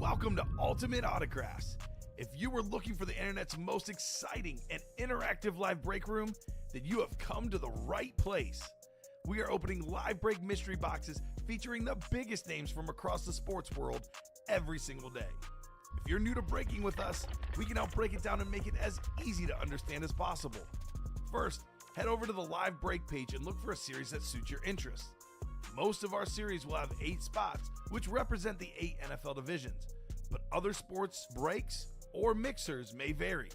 Welcome to Ultimate Autographs. If you were looking for the internet's most exciting and interactive live break room, then you have come to the right place. We are opening live break mystery boxes featuring the biggest names from across the sports world every single day. If you're new to breaking with us, we can help break it down and make it as easy to understand as possible. First, head over to the live break page and look for a series that suits your interests. Most of our series will have 8 spots, which represent the 8 NFL divisions, but other sports breaks or mixers may vary.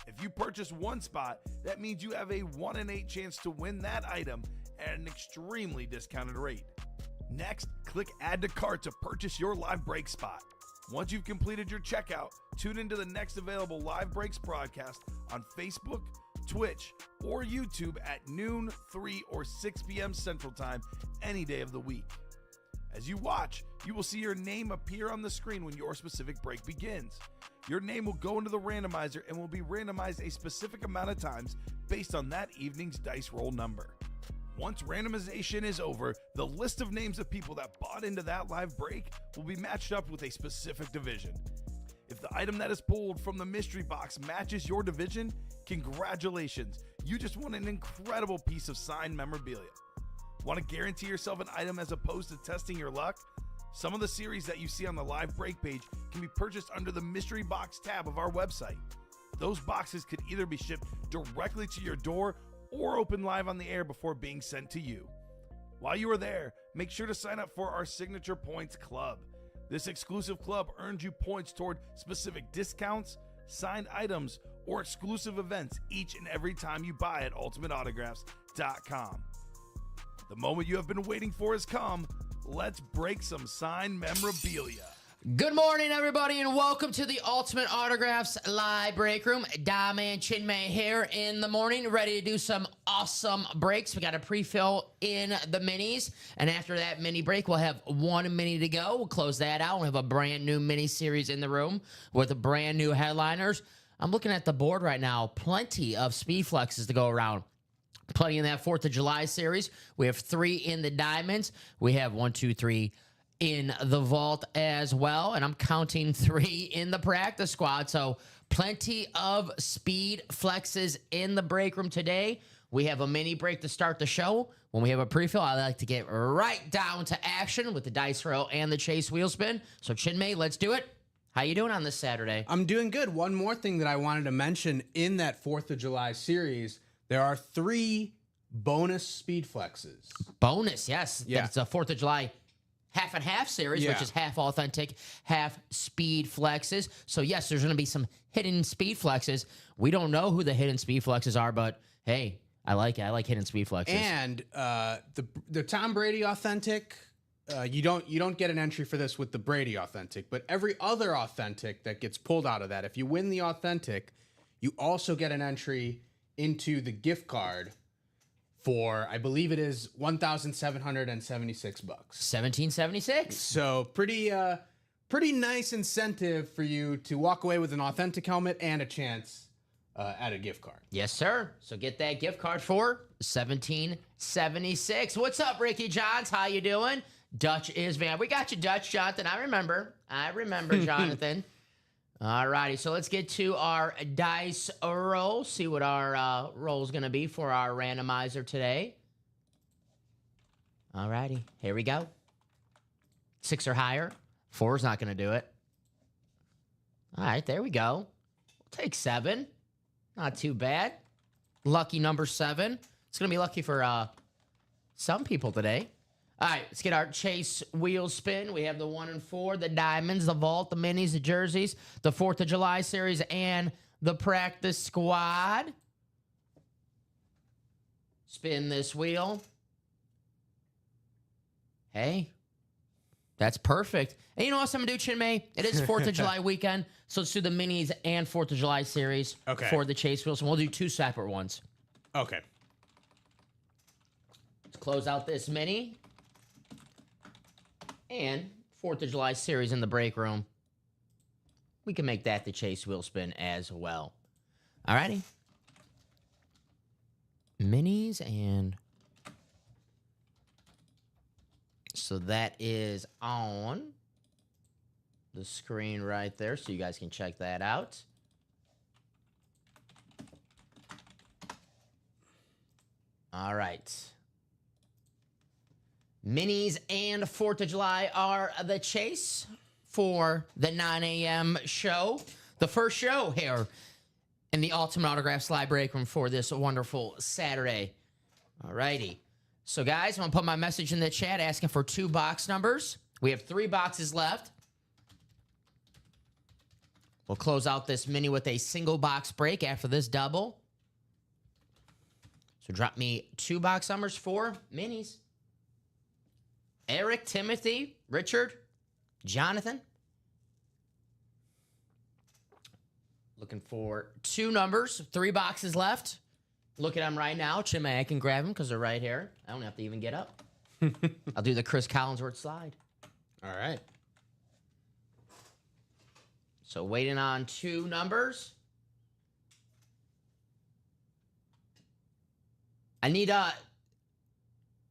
If you purchase one spot, that means you have a 1 in 8 chance to win that item at an extremely discounted rate. Next, click Add to Cart to purchase your live break spot. Once you've completed your checkout, tune into the next available live breaks broadcast on Facebook, Twitch, or YouTube at noon, 3, or 6 p.m. Central Time any day of the week. As you watch, you will see your name appear on the screen when your specific break begins. Your name will go into the randomizer and will be randomized a specific amount of times based on that evening's dice roll number. Once randomization is over, the list of names of people that bought into that live break will be matched up with a specific division. If the item that is pulled from the mystery box matches your division, congratulations, you just won an incredible piece of signed memorabilia. Want to guarantee yourself an item as opposed to testing your luck? Some of the series that you see on the live break page can be purchased under the mystery box tab of our website. Those boxes could either be shipped directly to your door or open live on the air before being sent to you. While you are there, make sure to sign up for our Signature Points Club. This exclusive club earns you points toward specific discounts, signed items, or exclusive events each and every time you buy at ultimateautographs.com. The moment you have been waiting for has come. Let's break some signed memorabilia. Good morning, everybody, and welcome to the Ultimate Autographs Live Break Room. Dom and Chinmay here in the morning, ready to do some awesome breaks. We got a pre-fill in the minis, and after that mini break, we'll have one mini to go. We'll close that out. We'll have a brand new mini series in the room with brand new headliners. I'm looking at the board right now. Plenty of speed flexes to go around. Plenty in that 4th of July series. We have 3 in the diamonds. We have 1, 2, 3 in the vault as well, and I'm counting 3 in the practice squad. So plenty of speed flexes in the break room today. We have a mini break to start the show. When we have a pre-fill, I like to get right down to action with the dice roll and the chase wheel spin. So Chinmay, let's do it. How you doing on this Saturday? I'm doing good. One more thing that I wanted to mention in that 4th of July series, there are 3 bonus speed flexes. Bonus, yes. Yeah. It's a 4th of July half and half series, which is half authentic, half speed flexes. So yes, there's going to be some hidden speed flexes. We don't know who the hidden speed flexes are, but hey, I like it. I like hidden speed flexes. And the Tom Brady authentic, you don't get an entry for this with the Brady authentic, but every other authentic that gets pulled out of that, if you win the authentic, you also get an entry into the gift card for, I believe it is $1,776. 1776. So pretty nice incentive for you to walk away with an authentic helmet and a chance at a gift card. Yes, sir. So get that gift card for 1776. What's up, Ricky Johns? How you doing? Dutch is Van. We got you, Dutch, Jonathan. I remember, Jonathan. All righty, so let's get to our dice roll, see what our roll is going to be for our randomizer today. All righty, here we go. 6 or higher. 4 is not going to do it. All right, there we go. We'll take 7. Not too bad. Lucky number 7. It's going to be lucky for some people today. All right, let's get our chase wheel spin. We have the 1 and 4, the diamonds, the vault, the minis, the jerseys, the 4th of July series, and the practice squad. Spin this wheel. Hey, that's perfect. And you know what I'm going to do, Chinmay? It is 4th of July weekend, so let's do the minis and 4th of July series for the chase wheels. And we'll do 2 separate ones. Okay. Let's close out this mini. And 4th of July series in the break room. We can make that the chase wheel spin as well. All righty. Minis and... So that is on. the screen right there so you guys can check that out. All right. Minis and 4th of July are the chase for the 9 a.m. show. The first show here in the Ultimate Autographs Live Break Room for this wonderful Saturday. All righty. So, guys, I'm going to put my message in the chat asking for 2 box numbers. We have 3 boxes left. We'll close out this mini with a single box break after this double. So, drop me 2 box numbers for minis. Eric, Timothy, Richard, Jonathan. Looking for 2 numbers, 3 boxes left. Look at them right now. Chinmay, I can grab them because they're right here. I don't have to even get up. I'll do the Chris Collinsworth slide. All right. So waiting on 2 numbers. I need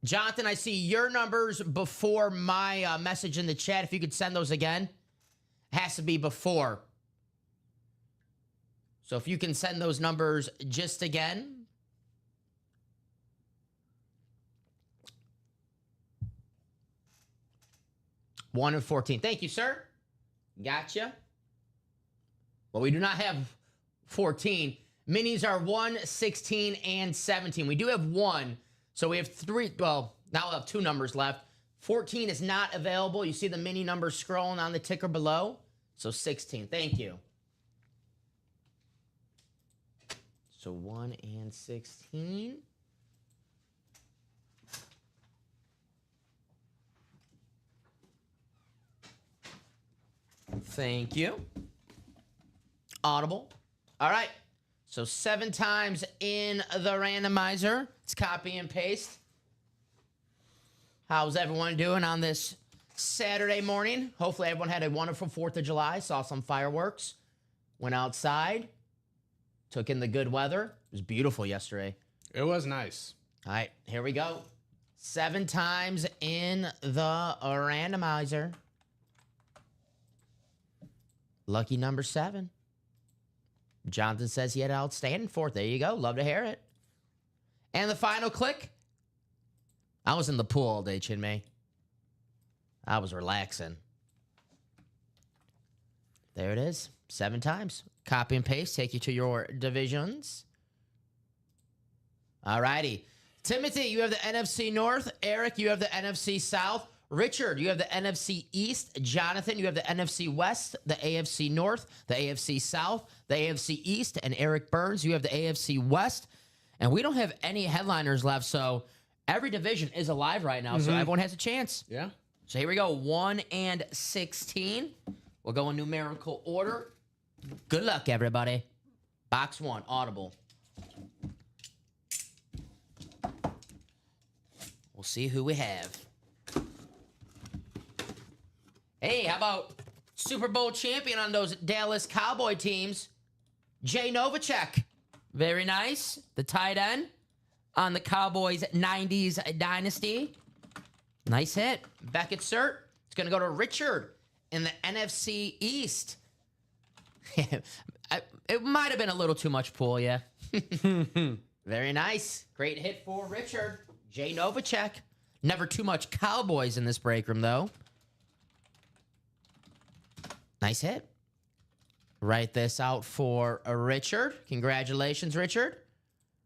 Jonathan, I see your numbers before my message in the chat. If you could send those again. Has to be before. So if you can send those numbers just again. One and 14. Thank you, sir. Gotcha. Well, we do not have 14. Minis are 1, 16, and 17. We do have 1. So we have 3. Well, now we'll have 2 numbers left. 14 is not available. You see the mini numbers scrolling on the ticker below. So 16. Thank you. So 1 and 16. Thank you. Audible. All right. So 7 times in the randomizer. Let's copy and paste. How's everyone doing on this Saturday morning? Hopefully everyone had a wonderful 4th of July. Saw some fireworks. Went outside. Took in the good weather. It was beautiful yesterday. It was nice. All right, here we go. 7 times in the randomizer. Lucky number 7. Jonathan says he had an outstanding 4th. There you go. Love to hear it. And the final click. I was in the pool all day, Chinmay. I was relaxing. There it is. 7 times. Copy and paste. Take you to your divisions. All righty. Timothy, you have the NFC North. Eric, you have the NFC South. Richard, you have the NFC East. Jonathan, you have the NFC West, the AFC North, the AFC South, the AFC East. And Eric Burns, you have the AFC West. And we don't have any headliners left, so every division is alive right now, so everyone has a chance. Yeah. So here we go, 1 and 16. We'll go in numerical order. Good luck, everybody. Box 1, Audible. We'll see who we have. Hey, how about Super Bowl champion on those Dallas Cowboy teams, Jay Novacek. Very nice. The tight end on the Cowboys 90s dynasty. Nice hit. Beckett Cert. It's going to go to Richard in the NFC East. It might have been a little too much pool, yeah. Very nice. Great hit for Richard. Jay Novacek. Never too much Cowboys in this break room, though. Nice hit. Write this out for Richard. Congratulations, Richard.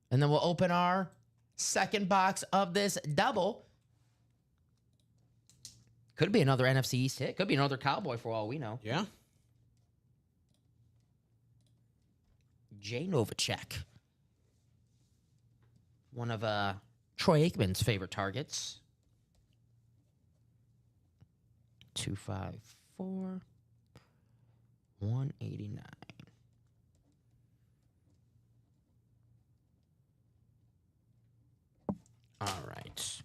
And then we'll open our second box of this double. Could be another NFC East hit. Could be another Cowboy for all we know. Yeah. Jay Novacek. One of Troy Aikman's favorite targets. 254. 189. All right.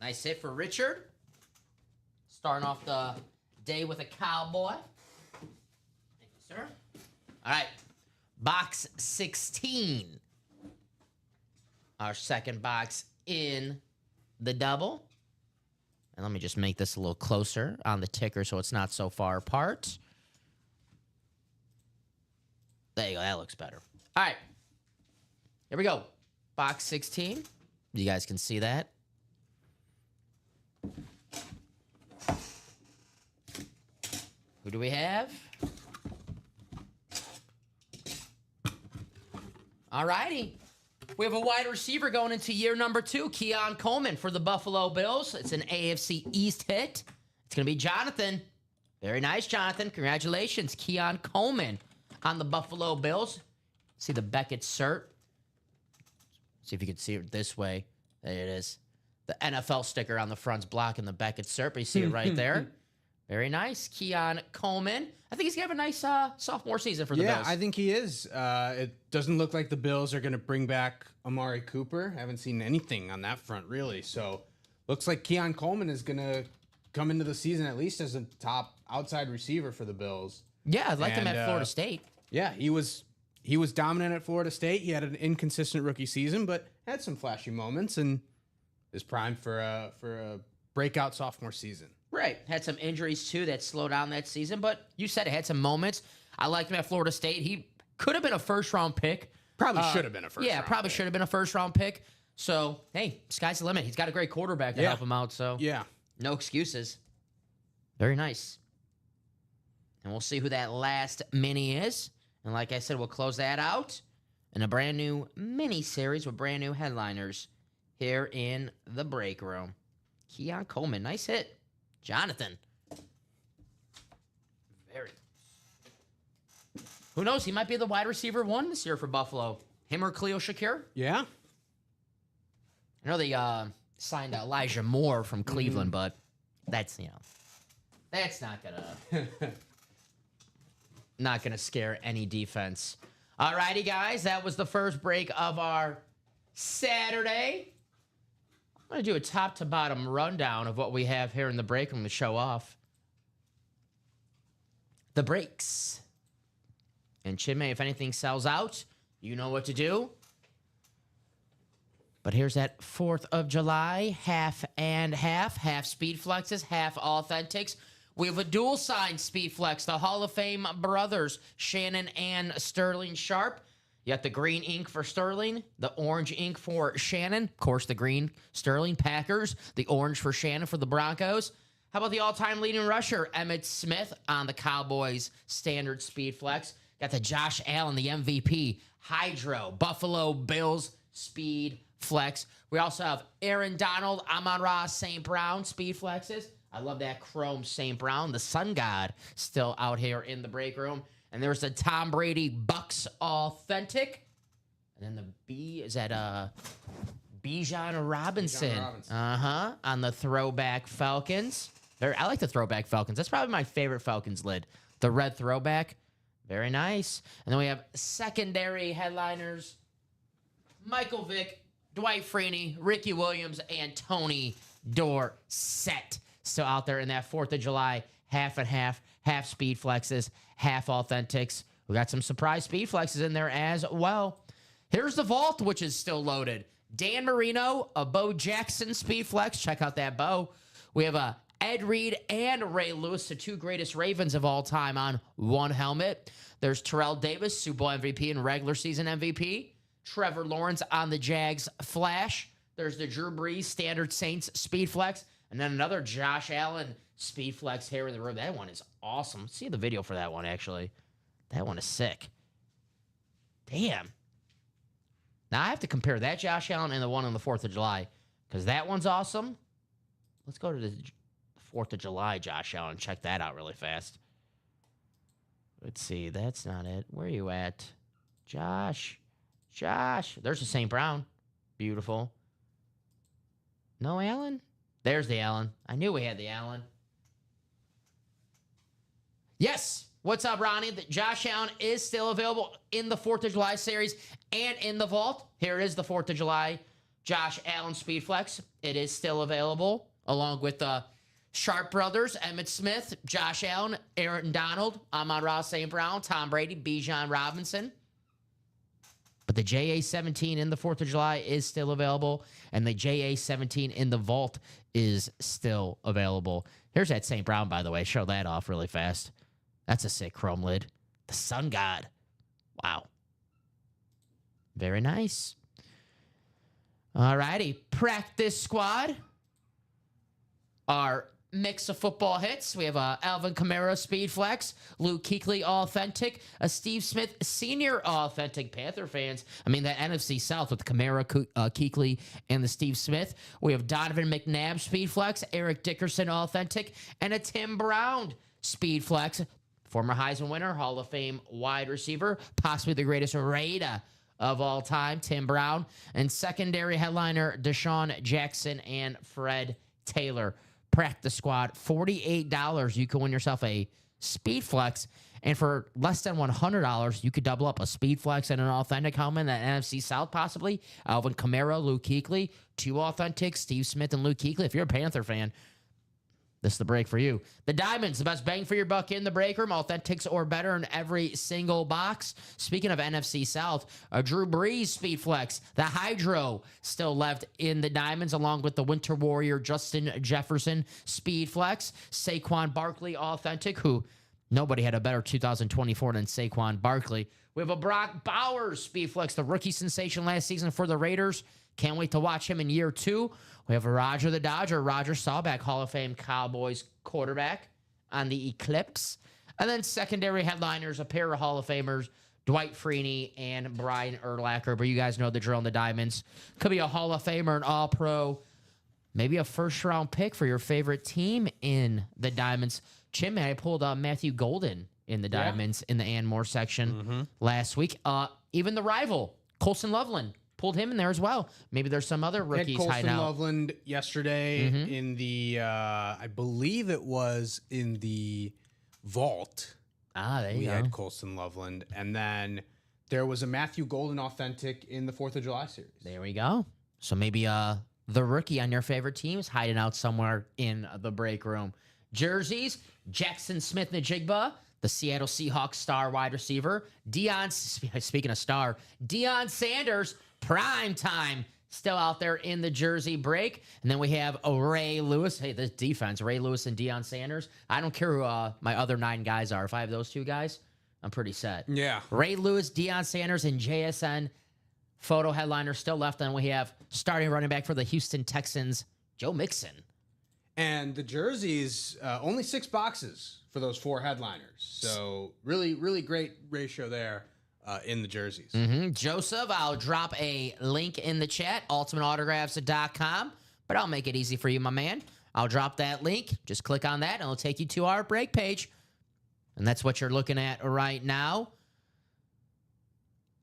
Nice hit for Richard. Starting off the day with a Cowboy. Thank you, sir. All right. Box 16. Our second box in the double. And let me just make this a little closer on the ticker so it's not so far apart. There you go. That looks better. All right. Here we go. Box 16. You guys can see that. Who do we have? All righty. We have a wide receiver going into year number 2, Keon Coleman for the Buffalo Bills. It's an AFC East hit. It's going to be Jonathan. Very nice, Jonathan. Congratulations, Keon Coleman on the Buffalo Bills. See the Beckett cert. See if you can see it this way. There it is. The NFL sticker on the front's blocking the Beckett cert, but you see it right there. Very nice. Keon Coleman. I think he's going to have a nice sophomore season for the Bills. Yeah, I think he is. It doesn't look like the Bills are going to bring back Amari Cooper. Haven't seen anything on that front, really. So looks like Keon Coleman is going to come into the season at least as a top outside receiver for the Bills. Yeah, I liked him at Florida State. Yeah, he was dominant at Florida State. He had an inconsistent rookie season, but had some flashy moments and is primed for a breakout sophomore season. Right. Had some injuries, too, that slowed down that season. But you said it had some moments. I liked him at Florida State. He could have been a first-round pick. Probably should have been a first-round Yeah, probably should have been a first-round pick. So, hey, sky's the limit. He's got a great quarterback to help him out. So, no excuses. Very nice. And we'll see who that last mini is. And like I said, we'll close that out in a brand new mini series with brand new headliners here in the break room. Keon Coleman, nice hit. Jonathan. Very. Who knows? He might be the wide receiver 1 this year for Buffalo. Him or Khalil Shakir? Yeah. I know they signed Elijah Moore from Cleveland, but that's, that's not gonna scare any defense. All righty, guys. That was the first break of our Saturday. I'm going to do a top-to-bottom rundown of what we have here in the break room to show off. The breaks. And Chinmay, if anything sells out, you know what to do. But here's that 4th of July, half and half. Half speed flexes, half authentics. We have a dual-signed speed flex, the Hall of Fame brothers, Shannon and Sterling Sharp. You got the green ink for Sterling, the orange ink for Shannon. Of course, the green, Sterling, Packers. The orange for Shannon for the Broncos. How about the all-time leading rusher, Emmitt Smith, on the Cowboys standard speed flex. Got the Josh Allen, the MVP, Hydro, Buffalo Bills speed flex. We also have Aaron Donald, Amon-Ra, St. Brown speed flexes. I love that chrome St. Brown, the sun god, still out here in the break room. And there's the Tom Brady Bucks Authentic. And then the B is that Bijan Robinson. On the throwback Falcons. I like the throwback Falcons. That's probably my favorite Falcons lid. The red throwback. Very nice. And then we have secondary headliners. Michael Vick, Dwight Freeney, Ricky Williams, and Tony Dorsett. Still out there in that 4th of July, half and half speed flexes, half authentics. We got some surprise speed flexes in there as well. Here's the vault, which is still loaded. Dan Marino, a Bo Jackson speed flex. Check out that Bo. We have a Ed Reed and Ray Lewis, the 2 greatest Ravens of all time, on one helmet. There's Terrell Davis, Super Bowl MVP and regular season MVP. Trevor Lawrence on the Jags Flash. There's the Drew Brees Standard Saints speed flex. And then another Josh Allen speed flex here in the room. That one is awesome. Let's see the video for that one, actually. That one is sick. Damn. Now I have to compare that Josh Allen and the one on the 4th of July, because that one's awesome. Let's go to the 4th of July Josh Allen. Check that out really fast. Let's see. That's not it. Where are you at? Josh. There's the St. Brown. Beautiful. No Allen? There's the Allen. I knew we had the Allen. Yes. What's up, Ronnie? The Josh Allen is still available in the 4th of July series and in the vault. Here it is, the 4th of July Josh Allen Speed Flex. It is still available, along with the Sharp brothers, Emmitt Smith, Josh Allen, Aaron Donald, Amon-Ra St. Brown, Tom Brady, Bijan Robinson. But the JA-17 in the 4th of July is still available, and the JA-17 in the vault is still available. Here's that St. Brown, by the way. Show that off really fast. That's a sick chrome lid. The Sun God. Wow. Very nice. All righty. Practice squad. Our mix of football hits. We have Alvin Kamara Speed Flex, Luke Kuechly Authentic, a Steve Smith Senior Authentic. Panther fans, I mean that NFC South with Kamara, Kuechly, and the Steve Smith. We have Donovan McNabb Speed Flex, Eric Dickerson Authentic, and a Tim Brown Speed Flex. Former Heisman winner, Hall of Fame wide receiver, possibly the greatest Raider of all time, Tim Brown, and secondary headliner Deshaun Jackson and Fred Taylor. Practice squad, $48. You can win yourself a Speed Flex, and for less than $100, you could double up a Speed Flex and an authentic helmet, that NFC South possibly. Alvin Kamara, Luke Kuechly, 2 authentic, Steve Smith and Luke Kuechly. If you're a Panther fan, this is the break for you. The Diamonds, the best bang for your buck in the break room. Authentics or better in every single box. Speaking of NFC South, a Drew Brees Speed Flex. The Hydro still left in the Diamonds, along with the Winter Warrior Justin Jefferson Speed Flex. Saquon Barkley Authentic, who nobody had a better 2024 than Saquon Barkley. We have a Brock Bowers Speed Flex, the rookie sensation last season for the Raiders. Can't wait to watch him in year 2. We have Roger the Dodger, Roger Staubach, Hall of Fame Cowboys quarterback on the Eclipse. And then secondary headliners, a pair of Hall of Famers, Dwight Freeney and Brian Urlacher. But you guys know the drill in the Diamonds. Could be a Hall of Famer, an All-Pro, maybe a first-round pick for your favorite team in the Diamonds. Chin Man, I pulled Matthew Golden in the Diamonds in the Ann Moore section last week. Even the rival, Colson Loveland, pulled him in there as well. Maybe there's some other rookies hiding out. Colson Loveland yesterday in the, I believe it was in the vault. There you We go. had Colson Loveland. And then there was a Matthew Golden Authentic in the 4th of July series. There we go. So maybe the rookie on your favorite team is hiding out somewhere in the break room. Jerseys, Jackson Smith-Njigba, the Seattle Seahawks star wide receiver. Speaking of star, Deion Sanders, prime time, still out there in the jersey break. And then we have Ray Lewis. Hey, this defense, Ray Lewis and Deion Sanders. I don't care who my other 9 guys are. If I have those 2 guys, I'm pretty set. Yeah. Ray Lewis, Deion Sanders, and JSN photo headliner still left. And we have starting running back for the Houston Texans, Joe Mixon. And the jerseys, only 6 boxes for those 4 headliners. So really, really great ratio there in the jerseys. Joseph, I'll drop a link in the chat, ultimateautographs.com, but I'll make it easy for you, my man. I'll drop that link. Just click on that, and it'll take you to our break page. And that's what you're looking at right now.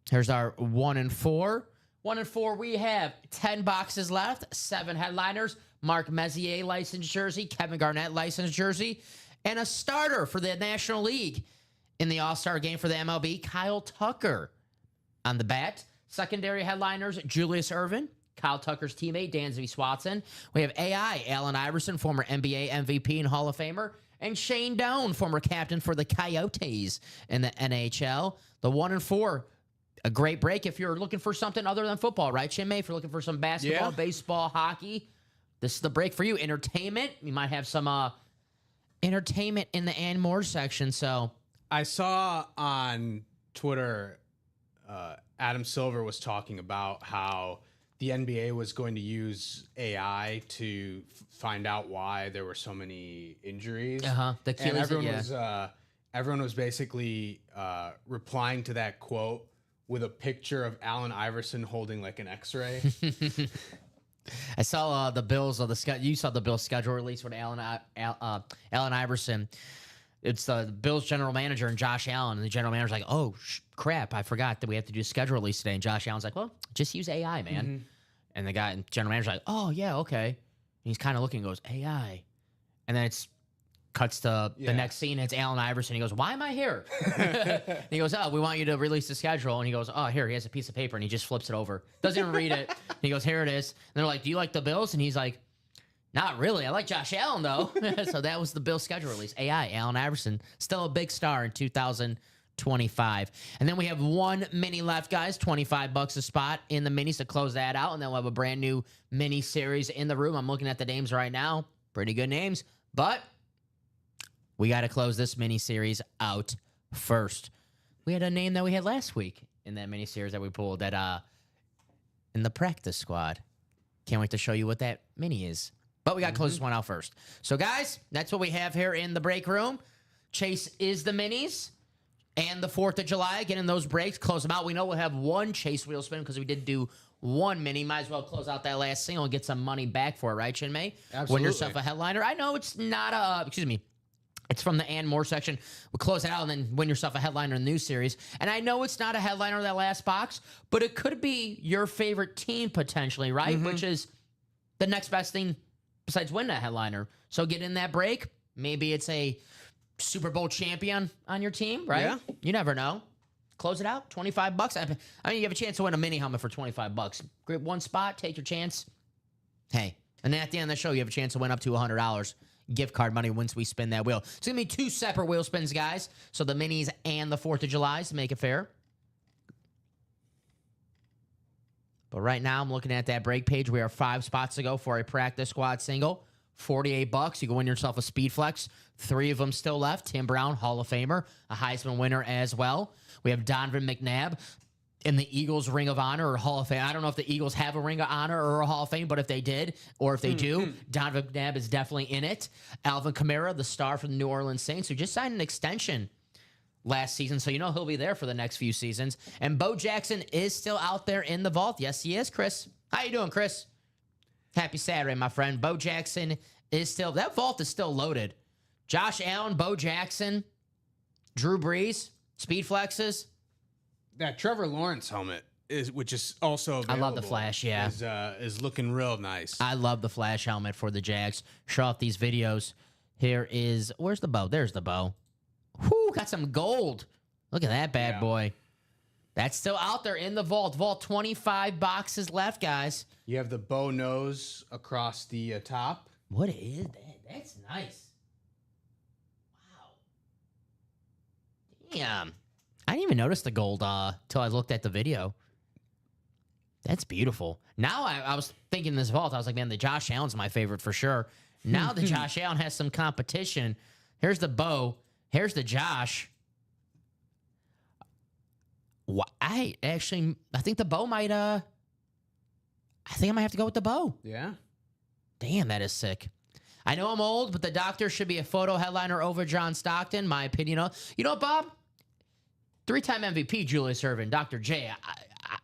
Here's our 1 and 4. 1 and 4, we have 10 boxes left, 7 headliners, Mark Messier licensed jersey, Kevin Garnett licensed jersey, and a starter for the National League in the All-Star game for the MLB, Kyle Tucker on the bat. Secondary headliners, Julius Ervin, Kyle Tucker's teammate, Dansby Swanson. We have AI, Allen Iverson, former NBA MVP and Hall of Famer, and Shane Doan, former captain for the Coyotes in the NHL. The 1 and 4, a great break if you're looking for something other than football, right, Chinmay? If you're looking for some basketball, baseball, hockey, this is the break for you. Entertainment, you might have some entertainment in the Ann Moore section. So I saw on Twitter, Adam Silver was talking about how the NBA was going to use AI to find out why there were so many injuries. The And Achilles, everyone was basically replying to that quote with a picture of Allen Iverson holding like an X-ray. I saw the Bills of you saw the Bills schedule release with Allen Iverson. It's the Bills general manager and Josh Allen, and the general manager's like, "Oh crap, I forgot that we have to do a schedule release today." And Josh Allen's like, "Well, just use AI, man." And the guy, general manager's like, "Oh yeah, okay." And he's kind of looking, and goes, "AI," and then it's cuts to the next scene. It's Allen Iverson. He goes, "Why am I here?" And he goes, "Oh, we want you to release the schedule." And he goes, "Oh, here." He has a piece of paper and he just flips it over. Doesn't even read it. And he goes, "Here it is." And they're like, "Do you like the Bills?" And he's like, "Not really. I like Josh Allen though." So that was the Bills schedule release. AI, Allen Iverson, still a big star in 2000. 25. And then we have one mini left, guys. $25 a spot in the minis to close that out. And then we'll have a brand new mini series in the room. I'm looking at the names right now. Pretty good names. But we got to close this mini series out first. We had a name that we had last week in that mini series that we pulled that in the practice squad. Can't wait to show you what that mini is. But we got to close this one out first. So, guys, that's what we have here in the break room. Chase is the minis and the 4th of July. Getting those breaks, close them out. We know we'll have one Chase wheel spin because we did do one mini. Might as well close out that last single and get some money back for it, right, Chinmay? Absolutely. Win yourself a headliner. I know it's not a, it's from the and more section. We'll close it out and then win yourself a headliner in the new series. And I know it's not a headliner in that last box, but it could be your favorite team potentially, right? Which is the next best thing besides winning that headliner. So get in that break. Maybe it's a Super Bowl champion on your team, right? Yeah. You never know. Close it out. $25. I mean, you have a chance to win a mini helmet for $25. Grab one spot, take your chance. Hey, and then at the end of the show, you have a chance to win up to $100 gift card money once we spin that wheel. It's going to be 2 separate wheel spins, guys. So the minis and the 4th of July to make it fair. But right now, I'm looking at that break page. We are 5 spots to go for a practice squad single. $48. You can win yourself a Speed Flex. 3 of them still left. Tim Brown, Hall of Famer, a Heisman winner as well. We have Donovan McNabb in the Eagles Ring of Honor or Hall of Fame. I don't know if the Eagles have a Ring of Honor or a Hall of Fame, but if they did, or if they do, Donovan McNabb is definitely in it. Alvin Kamara, the star for the New Orleans Saints, who just signed an extension last season, so you know he'll be there for the next few seasons. And Bo Jackson is still out there in the vault. Yes, he is, Chris. How you doing, Chris? Happy Saturday, my friend. Bo Jackson is still... That vault is still loaded. Josh Allen, Bo Jackson, Drew Brees, Speed Flexes. That Trevor Lawrence helmet, which is also available, I love the Flash, yeah. Is looking real nice. I love the Flash helmet for the Jags. Show off these videos. Here is... Where's the bow? There's the bow. Whoo, got some gold. Look at that bad boy. That's still out there in the vault. Vault 25 boxes left, guys. You have the bow nose across the top. What is that? That's nice. Wow. Damn. I didn't even notice the gold till I looked at the video. That's beautiful. Now I was thinking this vault. I was like, man, the Josh Allen's my favorite for sure. Now the Josh Allen has some competition. Here's the bow. Here's the Josh. I think the bow might, I think I might have to go with the bow. Yeah. Damn, that is sick. I know I'm old, but the doctor should be a photo headliner over John Stockton, my opinion. You know what, Bob? 3-time MVP Julius Erving, Dr. J.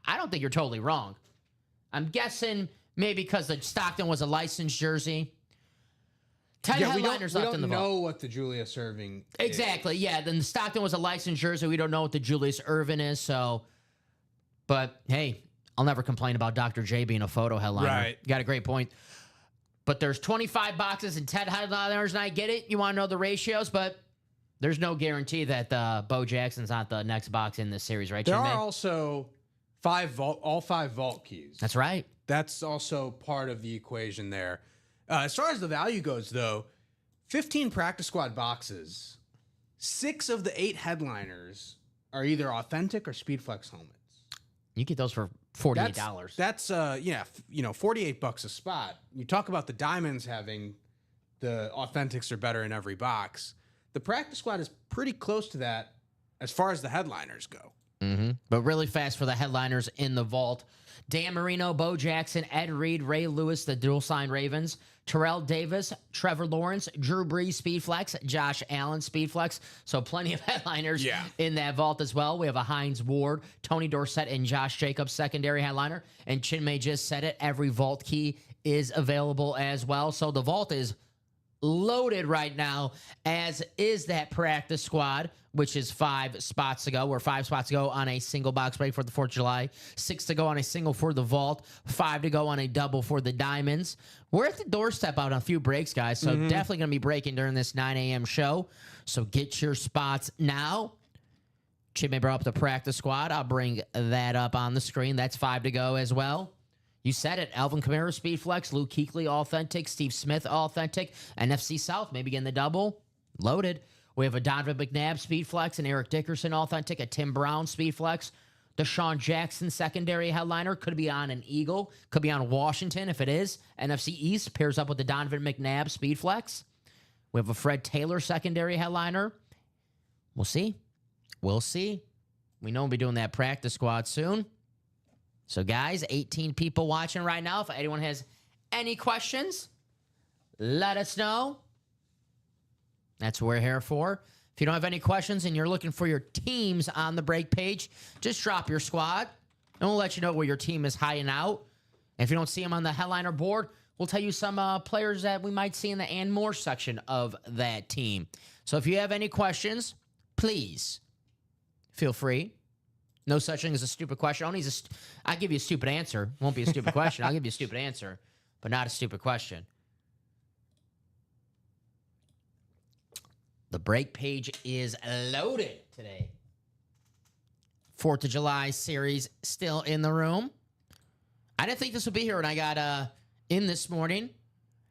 I don't think you're totally wrong. I'm guessing maybe because the Stockton was a licensed jersey. 10 headliners left in the vault. We don't know what the Julius Erving Exactly, is. yeah. Then the Stockton was a licensed jersey. We don't know what the Julius Erving is, so. But, hey, I'll never complain about Dr. J being a photo headliner. Right. You got a great point. But there's 25 boxes and 10 headliners, and I get it. You want to know the ratios, but there's no guarantee that Bo Jackson's not the next box in this series, right, There Chinmay? are also all 5 vault keys. That's right. That's also part of the equation there. As far as the value goes, though, 15 practice squad boxes, 6 of the 8 headliners are either authentic or Speedflex helmets. You get those for $48. That's $48 a spot. You talk about the diamonds having the authentics are better in every box. The practice squad is pretty close to that as far as the headliners go. Mm-hmm. But really fast for the headliners in the vault. Dan Marino, Bo Jackson, Ed Reed, Ray Lewis, the dual sign Ravens, Terrell Davis, Trevor Lawrence, Drew Brees, Speedflex, Josh Allen, Speedflex. So plenty of headliners in that vault as well. We have a Hines Ward, Tony Dorsett, and Josh Jacobs secondary headliner. And Chinmay just said it. Every vault key is available as well. So the vault is loaded right now, as is that practice squad, which is 5 spots to go. We're 5 spots to go on a single box break for the 4th of July, 6 to go on a single for the vault, 5 to go on a double for the diamonds. We're at the doorstep out on a few breaks, guys, so definitely going to be breaking during this 9 a.m. show. So get your spots now. Chinmay brought up the practice squad. I'll bring that up on the screen. That's 5 to go as well. You said it. Alvin Kamara, Speedflex, Luke Kuechly, authentic, Steve Smith, authentic, NFC South, maybe getting the double. Loaded. We have a Donovan McNabb speed flex, an Eric Dickerson authentic, a Tim Brown speed flex. Deshaun Jackson secondary headliner could be on an Eagle, could be on Washington if it is. NFC East pairs up with the Donovan McNabb speed flex. We have a Fred Taylor secondary headliner. We'll see. We'll see. We know we'll be doing that practice squad soon. So, guys, 18 people watching right now. If anyone has any questions, let us know. That's what we're here for. If you don't have any questions and you're looking for your teams on the break page, just drop your squad, and we'll let you know where your team is hiding out. And if you don't see them on the headliner board, we'll tell you some players that we might see in the and more section of that team. So if you have any questions, please feel free. No such thing as a stupid question. I'll give you a stupid answer. Won't be a stupid question. I'll give you a stupid answer, but not a stupid question. The break page is loaded today. 4th of July series still in the room. I didn't think this would be here when I got in this morning.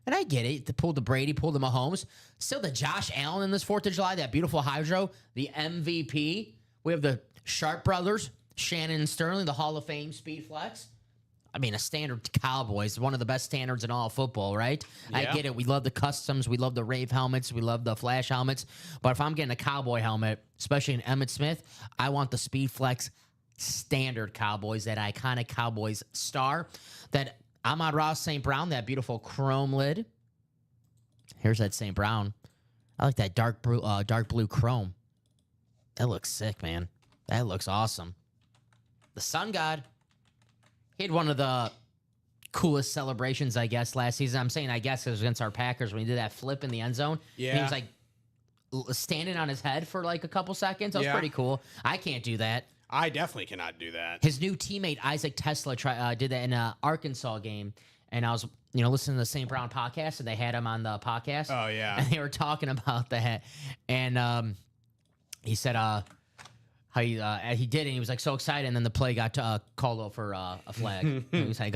And I get it. They pulled the Brady, pulled the Mahomes. Still the Josh Allen in this 4th of July, that beautiful hydro, the MVP. We have the Sharp brothers, Shannon and Sterling, the Hall of Fame speed flex. I mean, a standard Cowboys, one of the best standards in all football, right? Yeah. I get it. We love the customs. We love the Rave helmets. We love the Flash helmets. But if I'm getting a Cowboy helmet, especially in Emmitt Smith, I want the Speed Flex standard Cowboys, that iconic Cowboys star, that Amon-Ra St. Brown, that beautiful chrome lid. Here's that St. Brown. I like that dark blue chrome. That looks sick, man. That looks awesome. The Sun God. He had one of the coolest celebrations, I guess, last season. I'm saying I guess it was against our Packers when he did that flip in the end zone. Yeah. And he was like standing on his head for like a couple seconds. That was pretty cool. I can't do that. I definitely cannot do that. His new teammate, Isaac Tesla, did that in an Arkansas game. And I was, listening to the St. Brown podcast, and they had him on the podcast. Oh, yeah. And they were talking about that. And he said, how he did it, and he was like so excited, and then the play got called over a flag. He was like,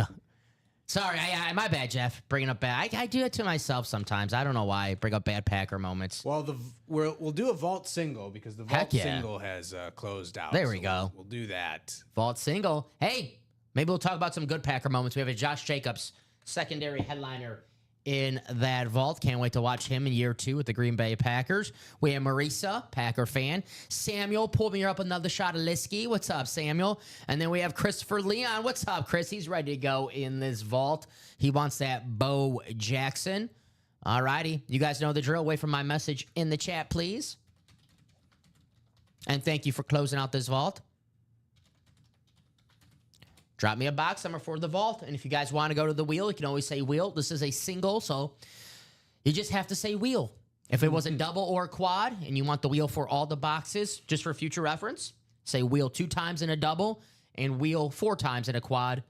sorry, my bad, Jeff, bringing up bad. I do it to myself sometimes. I don't know why I bring up bad Packer moments. Well, we'll do a vault single because the vault single has closed out. There we go. We'll do that. Vault single. Hey, maybe we'll talk about some good Packer moments. We have a Josh Jacobs secondary headliner in that vault. Can't wait to watch him in year 2 with the Green Bay Packers. We have Marisa, Packer fan. Samuel pulled me up another shot of Liskey. What's up, Samuel? And then we have Christopher Leon. What's up, Chris? He's ready to go in this vault. He wants that Bo Jackson. All righty. You guys know the drill. Wait for my message in the chat, please. And thank you for closing out this vault. Drop me a box number for the vault. And if you guys want to go to the wheel, you can always say wheel. This is a single, so you just have to say wheel. If it was a double or a quad and you want the wheel for all the boxes, just for future reference, say wheel 2 times in a double and wheel 4 times in a quad.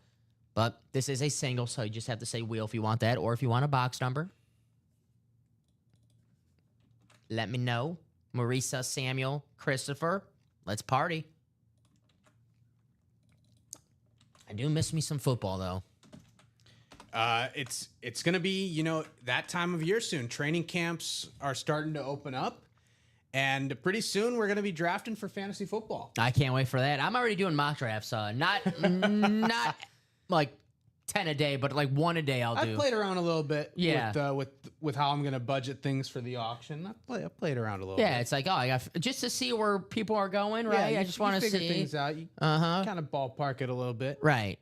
But this is a single, so you just have to say wheel if you want that, or if you want a box number. Let me know. Marisa, Samuel, Christopher, let's party. I do miss me some football, though. It's going to be, that time of year soon. Training camps are starting to open up, and pretty soon we're going to be drafting for fantasy football. I can't wait for that. I'm already doing mock drafts. Not like 10 a day, but like 1 a day I've played around a little bit with how I'm going to budget things for the auction. I played around a little bit. Yeah, it's like, I got just to see where people are going, right? Yeah, I just want to see things out. You kind of ballpark it a little bit. Right.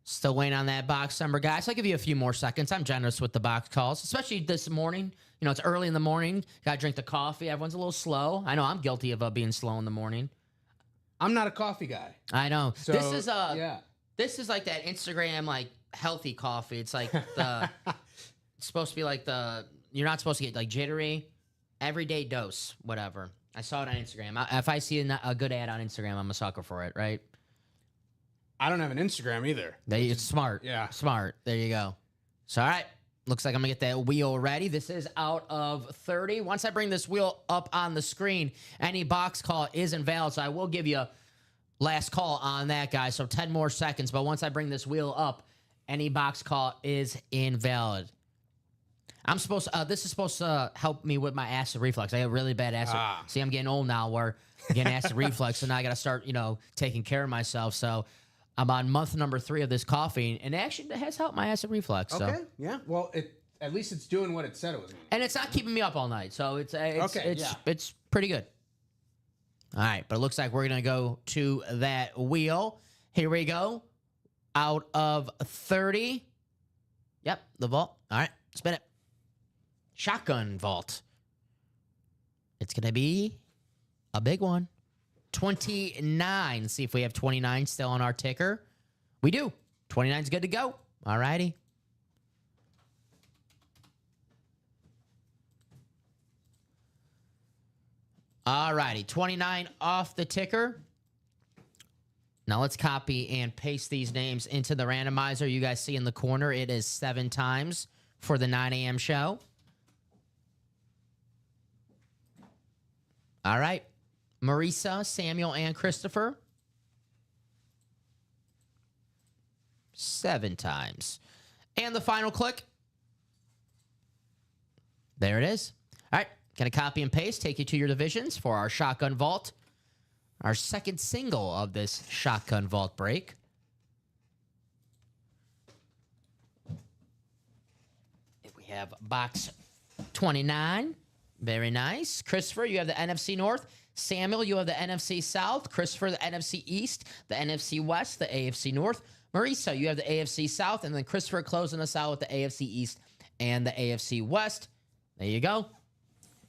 Still waiting on that box number, guys. I'll give you a few more seconds. I'm generous with the box calls, especially this morning. It's early in the morning. Got to drink the coffee. Everyone's a little slow. I know I'm guilty of being slow in the morning. I'm not a coffee guy. I know. So, This is like that Instagram, like, healthy coffee. It's like it's supposed to be like you're not supposed to get like jittery, everyday dose, whatever. I saw it on Instagram. If I see a good ad on Instagram, I'm a sucker for it, right? I don't have an Instagram either. It's smart. Yeah. Smart. There you go. So, all right. Looks like I'm going to get that wheel ready. This is out of 30. Once I bring this wheel up on the screen, any box call is invalid. So I will give you last call on that, guys. So 10 more seconds. But once I bring this wheel up, any box call is invalid. I'm supposed. This is supposed to help me with my acid reflux. I have really bad acid. See, I'm getting old now, where I'm getting acid reflux, and I got to start, taking care of myself. So I'm on month number 3 of this coffee, and actually it has helped my acid reflux. Okay. So. Yeah. Well, at least it's doing what it said it was. And it's not keeping me up all night, so it's pretty good. All right, but it looks like we're gonna go to that wheel. Here we go. Out of 30. Yep, the vault. All right, spin it. Shotgun vault. It's gonna be a big one. 29. Let's see if we have 29 still on our ticker. We do. 29's good to go. All righty. All righty, 29 off the ticker. Now let's copy and paste these names into the randomizer. You guys see in the corner, it is 7 times for the 9 a.m. show. All right, Marisa, Samuel, and Christopher. 7 times. And the final click. There it is. All right. Going to copy and paste, take you to your divisions for our Shotgun Vault, our second single of this Shotgun Vault break. We have box 29. Very nice. Christopher, you have the NFC North. Samuel, you have the NFC South. Christopher, the NFC East, the NFC West, the AFC North. Marisa, you have the AFC South. And then Christopher closing us out with the AFC East and the AFC West. There you go.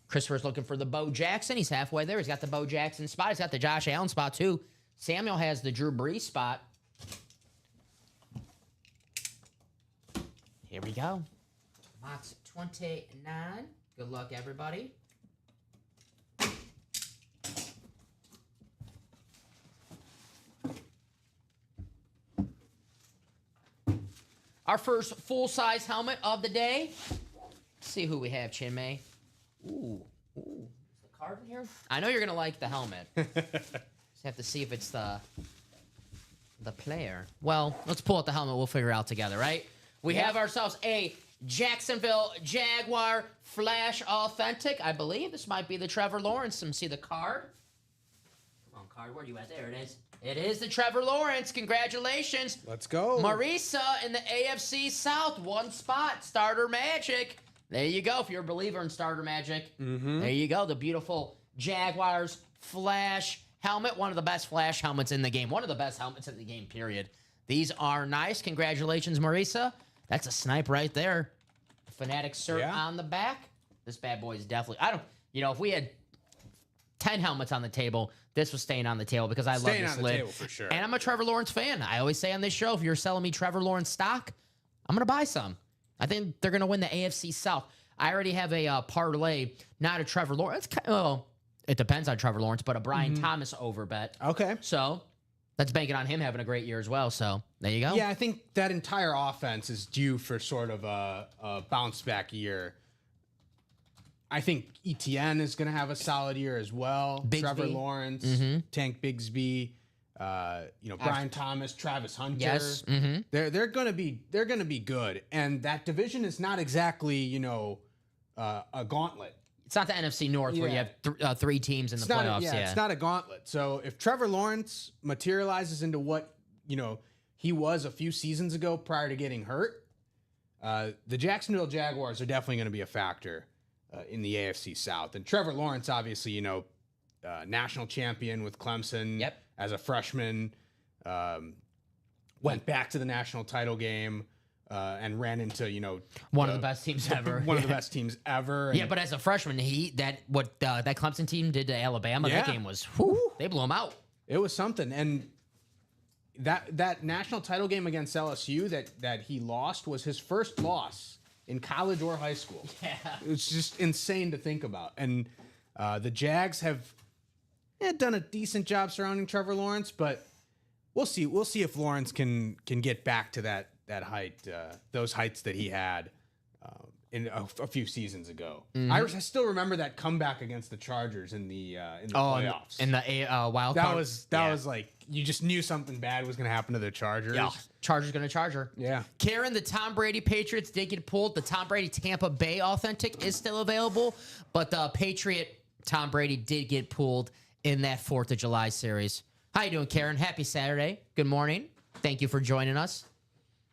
Christopher's looking for the Bo Jackson. He's halfway there. He's got the Bo Jackson spot. He's got the Josh Allen spot, too. Samuel has the Drew Brees spot. Here we go. Box 29. Good luck, everybody. Our first full-size helmet of the day. Let's see who we have, Chinmay. Ooh. Is the card in here? I know you're going to like the helmet. Just have to see if it's the player. Well, let's pull out the helmet. We'll figure it out together, right? We have ourselves a Jacksonville Jaguar Flash Authentic. I believe this might be the Trevor Lawrence. Let me see the card. Come on, card. Where are you at? There it is. It is the Trevor Lawrence. Congratulations. Let's go. Marisa in the AFC South. 1 spot. Starter Magic. There you go. If you're a believer in Starter Magic, there you go. The beautiful Jaguars Flash helmet. One of the best Flash helmets in the game. One of the best helmets in the game, period. These are nice. Congratulations, Marisa. That's a snipe right there. Fanatic cert on the back. This bad boy is definitely... if we had 10 helmets on the table, this was staying on the table because I love this lid. Staying on the table for sure. And I'm a Trevor Lawrence fan. I always say on this show, if you're selling me Trevor Lawrence stock, I'm going to buy some. I think they're going to win the AFC South. I already have a parlay, not a Trevor Lawrence. It depends on Trevor Lawrence, but a Brian Thomas over bet. Okay. So that's banking on him having a great year as well. So there you go. Yeah, I think that entire offense is due for sort of a bounce back year. I think ETN is going to have a solid year as well. Bigsby. Trevor Lawrence, Tank Bigsby, Brian Thomas, Travis Hunter. Yes. They're going to be good. And that division is not exactly, a gauntlet. It's not the NFC North where you have 3 teams in the playoffs. It's not a gauntlet. So if Trevor Lawrence materializes into what, he was a few seasons ago prior to getting hurt, the Jacksonville Jaguars are definitely going to be a factor in the AFC South. And Trevor Lawrence, obviously, national champion with Clemson as a freshman, went back to the national title game and ran into, one of the best teams ever. One of the best teams ever. Yeah, but as a freshman, that Clemson team did to Alabama, that game was, they blew him out. It was something. And that national title game against LSU that he lost was his first loss in college or high school. Yeah. It's just insane to think about. And the Jags have done a decent job surrounding Trevor Lawrence, but we'll see. We'll see if Lawrence can get back to that height, those heights that he had in a few seasons ago. I still remember that comeback against the Chargers in the playoffs. in the wild that card. was like you just knew something bad was going to happen to the Chargers. Yeah, Chargers gonna charge her. Yeah. Karen, the Tom Brady Patriots did get pulled. The Tom Brady Tampa Bay Authentic is still available, but the Patriot Tom Brady did get pulled in that 4th of July series. How you doing, Karen? Happy Saturday. Good morning. Thank you for joining us.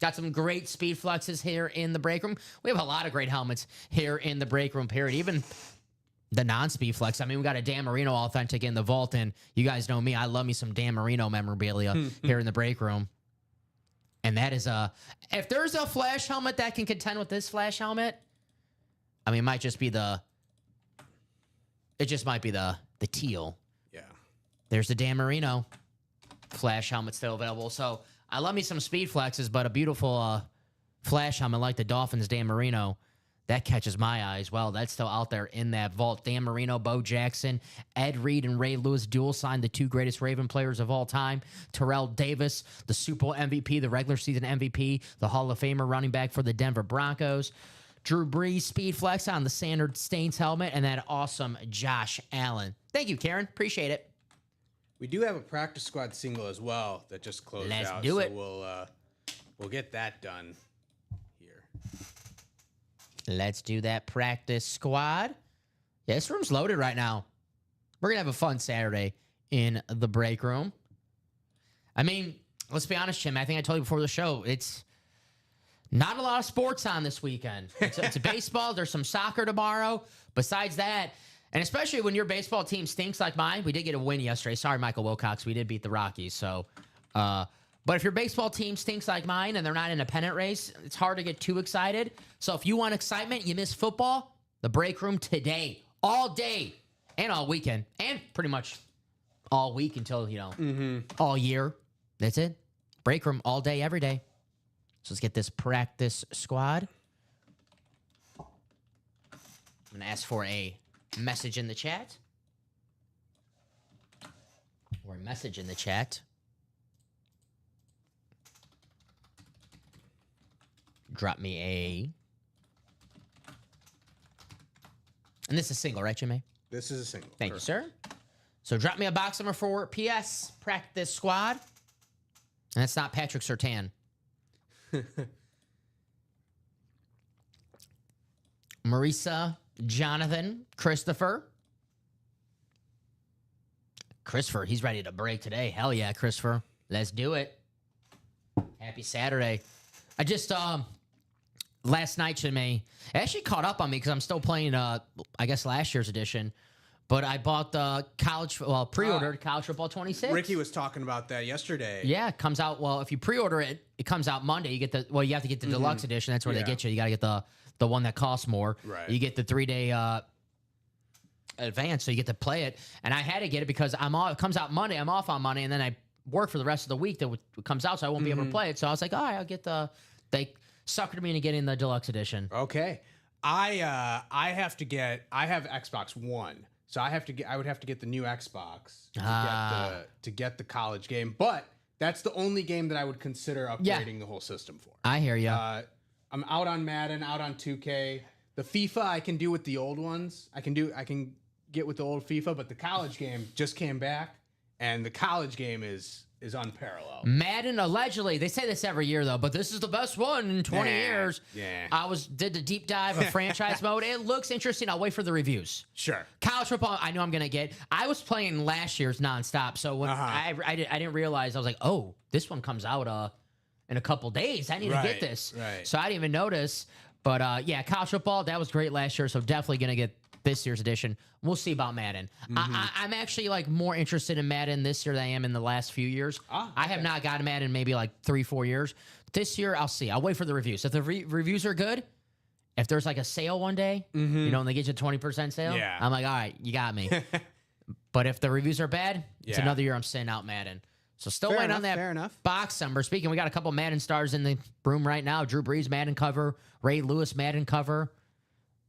Got some great speed flexes here in the break room. We have a lot of great helmets here in the break room period. Even the non-speed flex. I mean, we got a Dan Marino Authentic in the vault, and you guys know me. I love me some Dan Marino memorabilia here in the break room. And that is if there's a Flash helmet that can contend with this Flash helmet, I mean, it might just be the teal. Yeah. There's the Dan Marino Flash helmet still available. So I love me some speed flexes, but a beautiful Flash helmet like the Dolphins Dan Marino, that catches my eye as well. That's still out there in that vault. Dan Marino, Bo Jackson, Ed Reed, and Ray Lewis dual signed the 2 greatest Raven players of all time. Terrell Davis, the Super Bowl MVP, the regular season MVP, the Hall of Famer running back for the Denver Broncos. Drew Brees, speed flex on the Sanders Stains helmet, and that awesome Josh Allen. Thank you, Karen. Appreciate it. We do have a practice squad single as well that just closed Let's out. do it. So we'll get that done here. Let's do that practice squad. Yeah, this room's loaded right now. We're going to have a fun Saturday in the break room. I mean, let's be honest, Jim. I think I told you before the show, it's not a lot of sports on this weekend. It's a baseball. There's some soccer tomorrow. Besides that, and especially when your baseball team stinks like mine, we did get a win yesterday. Sorry, Michael Wilcox. We did beat the Rockies. So, but if your baseball team stinks like mine and they're not in a pennant race, it's hard to get too excited. So if you want excitement, you miss football, the break room today, all day, and all weekend, and pretty much all week until, all year. That's it. Break room all day, every day. So let's get this practice squad. I'm going to ask for a message in the chat. Or a message in the chat. Drop me a... And this is single, right, Jimmy? This is a single. Thank you, sir. So drop me a box number 4, PS, practice squad. And it's not Patrick Surtain. Marisa, Jonathan, Christopher. Christopher, he's ready to break today. Hell yeah, Christopher. Let's do it. Happy Saturday. I just, last night, Jimmy, it actually caught up on me because I'm still playing, I guess, last year's edition. But I bought the pre-ordered College Football 26. Ricky was talking about that yesterday. Yeah, it comes out, if you pre-order it, it comes out Monday. You get you have to get the deluxe edition. That's where they get you. You got to get the one that costs more. Right. You get the 3-day advance, so you get to play it. And I had to get it because it comes out Monday. I'm off on Monday, and then I work for the rest of the week that it comes out, so I won't be able to play it. So I was like, all right, I'll get they suckered me into getting the deluxe edition. Okay. I have Xbox One. So I would have to get the new Xbox to get the college game, but that's the only game that I would consider upgrading the whole system for. I hear you. I'm out on Madden, out on 2K. The FIFA I can do with the old ones. I can get with the old FIFA, but the college game just came back, and the college game is unparalleled. Madden, allegedly, they say this every year though, but this is the best one in 20 years. Yeah. I did the deep dive of franchise mode. It looks interesting. I'll wait for the reviews. Sure. College football, I know I'm gonna get. I was playing last year's nonstop, so when I didn't realize, I was like, oh, this one comes out in a couple days. I need to get this. Right. So I didn't even notice. But yeah, college football, that was great last year, so definitely gonna get this year's edition. We'll see about Madden. I'm actually more interested in Madden this year than I am in the last few years. I have not gotten Madden in maybe 3-4 years. This year, I'll see. I'll wait for the reviews. If the reviews are good, if there's a sale one day, and they get you a 20% sale, I'm like, all right, you got me. But if the reviews are bad, it's another year I'm sitting out Madden. So still waiting on that box number. Speaking, we got a couple Madden stars in the room right now. Drew Brees Madden cover, Ray Lewis Madden cover.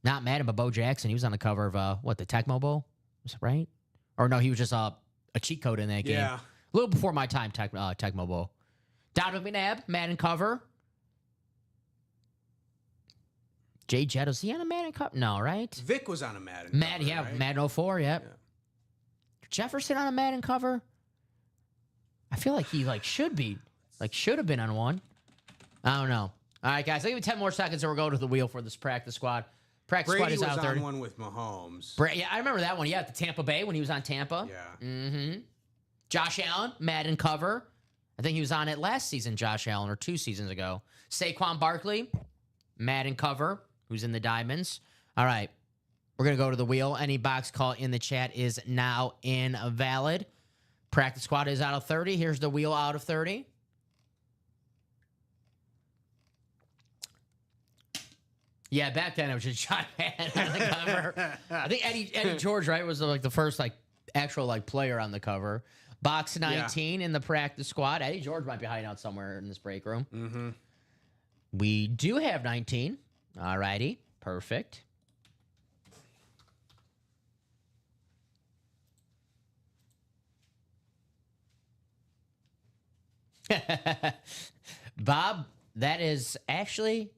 Not Madden, but Bo Jackson. He was on the cover of, the Tecmo Bowl? Was that right? Or no, he was just a cheat code in that game. Yeah. A little before my time, Tecmo Bowl. Donovan McNabb, Madden cover. Jay Jett, is he on a Madden Cup? No, right? Vic was on a Madden. Madden, cover, right? Madden 04, yep. Yeah. Jefferson on a Madden cover? I feel like he should have been on one. I don't know. All right, guys, I'll give you 10 more seconds and we'll go to the wheel for this practice squad. Practice Brady squad is was out there. on one with Mahomes. Yeah, I remember that one. Yeah, at the Tampa Bay when he was on Tampa. Yeah. Mm-hmm. Josh Allen, Madden cover. I think he was on it last season, Josh Allen, or 2 seasons ago. Saquon Barkley, Madden cover, who's in the Diamonds. All right, we're going to go to the wheel. Any box call in the chat is now invalid. Practice squad is out of 30. Here's the wheel out of 30. Yeah, back then it was just John Madden on the cover. I think Eddie George, right, was the first actual player on the cover. Box 19 in the practice squad. Eddie George might be hiding out somewhere in this break room. Mm-hmm. We do have 19. All righty, perfect. Bob, that is actually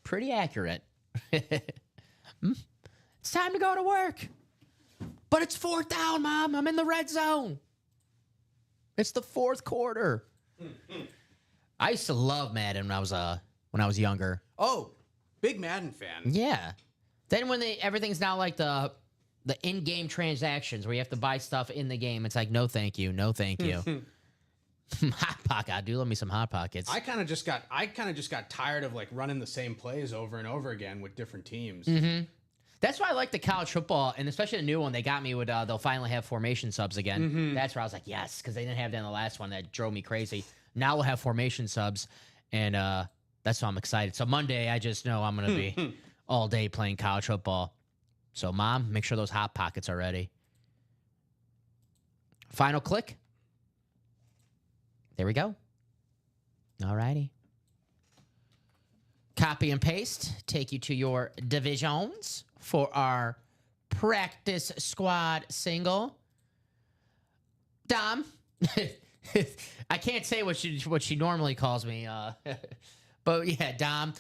pretty accurate. It's time to go to work. But it's 4th down, Mom. I'm in the red zone. It's the 4th quarter. I used to love Madden when I was younger. Oh, big Madden fan. Yeah. Then when everything's now like the in-game transactions where you have to buy stuff in the game, it's like, no thank you, no thank you. Hot Pocket, do love me some Hot Pockets. I kind of just got tired of running the same plays over and over again with different teams. Mm-hmm. That's why I like the college football, and especially the new one they got me with. They'll finally have formation subs again. Mm-hmm. That's where I was like, yes, because they didn't have that in the last one. That drove me crazy. Now we'll have formation subs, and that's why I'm excited. So Monday, I just know I'm gonna be all day playing college football. So Mom, make sure those Hot Pockets are ready. Final click. There we go. All righty. Copy and paste. Take you to your divisions for our practice squad single. Dom. I can't say what she normally calls me. But yeah, Dom.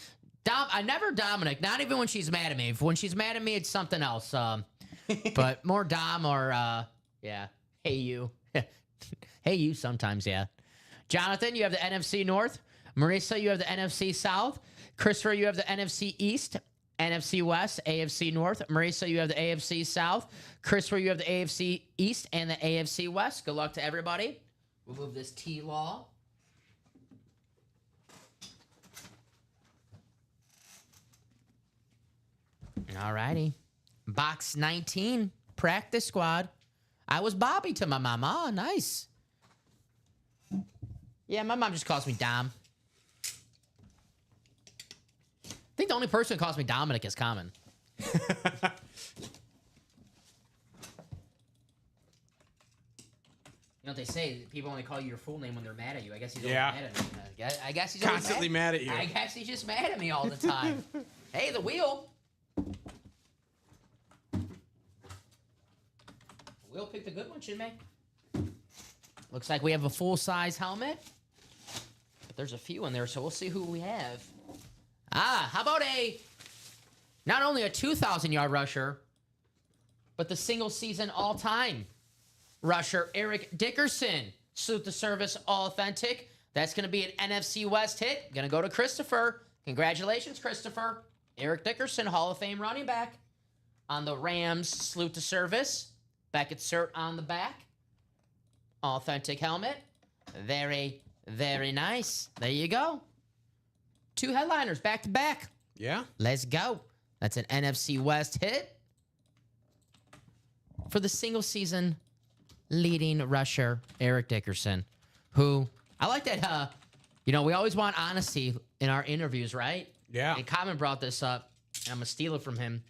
I never Dominic. Not even when she's mad at me. When she's mad at me, it's something else. But more Dom or yeah. Hey you. Hey you sometimes, yeah. Jonathan, you have the NFC North. Marissa, you have the NFC South. Christopher, you have the NFC East, NFC West, AFC North. Marissa, you have the AFC South. Christopher, you have the AFC East and the AFC West. Good luck to everybody. We'll move this T-Law. All righty. Box 19, practice squad. I was Bobby to my mom. Oh, nice. Yeah, my mom just calls me Dom. I think the only person who calls me Dominic is Common. You know what they say? People only call you your full name when they're mad at you. I guess he's always mad at me. I guess he's Constantly mad at you. I guess he's just mad at me all the time. Hey, the wheel. We'll pick the good one, Chinmay. Looks like we have a full-size helmet. But there's a few in there, so we'll see who we have. How about not only a 2,000-yard rusher, but the single-season all-time rusher, Eric Dickerson. Salute the service, all authentic. That's going to be an NFC West hit. Going to go to Christopher. Congratulations, Christopher. Eric Dickerson, Hall of Fame running back. On the Rams, salute to service. Beckett cert on the back. Authentic helmet. Very, very nice. There you go. 2 headliners back to back. Yeah. Let's go. That's an NFC West hit for the single season leading rusher, Eric Dickerson, who I like that, we always want honesty in our interviews, right? Yeah. And Common brought this up, and I'm going to steal it from him.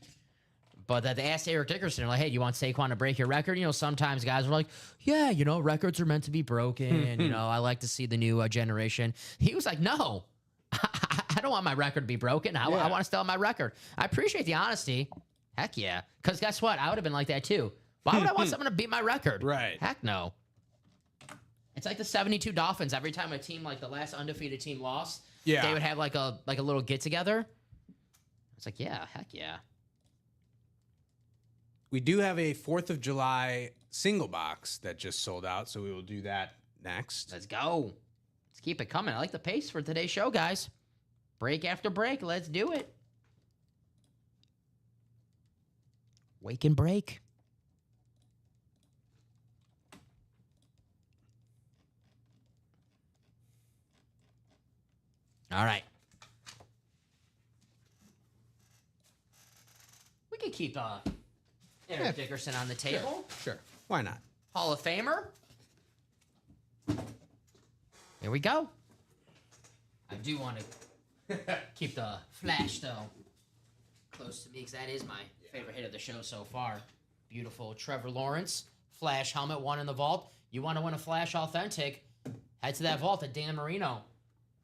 But that they asked Eric Dickerson, like, hey, do you want Saquon to break your record? Sometimes guys are like, yeah, records are meant to be broken. I like to see the new generation. He was like, no, I don't want my record to be broken. I want to stay on my record. I appreciate the honesty. Heck yeah. Because guess what? I would have been like that too. Why would I want someone to beat my record? Right. Heck no. It's like the 72 Dolphins. Every time a team, like the last undefeated team lost, they would have like a little get-together. It's like, yeah, heck yeah. We do have a 4th of July single box that just sold out, so we will do that next. Let's go. Let's keep it coming. I like the pace for today's show, guys. Break after break. Let's do it. Wake and break. All right. We could keep Eric Dickerson on the table. Sure. Why not? Hall of Famer. Here we go. I do want to keep the flash, though, close to me, because that is my favorite hit of the show so far. Beautiful Trevor Lawrence. Flash helmet, one in the vault. You want to win a Flash Authentic, head to that vault at Dan Marino.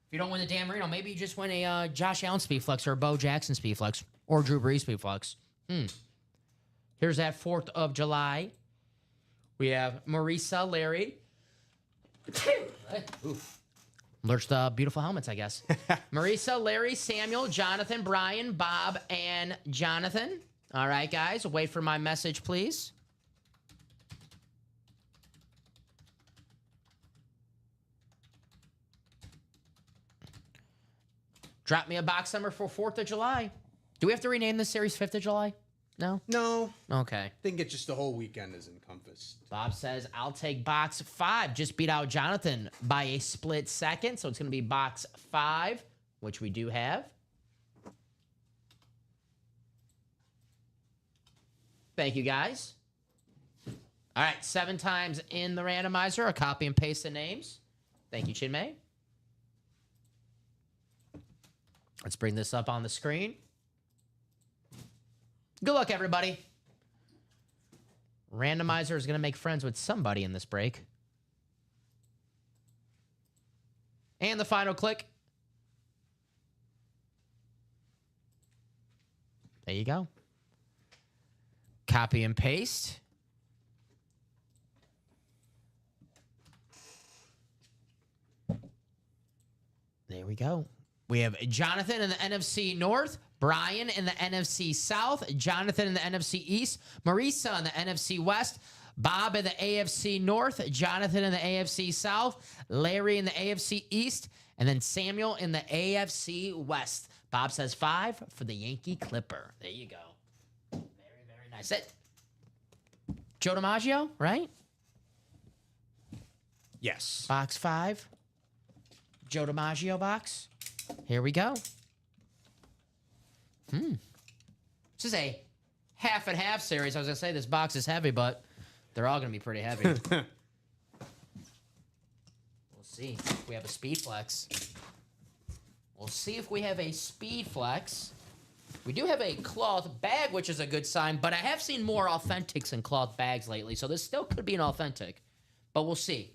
If you don't win the Dan Marino, maybe you just win a Josh Allen Speedflex or a Bo Jackson Speedflex or Drew Brees Speedflex. Here's that 4th of July. We have Marisa Larry. Lurch the beautiful helmets, I guess. Marisa, Larry, Samuel, Jonathan, Brian, Bob, and Jonathan. All right, guys. Wait for my message, please. Drop me a box number for 4th of July. Do we have to rename this series 5th of July? No? No. Okay. I think it's just the whole weekend is encompassed. Bob says, I'll take box 5. Just beat out Jonathan by a split second. So it's going to be box 5, which we do have. Thank you, guys. All right, 7 times in the randomizer. I'll copy and paste the names. Thank you, Chinmay. Let's bring this up on the screen. Good luck, everybody. Randomizer is going to make friends with somebody in this break. And the final click. There you go. Copy and paste. There we go. We have Jonathan in the NFC North, Brian in the NFC South, Jonathan in the NFC East, Marisa in the NFC West, Bob in the AFC North, Jonathan in the AFC South, Larry in the AFC East, and then Samuel in the AFC West. Bob says 5 for the Yankee Clipper. There you go. Very, very nice. Joe DiMaggio, right? Yes. Box 5. Joe DiMaggio box. Here we go. This is a half and half series. I was going to say this box is heavy, but they're all going to be pretty heavy. We'll see if we have a Speed Flex. We'll see if we have a Speed Flex. We do have a cloth bag, which is a good sign, but I have seen more authentics in cloth bags lately, so this still could be an authentic, but we'll see.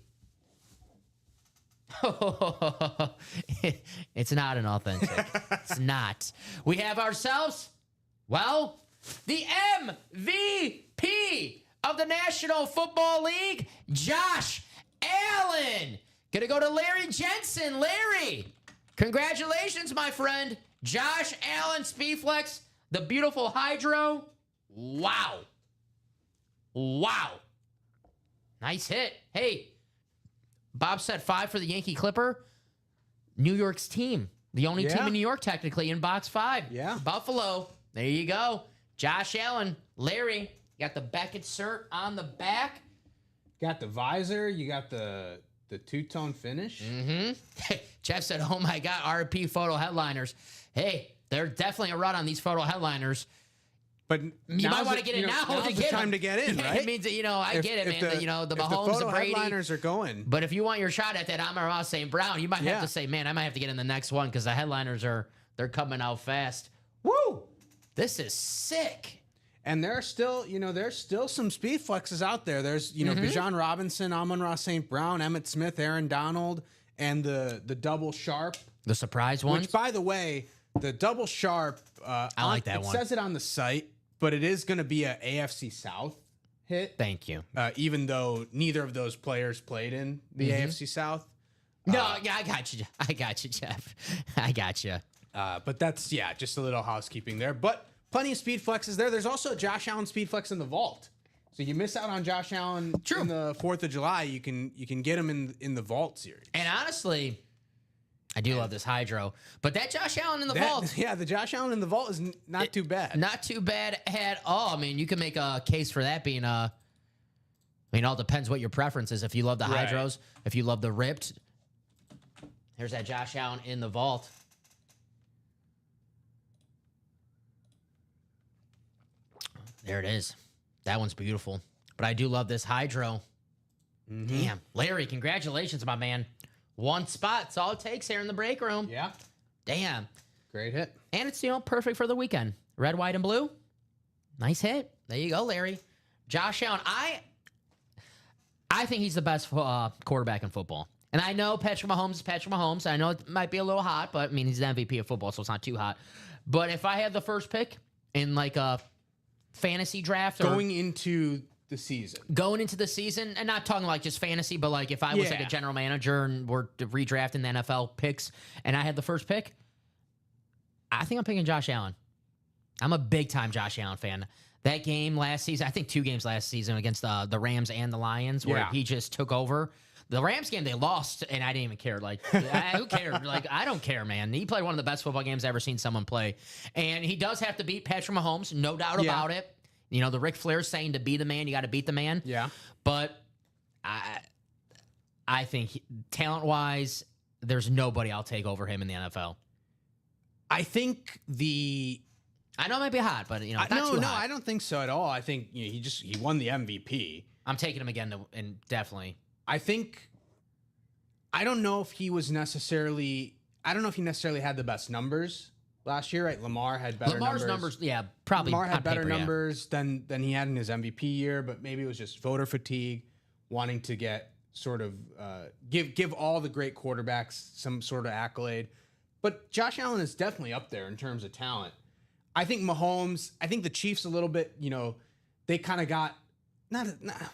It's not an authentic. It's not. We have ourselves, well, the MVP of the National Football League, Josh Allen. Gonna go to Larry Jensen. Larry, congratulations, my friend. Josh Allen Speedflex, the beautiful Hydro. Wow. Wow. Nice hit. Hey, Bob said 5 for the Yankee Clipper. New York's team. The only team in New York, technically, in box 5. Yeah. Buffalo. There you go. Josh Allen. Larry, you got the Beckett cert on the back. Got the visor. You got the two-tone finish. Mm-hmm. Jeff said, oh, my God, RP photo headliners. Hey, they're definitely a run on these photo headliners. But you might want to get it now. Now's the time to get in, right? It means that, I get it, man. The Mahomes, the photo the Brady. headliners are going. But if you want your shot at that Amon-Ra St. Brown, you might have to say, man, I might have to get in the next one because the headliners they're coming out fast. Woo! This is sick. And there's still, there's still some speed flexes out there. There's, Bijan Robinson, Amon-Ra St. Brown, Emmitt Smith, Aaron Donald, and the double sharp. The surprise one. Which, by the way, the double sharp. I like that one. It says it on the site, but it is going to be a AFC South hit. Thank you. Even though neither of those players played in the AFC South. No, yeah, I got you. I got you, Jeff. I got you. But that's, just a little housekeeping there. But plenty of speed flexes there. There's also a Josh Allen speed flex in the vault. So you miss out on Josh Allen in the 4th of July, you can get him in the vault series. And honestly, I do love this hydro. But that Josh Allen in the vault. Yeah, the Josh Allen in the vault is not too bad. Not too bad at all. I mean, you can make a case for that being it all depends what your preference is. If you love the hydros, if you love the ripped, there's that Josh Allen in the vault. There it is. That one's beautiful. But I do love this hydro. Damn. Larry, congratulations, my man. 1 spot. That's all it takes here in the break room. Yeah. Damn. Great hit. And it's, perfect for the weekend. Red, white, and blue. Nice hit. There you go, Larry. Josh Allen. I think he's the best quarterback in football. And I know Patrick Mahomes is Patrick Mahomes. I know it might be a little hot, but I mean, he's the MVP of football, so it's not too hot. But if I had the first pick in like a fantasy draft going into the season, and not talking like just fantasy, but like if I was like a general manager and we're redrafting the NFL picks and I had the first pick, I think I'm picking Josh Allen. I'm a big time Josh Allen fan. That game last season, I think 2 games last season against the Rams and the Lions, where he just took over. The Rams game, they lost, and I didn't even care. Like, who cared? Like, I don't care, man. He played one of the best football games I've ever seen someone play. And he does have to beat Patrick Mahomes, no doubt about it. The Ric Flair saying to be the man, you got to beat the man. Yeah. But I think talent-wise, there's nobody I'll take over him in the NFL. I think I know it might be hot, but not too hot. No, I don't think so at all. I think he won the MVP. I'm taking him again, and definitely. I don't know if he necessarily had the best numbers last year. Right, Lamar had better numbers. Yeah, probably. Lamar had better numbers than he had in his MVP year, but maybe it was just voter fatigue, wanting to get sort of give all the great quarterbacks some sort of accolade. But Josh Allen is definitely up there in terms of talent. I think Mahomes, I think the Chiefs a little bit, they kind of got, I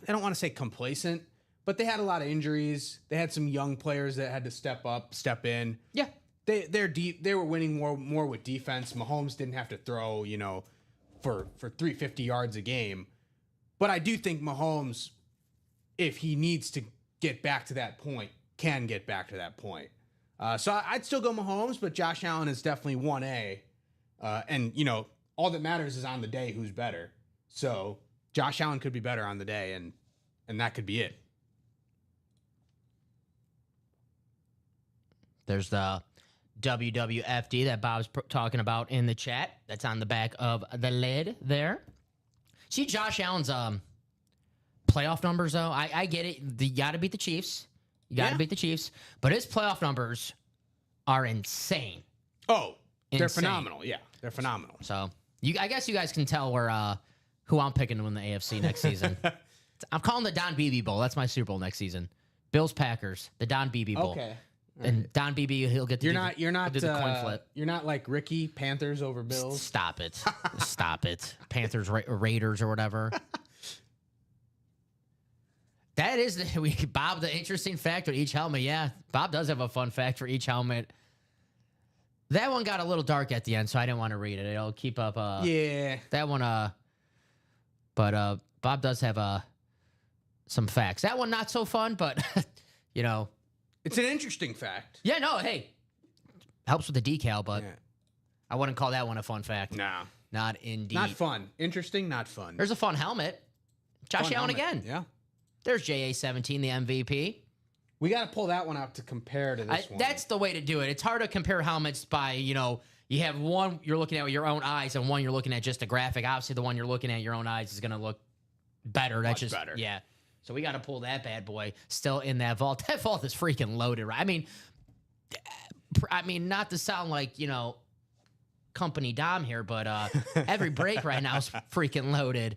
don't want to say complacent, but they had a lot of injuries. They had some young players that had to step in. Yeah. They're deep. They were winning more with defense. Mahomes didn't have to throw, for 350 yards a game. But I do think Mahomes, if he needs to get back to that point, can get back to that point. So I'd still go Mahomes, but Josh Allen is definitely 1A. And, all that matters is on the day who's better. So Josh Allen could be better on the day, and that could be it. There's the WWFD that Bob's talking about in the chat. That's on the back of the lid there. See Josh Allen's playoff numbers, though. I get it. You got to beat the Chiefs. Beat the Chiefs. But his playoff numbers are insane. Oh, they're phenomenal. Yeah, they're phenomenal. So I guess you guys can tell who I'm picking to win the AFC next season. I'm calling the Don Beebe Bowl. That's my Super Bowl next season. Bills Packers, the Don Beebe Bowl. Okay. And Don Beebe, he'll get to you're do not the coin flip. You're not like Ricky, Panthers over Bills. Stop it. Stop it. Panthers, Raiders, or whatever. That is Bob, the interesting fact with each helmet. Yeah, Bob does have a fun fact for each helmet. That one got a little dark at the end, so I didn't want to read it. It'll keep up. That one. But Bob does have some facts. That one not so fun, but It's an interesting fact. Yeah, no, hey. Helps with the decal, but I wouldn't call that one a fun fact. No. Not indeed. Not fun. Interesting, not fun. There's a fun helmet. Josh Allen again. Yeah. There's JA-17, the MVP. We got to pull that one out to compare to this one. That's the way to do it. It's hard to compare helmets by, you have one you're looking at with your own eyes and one you're looking at just a graphic. Obviously, the one you're looking at your own eyes is going to look better. That's Much better. Yeah. So we got to pull that bad boy still in that vault. That vault is freaking loaded, right? I mean, not to sound like, company Dom here, but every break right now is freaking loaded.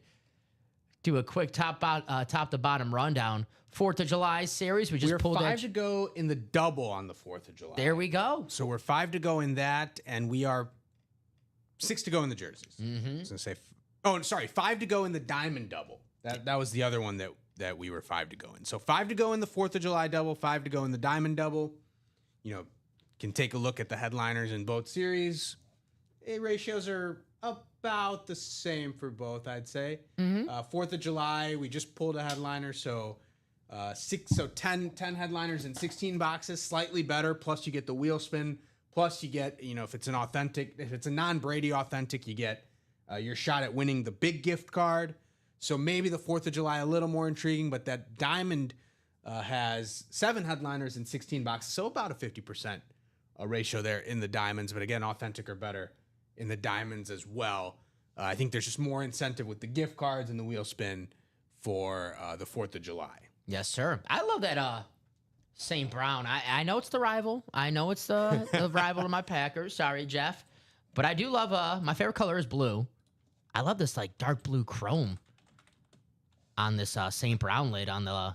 Do a quick top to bottom rundown. 4th of July series. We pulled 5 to go in the double on the 4th of July. There we go. So we're 5 to go in that, and we are 6 to go in the jerseys. Mm-hmm. I was going to say, 5 to go in the diamond double. That was the other one that we were 5 to go in. So 5 to go in the 4th of July double, 5 to go in the diamond double. can take a look at the headliners in both series. Ratios are about the same for both, I'd say. 4th of July, we just pulled a headliner, so 10 headliners in 16 boxes, slightly better. Plus, you get the wheel spin. Plus, you get, if it's a non-Brady authentic, you get your shot at winning the big gift card. So maybe the 4th of July a little more intriguing, but that diamond has 7 headliners in 16 boxes, so about a 50% ratio there in the diamonds. But again, authentic or better in the diamonds as well. I think there's just more incentive with the gift cards and the wheel spin for the 4th of July. Yes, sir. I love that St. Brown. I know it's the rival. I know it's the rival to my Packers. Sorry, Jeff. But I do love, my favorite color is blue. I love this like dark blue chrome on this St. Brown lid in the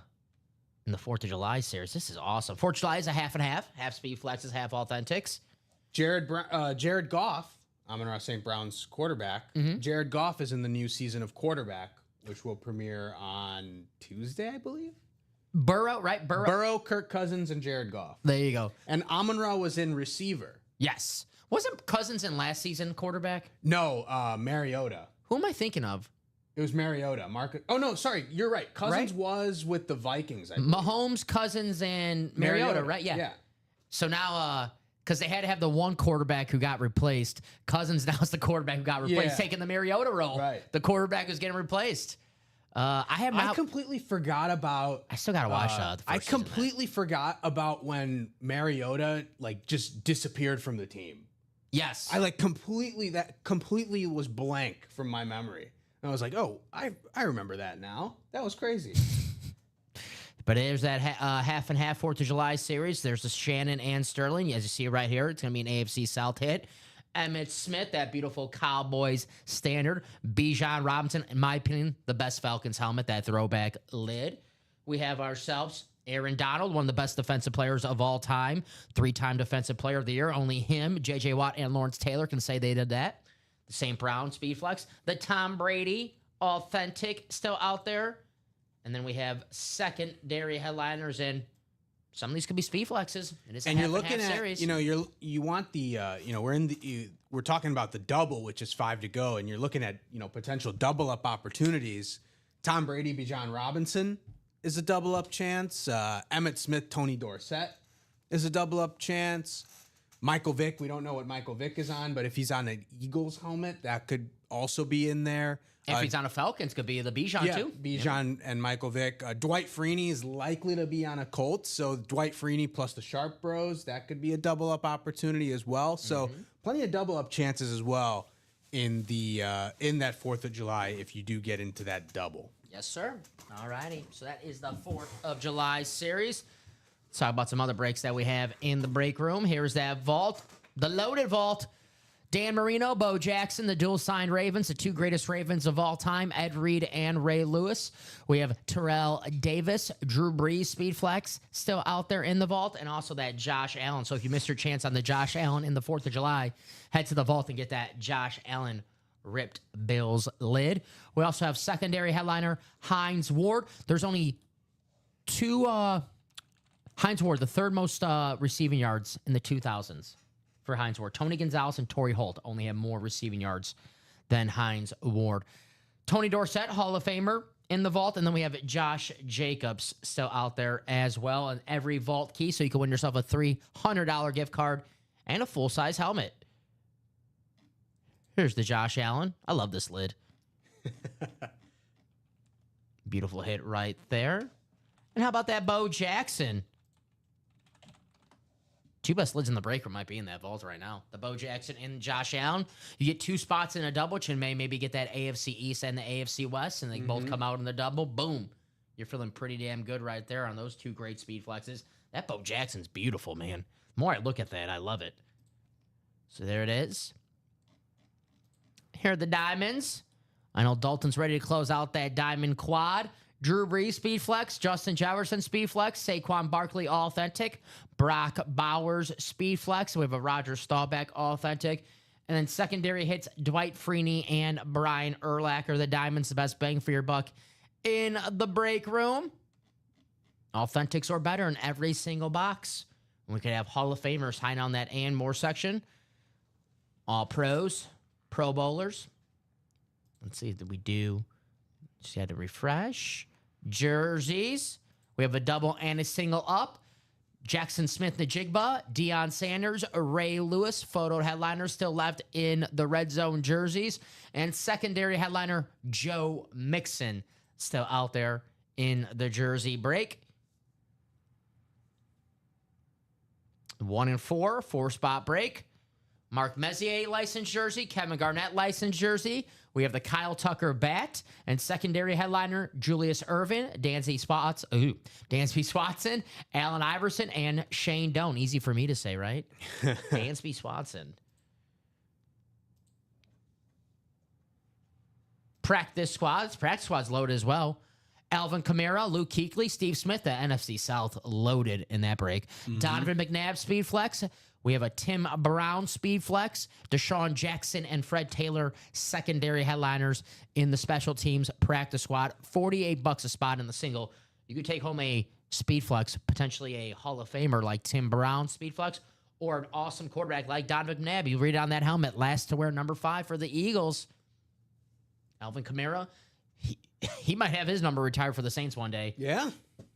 4th of July series. This is awesome. 4th of July is a half and half. Half speed flexes, half authentics. Jared Goff, Amon-Ra St. Brown's quarterback. Jared Goff is in the new season of quarterback, which will premiere on Tuesday, I believe. Burrow, right? Burrow, Kirk Cousins, and Jared Goff. There you go. And Amon-Ra was in receiver. Yes. Wasn't Cousins in last season quarterback? No, Mariota. Who am I thinking of? It was Mariota. Oh, no, sorry. You're right. Cousins was with the Vikings, I believe. Mahomes, Cousins, and Mariota, right? Yeah. So now, because they had to have the one quarterback who got replaced, Cousins now is the quarterback who got replaced, taking the Mariota role. Right. The quarterback who's getting replaced. I completely forgot about. I still gotta watch. The first I season, completely forgot about when Mariota just disappeared from the team. Yes, I completely was blank from my memory. And I was like, oh, I remember that now. That was crazy. But there's that half and half 4th of July series. There's the Shannon and Sterling. As you see right here, it's going to be an AFC South hit. Emmitt Smith, that beautiful Cowboys standard. Bijan Robinson, in my opinion, the best Falcons helmet, that throwback lid. We have ourselves Aaron Donald, one of the best defensive players of all time. 3-time Defensive Player of the Year. Only him, J.J. Watt, and Lawrence Taylor can say they did that. The St. Brown Speed Flex. The Tom Brady Authentic still out there. And then we have secondary headliners, and some of these could be speed flexes. It is and you're looking half at series. you want the we're talking about the double, which is 5 to go, and you're looking at potential double up opportunities. Tom Brady, Bijan Robinson is a double up chance. Emmitt Smith, Tony Dorsett is a double up chance. Michael Vick, we don't know what Michael Vick is on, but if he's on an Eagles helmet, that could also be in there. If he's on a Falcons, could be the Bijan too. Bijan and Michael Vick. Dwight Freeney is likely to be on a Colts, so Dwight Freeney plus the Sharp Bros, that could be a double up opportunity as well. So plenty of double up chances as well in that 4th of July if you do get into that double. Yes, sir. All righty. So that is the 4th of July series. Let's talk about some other breaks that we have in the break room. Here's that vault, the loaded vault. Dan Marino, Bo Jackson, the dual-signed Ravens, the 2 greatest Ravens of all time, Ed Reed and Ray Lewis. We have Terrell Davis, Drew Brees, Speed Flex, still out there in the vault, and also that Josh Allen. So if you missed your chance on the Josh Allen in the 4th of July, head to the vault and get that Josh Allen ripped Bills lid. We also have secondary headliner Hines Ward. There's only 2... Hines Ward, the 3rd most receiving yards in the 2000s. For Hines Ward. Tony Gonzalez and Torrey Holt only have more receiving yards than Hines Ward. Tony Dorsett, Hall of Famer in the vault. And then we have Josh Jacobs still out there as well in every vault key. So you can win yourself a $300 gift card and a full-size helmet. Here's the Josh Allen. I love this lid. Beautiful hit right there. And how about that Bo Jackson? 2 best lids in the breaker might be in that vault right now. The Bo Jackson and Josh Allen. You get 2 spots in a double. Chin May maybe get that AFC East and the AFC West, and they both come out in the double. Boom. You're feeling pretty damn good right there on those 2 great speed flexes. That Bo Jackson's beautiful, man. The more I look at that, I love it. So there it is. Here are the diamonds. I know Dalton's ready to close out that diamond quad. Drew Brees, Speed Flex. Justin Jefferson, Speed Flex. Saquon Barkley, Authentic. Brock Bowers, Speed Flex. We have a Roger Staubach, Authentic. And then secondary hits, Dwight Freeney and Brian Urlacher. The Diamonds, the best bang for your buck in the break room. Authentics or better in every single box. And we could have Hall of Famers hiding on that and more section. All pros, Pro Bowlers. Let's see, did we do? Just had to refresh. Jerseys. We have a double and a single up. Jackson Smith-Njigba, Deion Sanders, Ray Lewis, photo headliners still left in the red zone jerseys. And secondary headliner, Joe Mixon, still out there in the jersey break. 1 and 4, 4-spot break. Mark Messier licensed jersey, Kevin Garnett licensed jersey. We have the Kyle Tucker bat and secondary headliner Julius Ervin, Dansby Swanson, Allen Iverson, and Shane Doan. Easy for me to say, right? Dansby Swanson. Practice squad's loaded as well. Alvin Kamara, Luke Kuechly, Steve Smith, the NFC South loaded in that break. Donovan McNabb, speed flex. We have a Tim Brown speed flex, Deshaun Jackson and Fred Taylor secondary headliners in the special teams practice squad. $48 a spot in the single. You could take home a speed flex, potentially a Hall of Famer like Tim Brown speed flex, or an awesome quarterback like Donovan McNabb. You read on that helmet, last to wear number 5 for the Eagles. Alvin Kamara, he might have his number retired for the Saints one day. Yeah.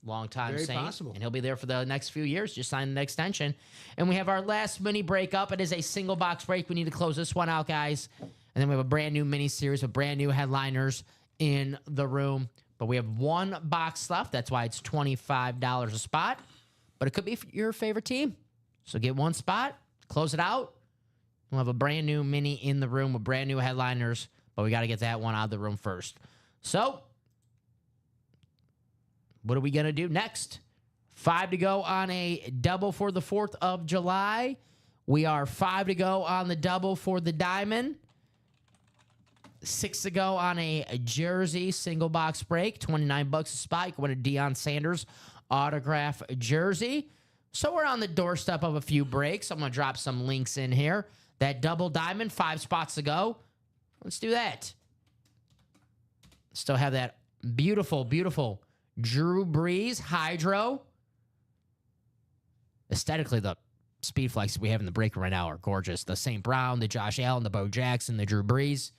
Long time Very Saint, possible. and he'll be there for the next few years. Just signed an extension. And we have our last mini break up. It is a single box break. We need to close this one out, guys. And then we have a brand new mini series with brand new headliners in the room. But we have one box left. That's why it's $25 a spot. But it could be your favorite team. So get one spot, close it out. We'll have a brand new mini in the room with brand new headliners. But we got to get that one out of the room first. So what are we going to do next? 5 to go on a double for the 4th of July. We are 5 to go on the double for the diamond. 6 to go on a jersey single box break. $29 a spot. You can win a Deion Sanders autograph jersey. So we're on the doorstep of a few breaks. I'm going to drop some links in here. That double diamond, 5 spots to go. Let's do that. Still have that beautiful, beautiful Drew Brees Hydro. Aesthetically, the speed flex we have in the break right now are gorgeous. The St. Brown, the Josh Allen, the Bo Jackson, the Drew Brees.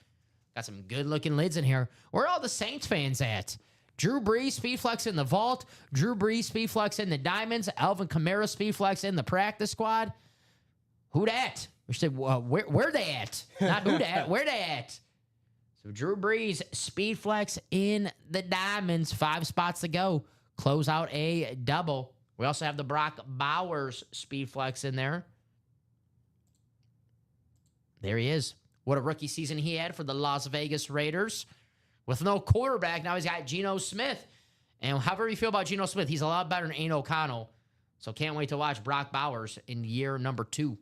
Got some good-looking lids in here. Where are all the Saints fans at? Drew Brees speed flex in the vault. Drew Brees speed flex in the diamonds. Alvin Kamara speed flex in the practice squad. Who dat? We said, where they at? Not who dat. Where they at? So Drew Brees, speed flex in the diamonds. 5 spots to go. Close out a double. We also have the Brock Bowers speed flex in there. There he is. What a rookie season he had for the Las Vegas Raiders. With no quarterback, now he's got Geno Smith. And however you feel about Geno Smith, he's a lot better than Aiden O'Connell. So can't wait to watch Brock Bowers in year number 2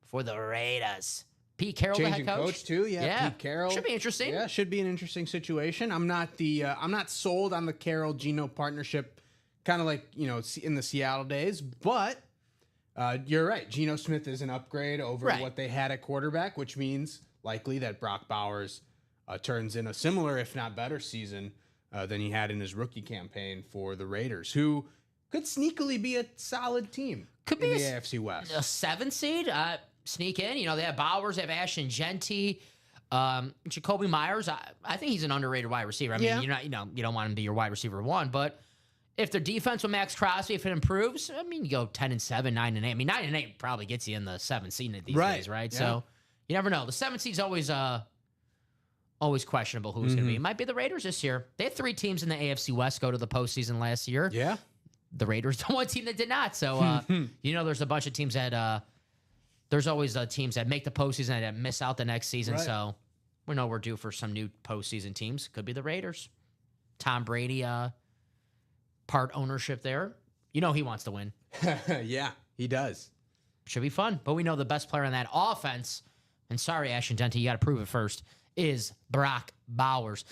for the Raiders. Pete Carroll, Changing the head coach too. Yeah, Pete Carroll should be interesting. Yeah, should be an interesting situation. I'm not sold on the Carroll Geno partnership, kind of like in the Seattle days. But you're right. Geno Smith is an upgrade over what they had at quarterback, which means likely that Brock Bowers turns in a similar, if not better, season than he had in his rookie campaign for the Raiders, who could sneakily be a solid team. Could in be the AFC West. A 7 seed. Sneak in. They have Bowers, they have Ashton Genty, Jacoby Myers. I think he's an underrated wide receiver. I mean, you don't want him to be your wide receiver 1, but if their defense with Max Crosby, if it improves, I mean, you go 10-7, 9-8. I mean, 9-8 probably gets you in the 7th seed these days, right? Yeah. So you never know. The 7th seed's always questionable who's going to be. It might be the Raiders this year. They had 3 teams in the AFC West go to the postseason last year. Yeah. The Raiders, the one team that did not. So, there's a bunch of teams that there's always teams that make the postseason that miss out the next season. Right. So we know we're due for some new postseason teams. Could be the Raiders. Tom Brady, part ownership there. He wants to win. Yeah, he does. Should be fun. But we know the best player on that offense, and sorry, Ashton Genty, you got to prove it first, is Brock Bowers.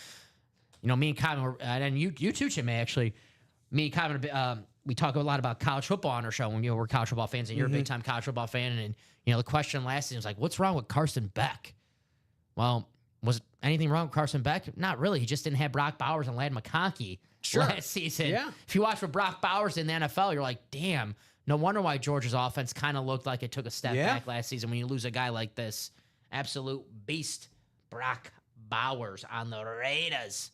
Me and Kevin, and you too, Jim, actually. Me and Kevin, we talk a lot about college football on our show when we're college football fans, and you're a big-time college football fan. And, the question last season was like, what's wrong with Carson Beck? Well, was anything wrong with Carson Beck? Not really. He just didn't have Brock Bowers and Ladd McConkey last season. Yeah. If you watch with Brock Bowers in the NFL, you're like, damn, No wonder why Georgia's offense kind of looked like it took a step Yeah. back last season when you lose a guy like this. Absolute beast, Brock Bowers on the Raiders.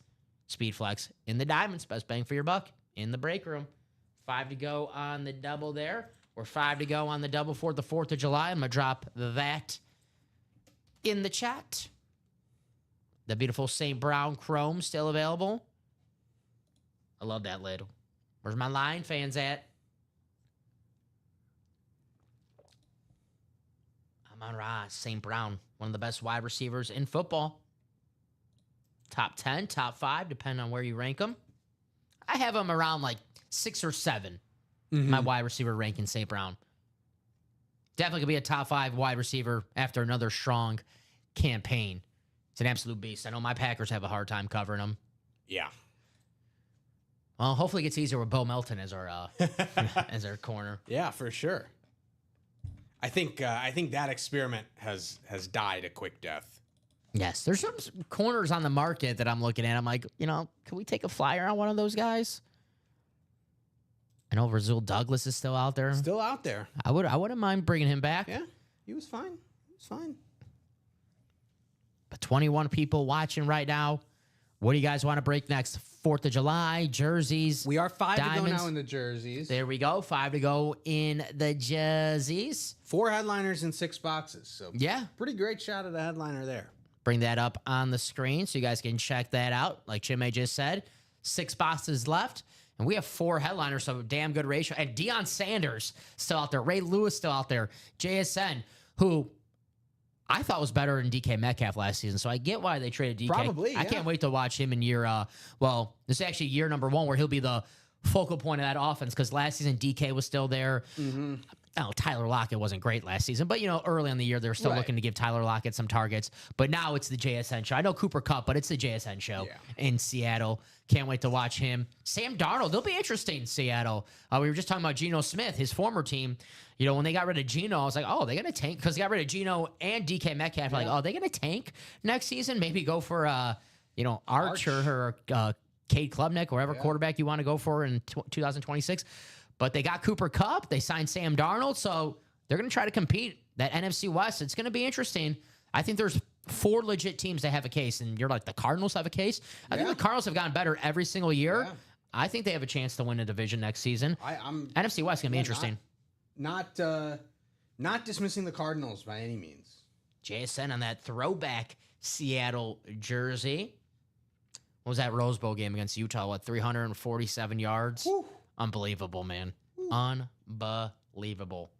Speed flex in the diamonds. Best bang for your buck in the break room. 5 to go on the double there. Or 5 to go on the double for the 4th of July. I'm going to drop that in the chat. The beautiful St. Brown Chrome still available. I love that lid. Where's my line fans at? Amon-Ra St. Brown, one of the best wide receivers in football. Top 10, top 5, depending on where you rank them. I have him around like 6 or 7, my wide receiver ranking St. Brown. Definitely could be a top 5 wide receiver after another strong campaign. It's an absolute beast. I know my Packers have a hard time covering him. Yeah. Well, hopefully it gets easier with Bo Melton as our as our corner. Yeah, for sure. I think that experiment has died a quick death. Yes, there's some corners on the market that I'm looking at. I'm like, can we take a flyer on one of those guys? I know Razul Douglas is still out there. Still out there. I wouldn't mind bringing him back. Yeah, he was fine. He was fine. But 21 people watching right now. What do you guys want to break next? 4th of July, jerseys. We are 5 to go diamonds. now in the jerseys. There we go. 5 to go in the jerseys. 4 headliners and 6 boxes. So Yeah. pretty great shot at a headliner there. Bring that up on the screen so you guys can check that out. Like Chimme just said, 6 boxes left. And we have 4 headliners, so damn good ratio. And Deion Sanders still out there. Ray Lewis still out there. JSN, who I thought was better than DK Metcalf last season. So I get why they traded DK. Probably, I yeah. can't wait to watch him in year, this is actually year number 1 where he'll be the focal point of that offense because last season DK was still there. Oh, Tyler Lockett wasn't great last season, but early in the year they were still Right. looking to give Tyler Lockett some targets. But now it's the JSN show. I know Cooper Kupp, but it's the JSN show in Seattle. Can't wait to watch him. Sam Darnold, they'll be interesting in Seattle. We were just talking about Geno Smith, his former team. When they got rid of Geno, I was like, oh, they're going to tank because they got rid of Geno and DK Metcalf. Like, oh, they're going to tank next season. Maybe go for Archer or Cade Klubnik, wherever quarterback you want to go for in 2026. But they got Cooper Kupp. They signed Sam Darnold. So they're going to try to compete. That NFC West, it's going to be interesting. I think there's 4 legit teams that have a case. And you're like, the Cardinals have a case? I think the Cardinals have gotten better every single year. Yeah. I think they have a chance to win a division next season. I'm NFC West is going to be interesting. not dismissing the Cardinals by any means. JSN on that throwback Seattle jersey. What was that Rose Bowl game against Utah? 347 yards? Whew. Unbelievable, man. Unbelievable.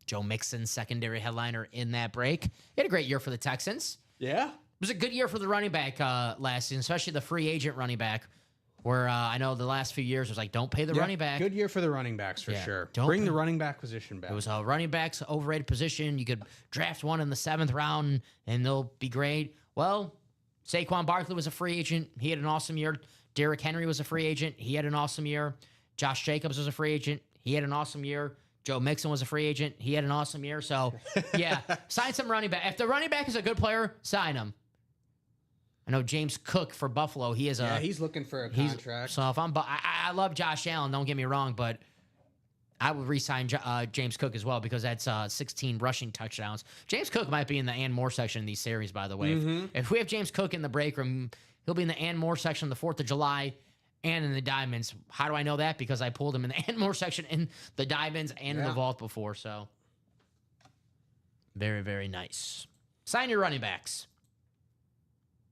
Joe Mixon, secondary headliner in that break. He had a great year for the Texans. Yeah. It was a good year for the running back last season, especially the free agent running back, where I know the last few years was like, don't pay the running back. Good year for the running backs for sure. Don't Bring pay- the running back position back. It was a running back's overrated position. You could draft one in the 7th round, and they'll be great. Well, Saquon Barkley was a free agent. He had an awesome year. Derrick Henry was a free agent. He had an awesome year. Josh Jacobs was a free agent. He had an awesome year. Joe Mixon was a free agent. He had an awesome year. So, yeah, sign some running back. If the running back is a good player, sign him. I know James Cook for Buffalo. He is he's looking for a contract. So if I love Josh Allen. Don't get me wrong, but I would re-sign James Cook as well because that's 16 rushing touchdowns. James Cook might be in the and more section in these series, by the way. If we have James Cook in the break room, he'll be in the and more section on the 4th of July and in the diamonds. How do I know that? Because I pulled him in the and more section in the diamonds and in the vault before. So very, very nice. Sign your running backs.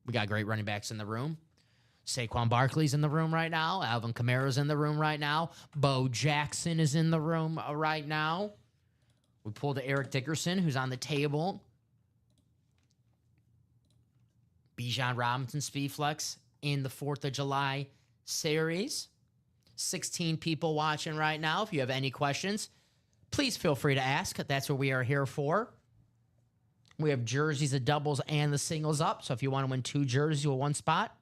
We got great running backs in the room. Saquon Barkley's in the room right now. Alvin Kamara's in the room right now. Bo Jackson is in the room right now. We pulled Eric Dickerson, who's on the table. Bijan Robinson Speedflex in the 4th of July series. 16 people watching right now. If you have any questions, please feel free to ask. That's what we are here for. We have jerseys, the doubles, and the singles up. So if you want to win 2 jerseys with 1 spot,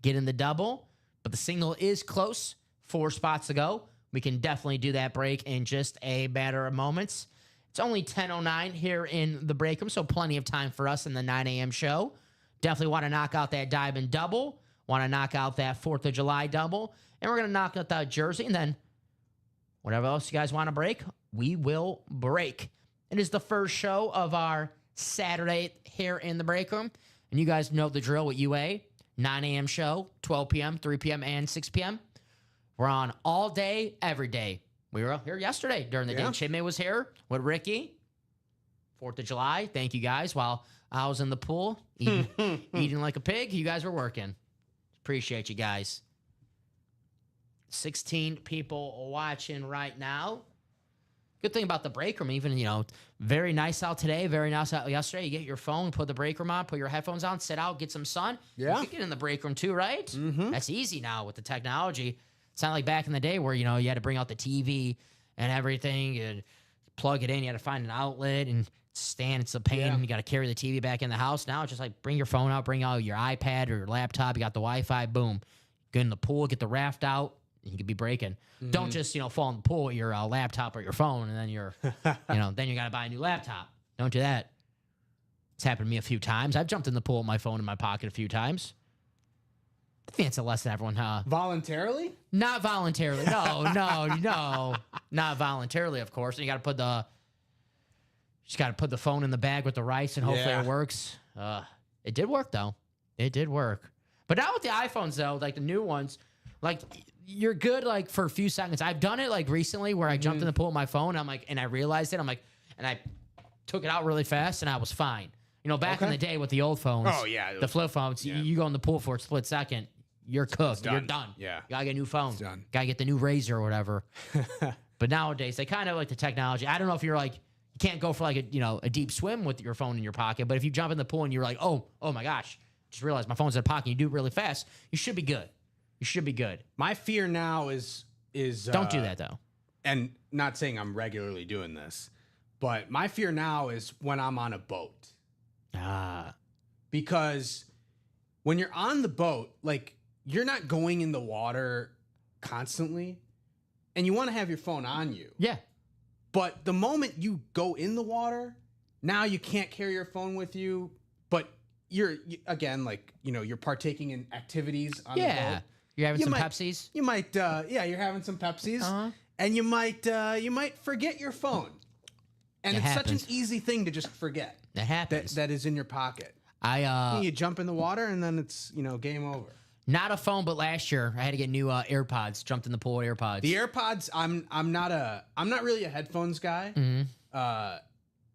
get in the double. But the single is close. 4 spots to go. We can definitely do that break in just a matter of moments. It's only 10:09 here in the break room, so plenty of time for us in the 9 a.m. show. Definitely want to knock out that diamond double. Want to knock out that 4th of July double. And we're going to knock out that jersey. And then Whatever else you guys want to break, we will break. It is the first show of our Saturday here in the break room. And you guys know the drill with UA. 9 a.m. show, 12 p.m., 3 p.m., and 6 p.m. We're on all day, every day. We were here yesterday during the day. Chinmay was here with Ricky. 4th of July. Thank you guys. While I was in the pool eating like a pig, you guys were working. Appreciate you guys. 16 people watching right now. Good thing about the break room, even, very nice out today, very nice out yesterday. You get your phone, put the break room on, put your headphones on, sit out, get some sun. Yeah. You can get in the break room too, right? Mm-hmm. That's easy now with the technology. It's not like back in the day where, you had to bring out the TV and everything and plug it in. You had to find an outlet and stand. It's a pain. Yeah. You got to carry the TV back in the house. Now it's just like bring your phone out, bring out your iPad or your laptop. You got the Wi-Fi, boom. Get in the pool, get the raft out. You could be breaking. Mm-hmm. Don't just, fall in the pool with your laptop or your phone, and then then you got to buy a new laptop. Don't do that. It's happened to me a few times. I've jumped in the pool with my phone in my pocket a few times. I think it's a lesson everyone, Voluntarily? Not voluntarily. No. Not voluntarily, of course. And you got to put the phone in the bag with the rice, and hopefully it works. It did work, though. It did work. But now with the iPhones, though, like the new ones, like you're good like for a few seconds. I've done it like recently where I jumped in the pool with my phone. And I realized it. And I took it out really fast and I was fine. Back in the day with the old phones, the flip phones, you go in the pool for a split second, you're cooked. You're done. Yeah. You gotta get a new phone. It's done. Gotta get the new Razor or whatever. But nowadays they kind of like the technology. I don't know if you're like, you can't go for like a deep swim with your phone in your pocket, but if you jump in the pool and you're like, oh my gosh, just realized my phone's in the pocket, you do it really fast, you should be good. You should be good. My fear now is don't do that though. And not saying I'm regularly doing this, but my fear now is when I'm on a boat. Because when you're on the boat, like you're not going in the water constantly and you want to have your phone on you. Yeah. But the moment you go in the water, now you can't carry your phone with you, but you're partaking in activities on the boat. You're having some Pepsis? You might, you're having some Pepsis, and you might forget your phone, and it's such an easy thing to just forget. That happens. That is in your pocket. You jump in the water, and then it's game over. Not a phone, but last year I had to get new AirPods. Jumped in the pool with AirPods. The AirPods, I'm not really a headphones guy. Mm-hmm. I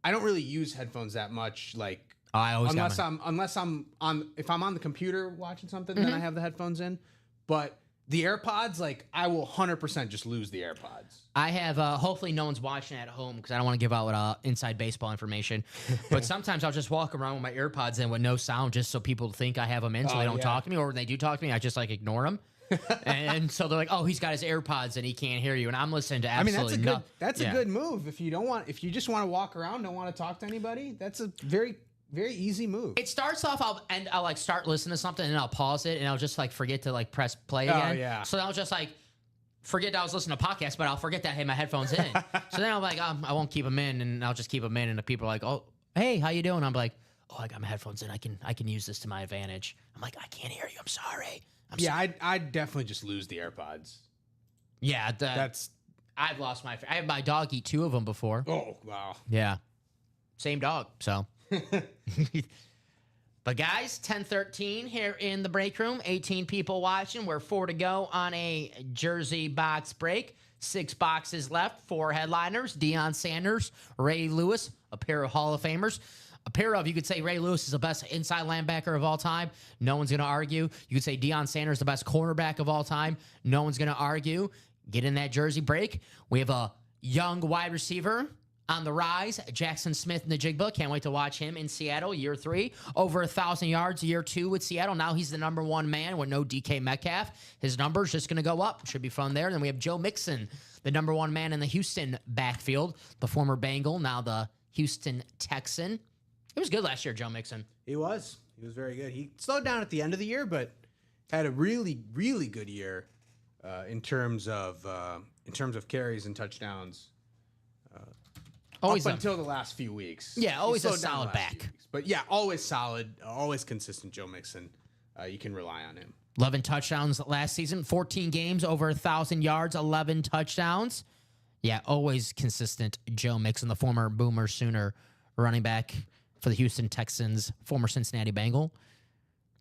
don't really use headphones that much. Like unless I'm on the computer watching something, then I have the headphones in. But the AirPods, like, I will 100% just lose the AirPods. I have, hopefully no one's watching at home because I don't want to give out inside baseball information. But sometimes I'll just walk around with my AirPods in with no sound just so people think I have them in so they don't talk to me. Or when they do talk to me, I just, like, ignore them. and so they're like, oh, he's got his AirPods and he can't hear you. And I'm listening to absolutely nothing. That's a good move. If you just want to walk around, don't want to talk to anybody, that's a very, very easy move. It starts off, I'll like start listening to something and I'll pause it and I'll just like forget to like press play again. Oh, yeah. So I'll just like forget that I was listening to podcasts, but I'll forget that I had my headphones in. So then I'm like, I won't keep them in, and I'll just keep them in. And the people are like, oh, hey, how you doing? I'm like, oh, I got my headphones in. I can use this to my advantage. I'm like, I can't hear you. I'm sorry. I'd definitely just lose the AirPods. Yeah, I've lost my. I had my dog eat 2 of them before. Oh wow. Yeah, same dog. So. But guys, 10:13 here in the break room. 18 people watching. We're 4 to go on a jersey box break. 6 boxes left. 4 headliners: Deion Sanders, Ray Lewis, a pair of Hall of Famers. A pair of, you could say Ray Lewis is the best inside linebacker of all time. No one's going to argue. You could say Deion Sanders the best cornerback of all time. No one's going to argue. Get in that jersey break. We have a young wide receiver on the rise, Jackson Smith in the Jigba. Can't wait to watch him in Seattle, year 3. Over 1,000 yards, year 2 with Seattle. Now he's the number 1 man with no DK Metcalf. His number's just going to go up. Should be fun there. Then we have Joe Mixon, the number 1 man in the Houston backfield. The former Bengal, now the Houston Texan. He was good last year, Joe Mixon. He was very good. He slowed down at the end of the year, but had a really, really good year in terms of carries and touchdowns. Always up until the last few weeks. Yeah, always a solid back. But yeah, always solid, always consistent Joe Mixon. You can rely on him. 11 touchdowns last season, 14 games, over 1,000 yards, 11 touchdowns. Yeah, always consistent. Joe Mixon, the former Boomer Sooner running back for the Houston Texans, former Cincinnati Bengal.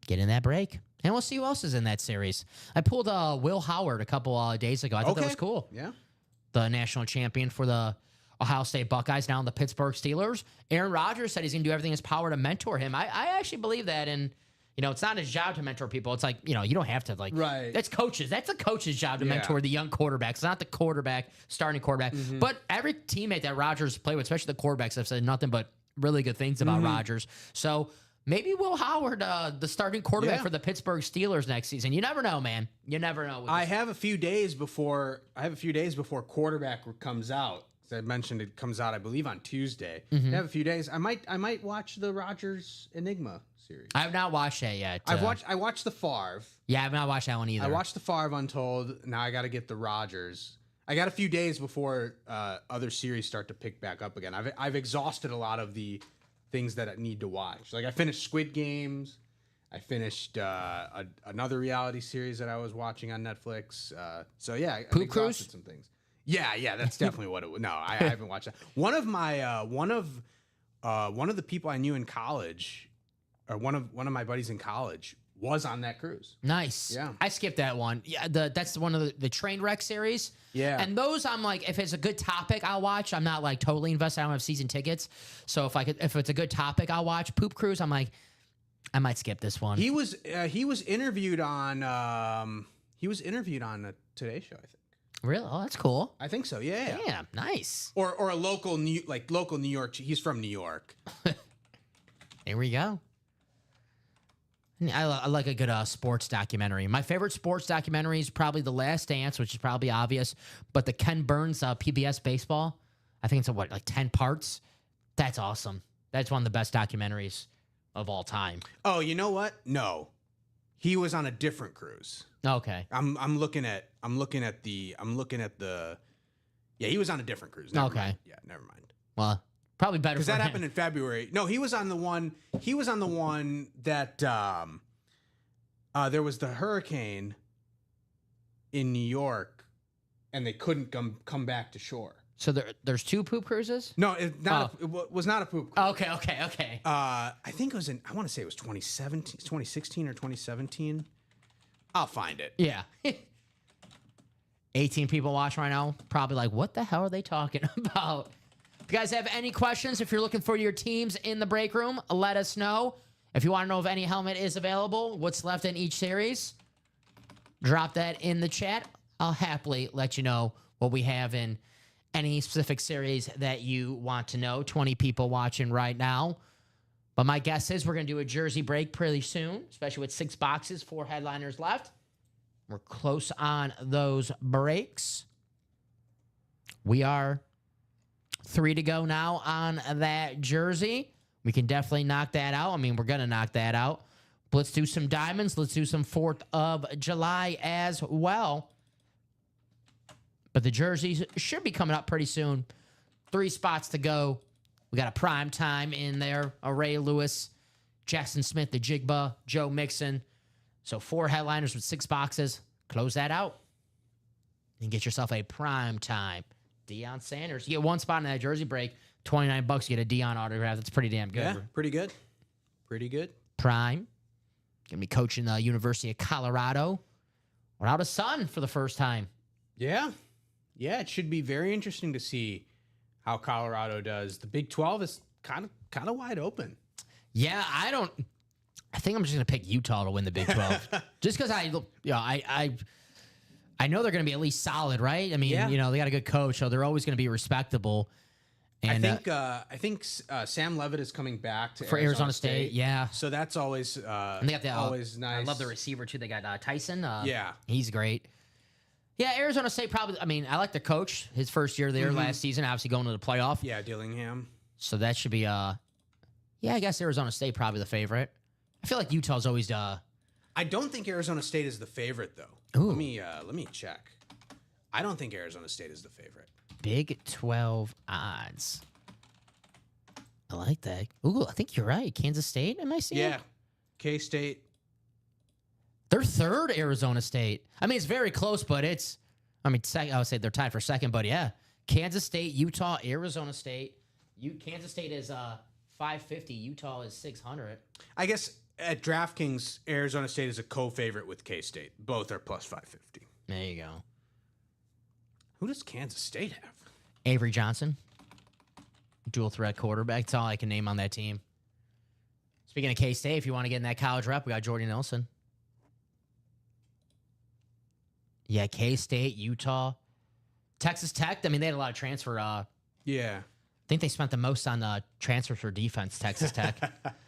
Get in that break. And we'll see who else is in that series. I pulled Will Howard a couple days ago. I thought that was cool. Yeah. The national champion for the Ohio State Buckeyes, now in the Pittsburgh Steelers. Aaron Rodgers said he's going to do everything in his power to mentor him. I actually believe that. And, it's not his job to mentor people. It's like, you don't have to, Right. That's coaches. That's a coach's job to mentor the young quarterbacks. It's not the starting quarterback. But every teammate that Rodgers played with, especially the quarterbacks, have said nothing but really good things about Rodgers. So maybe Will Howard, the starting quarterback for the Pittsburgh Steelers next season. You never know, man. You never know. I have a few days before quarterback comes out. As I mentioned, it comes out, I believe, on Tuesday. I have a few days. I might watch the Rodgers Enigma series. I have not watched that yet. I watched the Favre. Yeah, I have not watched that one either. I watched the Favre Untold. Now I got to get the Rodgers. I got a few days before other series start to pick back up again. I've exhausted a lot of the things that I need to watch. Like I finished Squid Games. I finished another reality series that I was watching on Netflix. So yeah, I've Poop Cruise? exhausted some things. Yeah, that's definitely what it was. No, I haven't watched that. One of the people I knew in college, or one of my buddies in college, was on that cruise. Nice. Yeah. I skipped that one. Yeah, that's one of the train wreck series. Yeah. And those I'm like, if it's a good topic, I'll watch. I'm not like totally invested. I don't have season tickets. So if it's a good topic, I'll watch. Poop Cruise, I'm like, I might skip this one. He was interviewed on a Today Show, I think. Really? Oh, that's cool. I think so. Yeah. Damn, nice. Or a local New York. He's from New York. There we go. I like a good sports documentary. My favorite sports documentary is probably The Last Dance, which is probably obvious, but the Ken Burns PBS Baseball, I think it's 10 parts. That's awesome. That's one of the best documentaries of all time. Oh, you know what? No, he was on a different cruise. Okay. I'm looking at the. Yeah, he was on a different cruise. Never mind. Yeah, never mind. Well, probably better because that happened in February. No, he was on the one. He was on the one that there was the hurricane in New York, and they couldn't come back to shore. So there's two poop cruises? No, it was not a poop cruise. Okay. I think it was I want to say it was 2017, 2016 or 2017. I'll find it. Yeah. 18 people watching right now. Probably like, what the hell are they talking about? If you guys have any questions, if you're looking for your teams in the break room, let us know. If you want to know if any helmet is available, what's left in each series, drop that in the chat. I'll happily let you know what we have in any specific series that you want to know. 20 people watching right now. But my guess is we're going to do a jersey break pretty soon, especially with 6 boxes, 4 headliners left. We're close on those breaks. We are 3 to go now on that jersey. We can definitely knock that out. I mean, we're going to knock that out. But let's do some diamonds. Let's do some 4th of July as well. But the jerseys should be coming up pretty soon. 3 spots to go. We got a prime time in there. Ray Lewis, Jackson Smith, the Jigba, Joe Mixon. So 4 headliners with 6 boxes. Close that out. And get yourself a prime time. Deion Sanders. You get 1 spot in that jersey break. $29. You get a Deion autograph. That's pretty damn good. Yeah, pretty good. Pretty good. Prime. Gonna be coaching the University of Colorado without a son for the first time. Yeah. Yeah, it should be very interesting to see how Colorado does. The Big 12 is kind of wide open. Yeah, I think I'm just gonna pick Utah to win the Big 12, just because I know they're gonna be at least solid, right? I mean, they got a good coach, so they're always gonna be respectable. And I think Sam Levitt is coming back to for Arizona State. Yeah, so that's always and they got always nice. I love the receiver too. They got Tyson. Yeah, he's great. Yeah, Arizona State probably. I mean, I like the coach. His first year there last season, obviously going to the playoff. Yeah, Dillingham. So that should be yeah, I guess Arizona State probably the favorite. I feel like Utah's always I don't think Arizona State is the favorite though. Ooh. Let me check. I don't think Arizona State is the favorite. Big 12 odds. I like that. Ooh, I think you're right. Kansas State, am I seeing? Yeah. K-State. They're 3rd, Arizona State. I mean, it's very close, but I would say they're tied for 2nd, but yeah. Kansas State, Utah, Arizona State. Kansas State is 550. Utah is 600. I guess at DraftKings, Arizona State is a co-favorite with K-State. Both are plus 550. There you go. Who does Kansas State have? Avery Johnson, dual threat quarterback. That's all I can name on that team. Speaking of K-State, if you want to get in that college rep, we got Jordy Nelson. Yeah, K-State, Utah, Texas Tech. I mean, they had a lot of transfer. Yeah. I think they spent the most on transfers for defense, Texas Tech.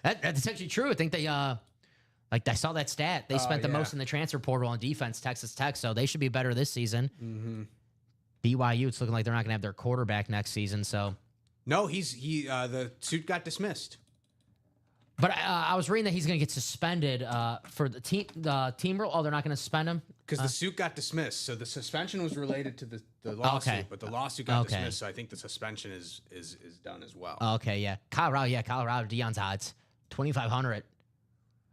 That's actually true. I think they, I saw that stat. They spent the most in the transfer portal on defense, Texas Tech, so they should be better this season. Mm-hmm. BYU, it's looking like they're not going to have their quarterback next season, so. No, the suit got dismissed. But I was reading that he's going to get suspended for the team rule. Oh, they're not going to suspend him? Because the suit got dismissed. So the suspension was related to the lawsuit, but the lawsuit got dismissed. So I think the suspension is done as well. Okay, yeah. Colorado, Deion's odds. 2,500.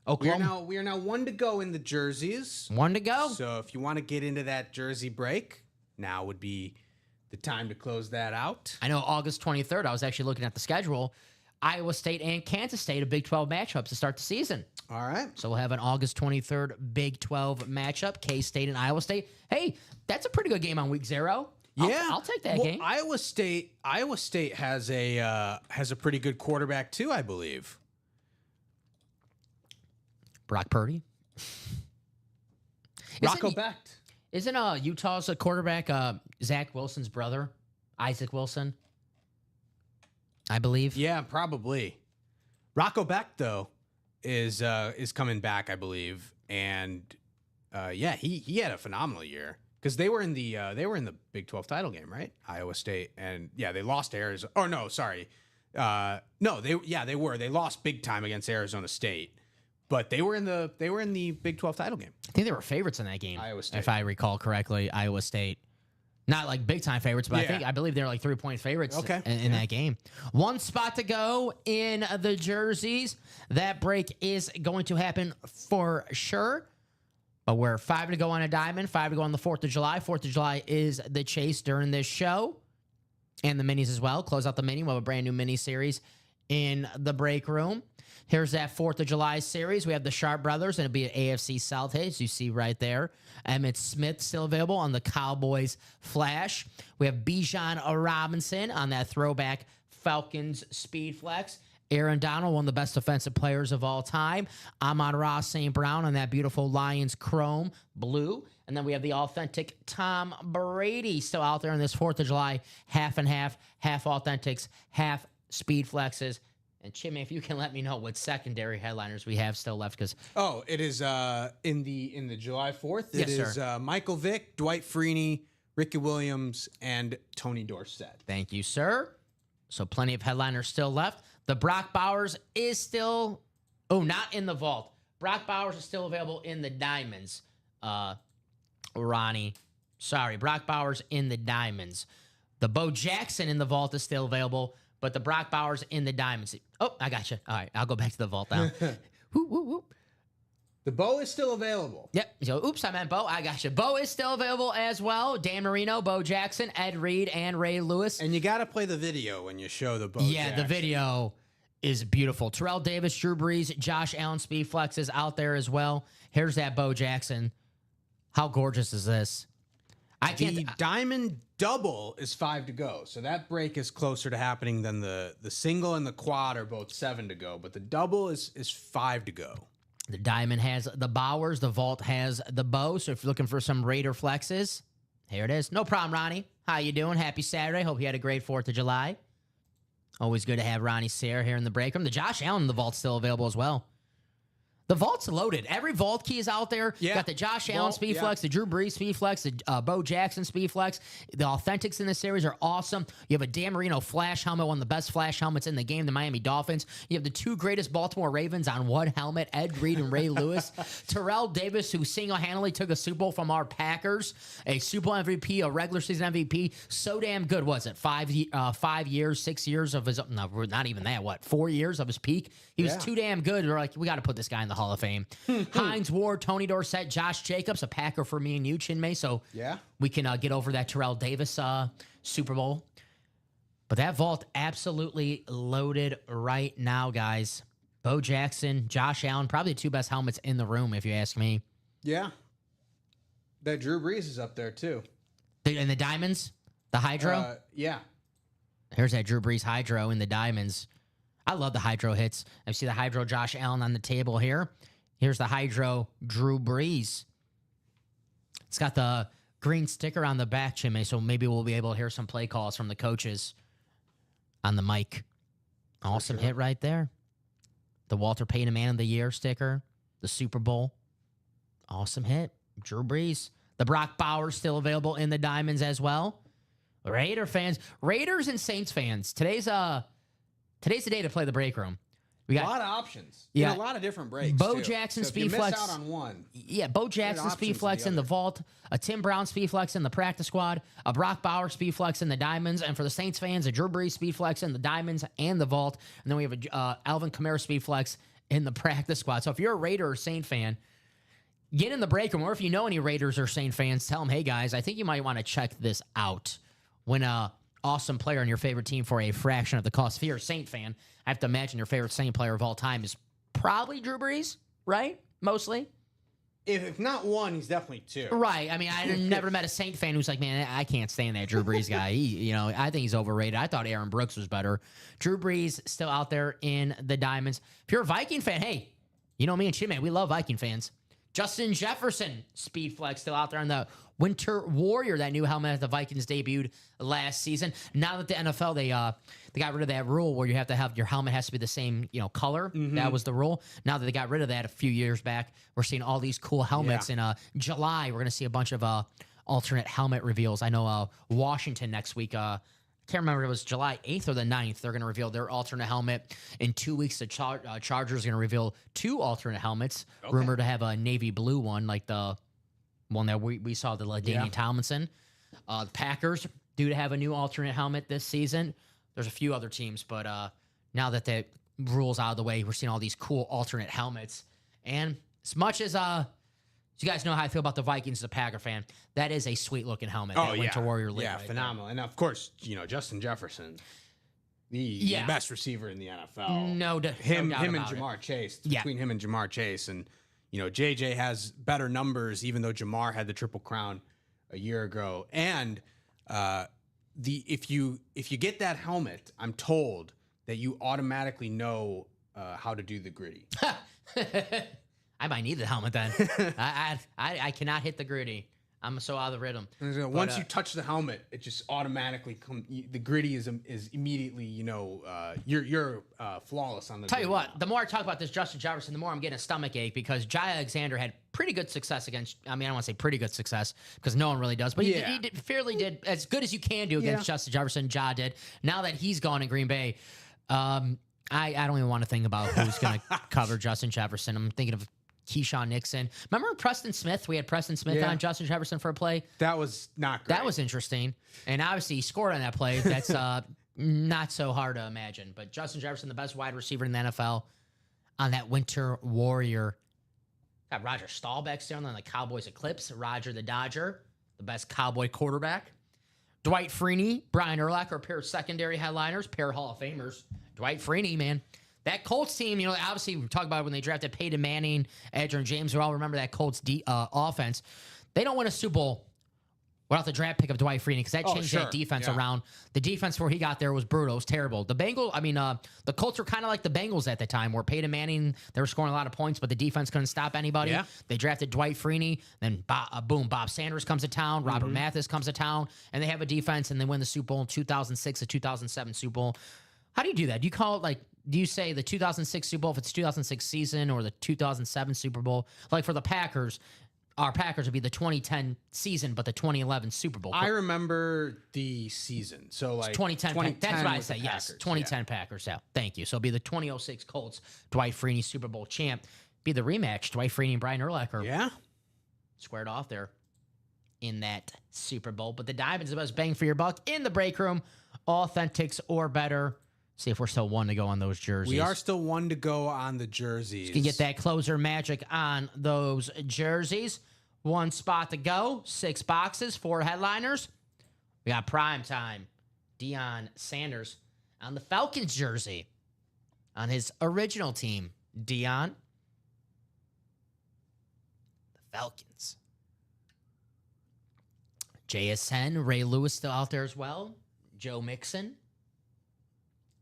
Oklahoma. We are now 1 to go in the jerseys. 1 to go. So if you want to get into that jersey break, now would be the time to close that out. I know August 23rd, I was actually looking at the schedule. Iowa State and Kansas State, a Big 12 matchup to start the season. All right. So we'll have an August 23rd Big 12 matchup, K-State and Iowa State. Hey, that's a pretty good game on week 0. Yeah, I'll take that game. Iowa State has a pretty good quarterback too, I believe. Brock Purdy. Rocco Becht. Isn't Utah's quarterback Zach Wilson's brother, Isaac Wilson? I believe. Yeah, probably. Rocco Becht though is coming back, I believe, and he had a phenomenal year because they were in the Big 12 title game, right? Iowa State, and they lost to Arizona. Oh no, sorry, they were. They lost big time against Arizona State, but they were in the Big 12 title game. I think they were favorites in that game, Iowa State, if I recall correctly. Iowa State. Not like big time favorites, but I believe they're like 3-point favorites in that game. 1 spot to go in the jerseys. That break is going to happen for sure. But we're 5 to go on a diamond, 5 to go on the 4th of July. 4th of July is the chase during this show. And the minis as well. Close out the mini. We'll have a brand new mini series in the break room. Here's that 4th of July series. We have the Sharp Brothers, and it'll be at AFC South, as you see right there. Emmitt Smith still available on the Cowboys Flash. We have Bijan Robinson on that throwback Falcons Speed Flex. Aaron Donald, one of the best defensive players of all time. Amon-Ra St. Brown on that beautiful Lions Chrome Blue. And then we have the authentic Tom Brady still out there on this 4th of July. Half and half authentics, half Speed Flexes. And Chimmy, if you can let me know what secondary headliners we have still left, because it is in the July 4th. Yes, it is sir. Michael Vick, Dwight Freeney, Ricky Williams, and Tony Dorsett. Thank you, sir. So plenty of headliners still left. The Brock Bowers is still, not in the vault. Brock Bowers is still available in the diamonds. Ronnie, sorry, Brock Bowers in the diamonds. The Bo Jackson in the vault is still available. But the Brock Bowers in the diamonds. Oh, I got you. All right, I'll go back to the vault now. Whoop, whoop, whoop. The Bo is still available. Yep. So, oops, I meant Bo. I got you. Bo is still available as well. Dan Marino, Bo Jackson, Ed Reed, and Ray Lewis. And you got to play the video when you show the Bo Jackson. The video is beautiful. Terrell Davis, Drew Brees, Josh Allen, Speed Flex is out there as well. Here's that Bo Jackson. How gorgeous is this? The diamond double is 5 to go. So that break is closer to happening than the single and the quad are both 7 to go. But the double is 5 to go. The diamond has the Bowers. The vault has the Bo. So if you're looking for some Raider flexes, here it is. No problem, Ronnie. How you doing? Happy Saturday. Hope you had a great 4th of July. Always good to have Ronnie Sayre here in the break room. The Josh Allen in the vault's still available as well. The vault's loaded. Every vault key is out there. Yeah. Got the Josh Allen Speed Flex, the Drew Brees Speed Flex, the Bo Jackson Speed Flex. The authentics in this series are awesome. You have a Dan Marino Flash helmet, one of the best Flash helmets in the game, the Miami Dolphins. You have the 2 greatest Baltimore Ravens on one helmet, Ed Reed and Ray Lewis. Terrell Davis, who single-handedly took a Super Bowl from our Packers, a Super Bowl MVP, a regular season MVP. So damn good was it? 5 years, 6 years of his, no, not even that, 4 years of his peak? He was too damn good. We're like, we got to put this guy in the Hall of Fame. Hines Ward, Tony Dorsett, Josh Jacobs, a Packer for me and you, Chinmay. So we can get over that Terrell Davis Super Bowl. But that vault absolutely loaded right now, guys. Bo Jackson, Josh Allen, probably the two best helmets in the room, if you ask me. Yeah. That Drew Brees is up there, too. And the diamonds, the Hydro. Yeah. Here's that Drew Brees Hydro in the diamonds. I love the Hydro hits. I see the Hydro Josh Allen on the table here. Here's the Hydro Drew Brees. It's got the green sticker on the back, Chimay, so maybe we'll be able to hear some play calls from the coaches on the mic. Awesome hit right there. The Walter Payton Man of the Year sticker. The Super Bowl. Awesome hit. Drew Brees. The Brock Bowers still available in the diamonds as well. Raider fans. Raiders and Saints fans. Today's the day to play the break room. We got a lot of options. Yeah. And a lot of different breaks. Bo too. Jackson so Speed if you Flex. miss out on one. Yeah, Bo Jackson Speed options Flex in in the the vault, a Tim Brown Speed Flex in the practice squad, a Brock Bauer Speed Flex in the diamonds, and for the Saints fans, a Drew Brees Speed Flex in the diamonds and the vault, and then we have a Alvin Kamara Speed Flex in the practice squad. So if you're a Raider or Saint fan, get in the break room, or if you know any Raiders or Saint fans, tell them, hey guys, I think you might want to check this out. When a awesome player on your favorite team for a fraction of the cost. If you're a Saint fan, I have to imagine your favorite Saint player of all time is probably Drew Brees, right? Mostly. If not one, he's definitely two. Right. I mean, I never met a Saint fan who's like, man, I can't stand that Drew Brees guy. I think he's overrated. I thought Aaron Brooks was better. Drew Brees still out there in the diamonds. If you're a Viking fan, hey, you know me and Chimay, we love Viking fans. Justin Jefferson, Speed Flex, still out there on the Winter Warrior, that new helmet that the Vikings debuted last season. Now that the NFL, they got rid of that rule where you have to have your helmet has to be the same, color. Mm-hmm. That was the rule. Now that they got rid of that a few years back, we're seeing all these cool helmets. In July, we're going to see a bunch of alternate helmet reveals. I know Washington next week, can't remember if it was July 8th or the 9th. They're going to reveal their alternate helmet. In 2 weeks, the Chargers are going to reveal 2 alternate helmets. Okay. Rumored to have a navy blue one, like the one that we saw, the LaDainian Tomlinson. The Packers due to have a new alternate helmet this season. There's a few other teams, but now that the rule's out of the way, we're seeing all these cool alternate helmets. And as much as you guys know how I feel about the Vikings as a Packer fan, that is a sweet-looking helmet. Oh, that Winter Warrior League. Yeah, right phenomenal. There. And, of course, Justin Jefferson, the best receiver in the NFL. No doubt Him and about Jamar Chase. Yeah. Between him and Jamar Chase. And, JJ has better numbers, even though Jamar had the Triple Crown a year ago. And if you get that helmet, I'm told that you automatically know how to do the gritty. I might need the helmet then. I cannot hit the gritty. I'm so out of the rhythm. Once you touch the helmet, it just automatically the gritty is immediately you're flawless on the. Tell you what, the more I talk about this Justin Jefferson, the more I'm getting a stomach ache because Jai Alexander had pretty good success against. I mean, I don't want to say pretty good success because no one really does, but he did as good as you can do against Justin Jefferson. Ja did. Now that he's gone in Green Bay, I don't even want to think about who's going to cover Justin Jefferson. I'm thinking of Keyshawn Nixon. Remember Preston Smith? We had Preston Smith on Justin Jefferson for a play. That was not great. That was interesting. And obviously he scored on that play. That's not so hard to imagine. But Justin Jefferson, the best wide receiver in the NFL on that Winter Warrior. Got Roger Staubach down on the Cowboys Eclipse. Roger the Dodger, the best Cowboy quarterback. Dwight Freeney, Brian Urlacher, a pair of secondary headliners, pair of Hall of Famers. Dwight Freeney, man. That Colts team, obviously we talk about it when they drafted Peyton Manning, Adrian James. We all remember that Colts offense. They don't win a Super Bowl without the draft pick of Dwight Freeney because that changed that defense around. The defense where he got there was brutal. It was terrible. The the Colts were kind of like the Bengals at the time where Peyton Manning, they were scoring a lot of points, but the defense couldn't stop anybody. Yeah. They drafted Dwight Freeney. Then, Bob Sanders comes to town. Robert Mathis comes to town. And they have a defense, and they win the Super Bowl in 2006, the 2007 Super Bowl. How do you do that? Do you call it do you say the 2006 Super Bowl if it's 2006 season or the 2007 Super Bowl? Like for the Packers, our Packers would be the 2010 season, but the 2011 Super Bowl. I remember the season. So 2010 that's what I say. Yes, 2010 Packers. Yeah, thank you. So it'll be the 2006 Colts, Dwight Freeney Super Bowl champ. Be the rematch, Dwight Freeney and Brian Urlacher. Yeah. Squared off there in that Super Bowl. But the Diamonds are the best bang for your buck in the break room. Authentics or better. See if we're still one to go on those jerseys. We are still one to go on the jerseys. You can get that closer magic on those jerseys. 1 spot to go. 6 boxes. 4 headliners. We got prime time. Deion Sanders on the Falcons jersey on his original team. Deion. The Falcons. JSN, Ray Lewis still out there as well. Joe Mixon.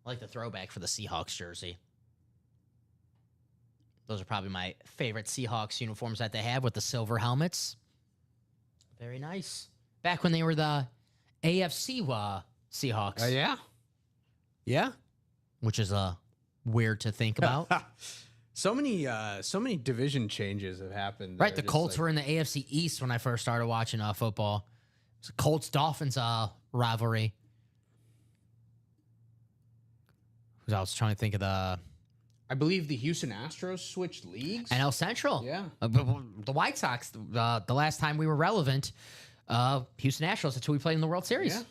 I like the throwback for the Seahawks jersey. Those are probably my favorite Seahawks uniforms that they have with the silver helmets. Very nice. Back when they were the AFC Seahawks. Yeah. Yeah. Which is weird to think about. So many division changes have happened. Right, the Colts were in the AFC East when I first started watching football. It was a Colts-Dolphins rivalry. I was trying to think of the I believe the Houston Astros switched leagues. NL Central. Yeah. The White Sox, the last time we were relevant, Houston Astros, that's who we played in the World Series. Yeah.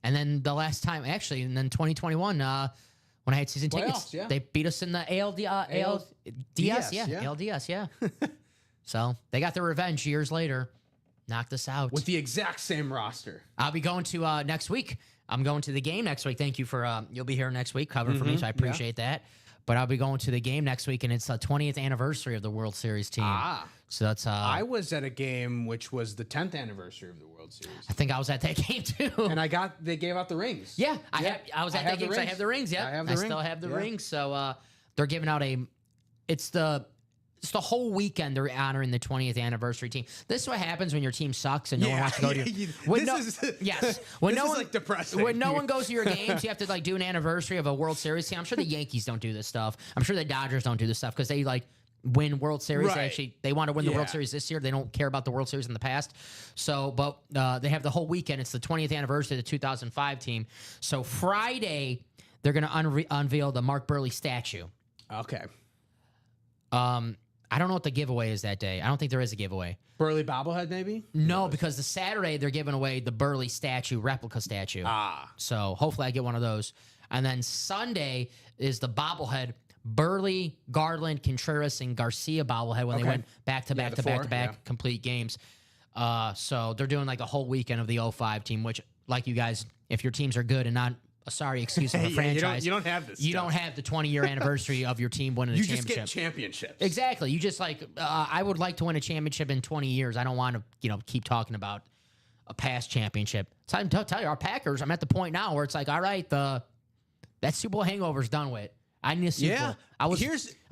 And then the last time, actually, and then 2021, when I had season tickets, yeah. they beat us in the ALDS, yeah. ALDS, yeah. So they got their revenge years later. Knocked us out. With the exact same roster. I'll be going to next week. I'm going to the game next week. Thank you for, you'll be here next week covering for me, so I appreciate that. But I'll be going to the game next week, and it's the 20th anniversary of the World Series team. So that's... I was at a game which was the 10th anniversary of the World Series. I think I was at that game, too. And they gave out the rings. Yeah, I was at that game because I have the rings, yeah. I still have the rings. So they're giving out it's the whole weekend they're honoring the 20th anniversary team. This is what happens when your team sucks and no one wants to go to your... When depressing. When no one goes to your games, you have to do an anniversary of a World Series team. I'm sure the Yankees don't do this stuff. I'm sure the Dodgers don't do this stuff because they win World Series. Right. They want to win the World Series this year. They don't care about the World Series in the past. So, but they have the whole weekend. It's the 20th anniversary of the 2005 team. So Friday, they're going to unveil the Mark Burley statue. Okay. I don't know what the giveaway is that day. I don't think there is a giveaway. Burley bobblehead, maybe? No, because the Saturday they're giving away the Burley replica statue. So hopefully I get one of those. And then Sunday is the bobblehead Burley, Garland, Contreras, and Garcia bobblehead when they went back to back complete games. So they're doing a whole weekend of the 05 team, which, like you guys, if your teams are good and not a sorry excuse of a franchise, you don't have this. You don't have the 20-year anniversary of your team winning a championship. You just get championships. Exactly. You just I would like to win a championship in 20 years. I don't want to, keep talking about a past championship. Time to tell you, our Packers, I'm at the point now where it's all right, that Super Bowl hangover's done with. I need a Super Bowl. I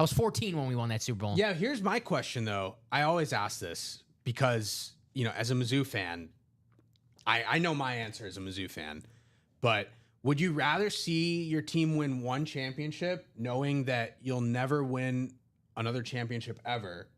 was 14 when we won that Super Bowl. Yeah, here's my question, though. I always ask this because, as a Mizzou fan, I know my answer as a Mizzou fan, but would you rather see your team win one championship knowing that you'll never win another championship ever,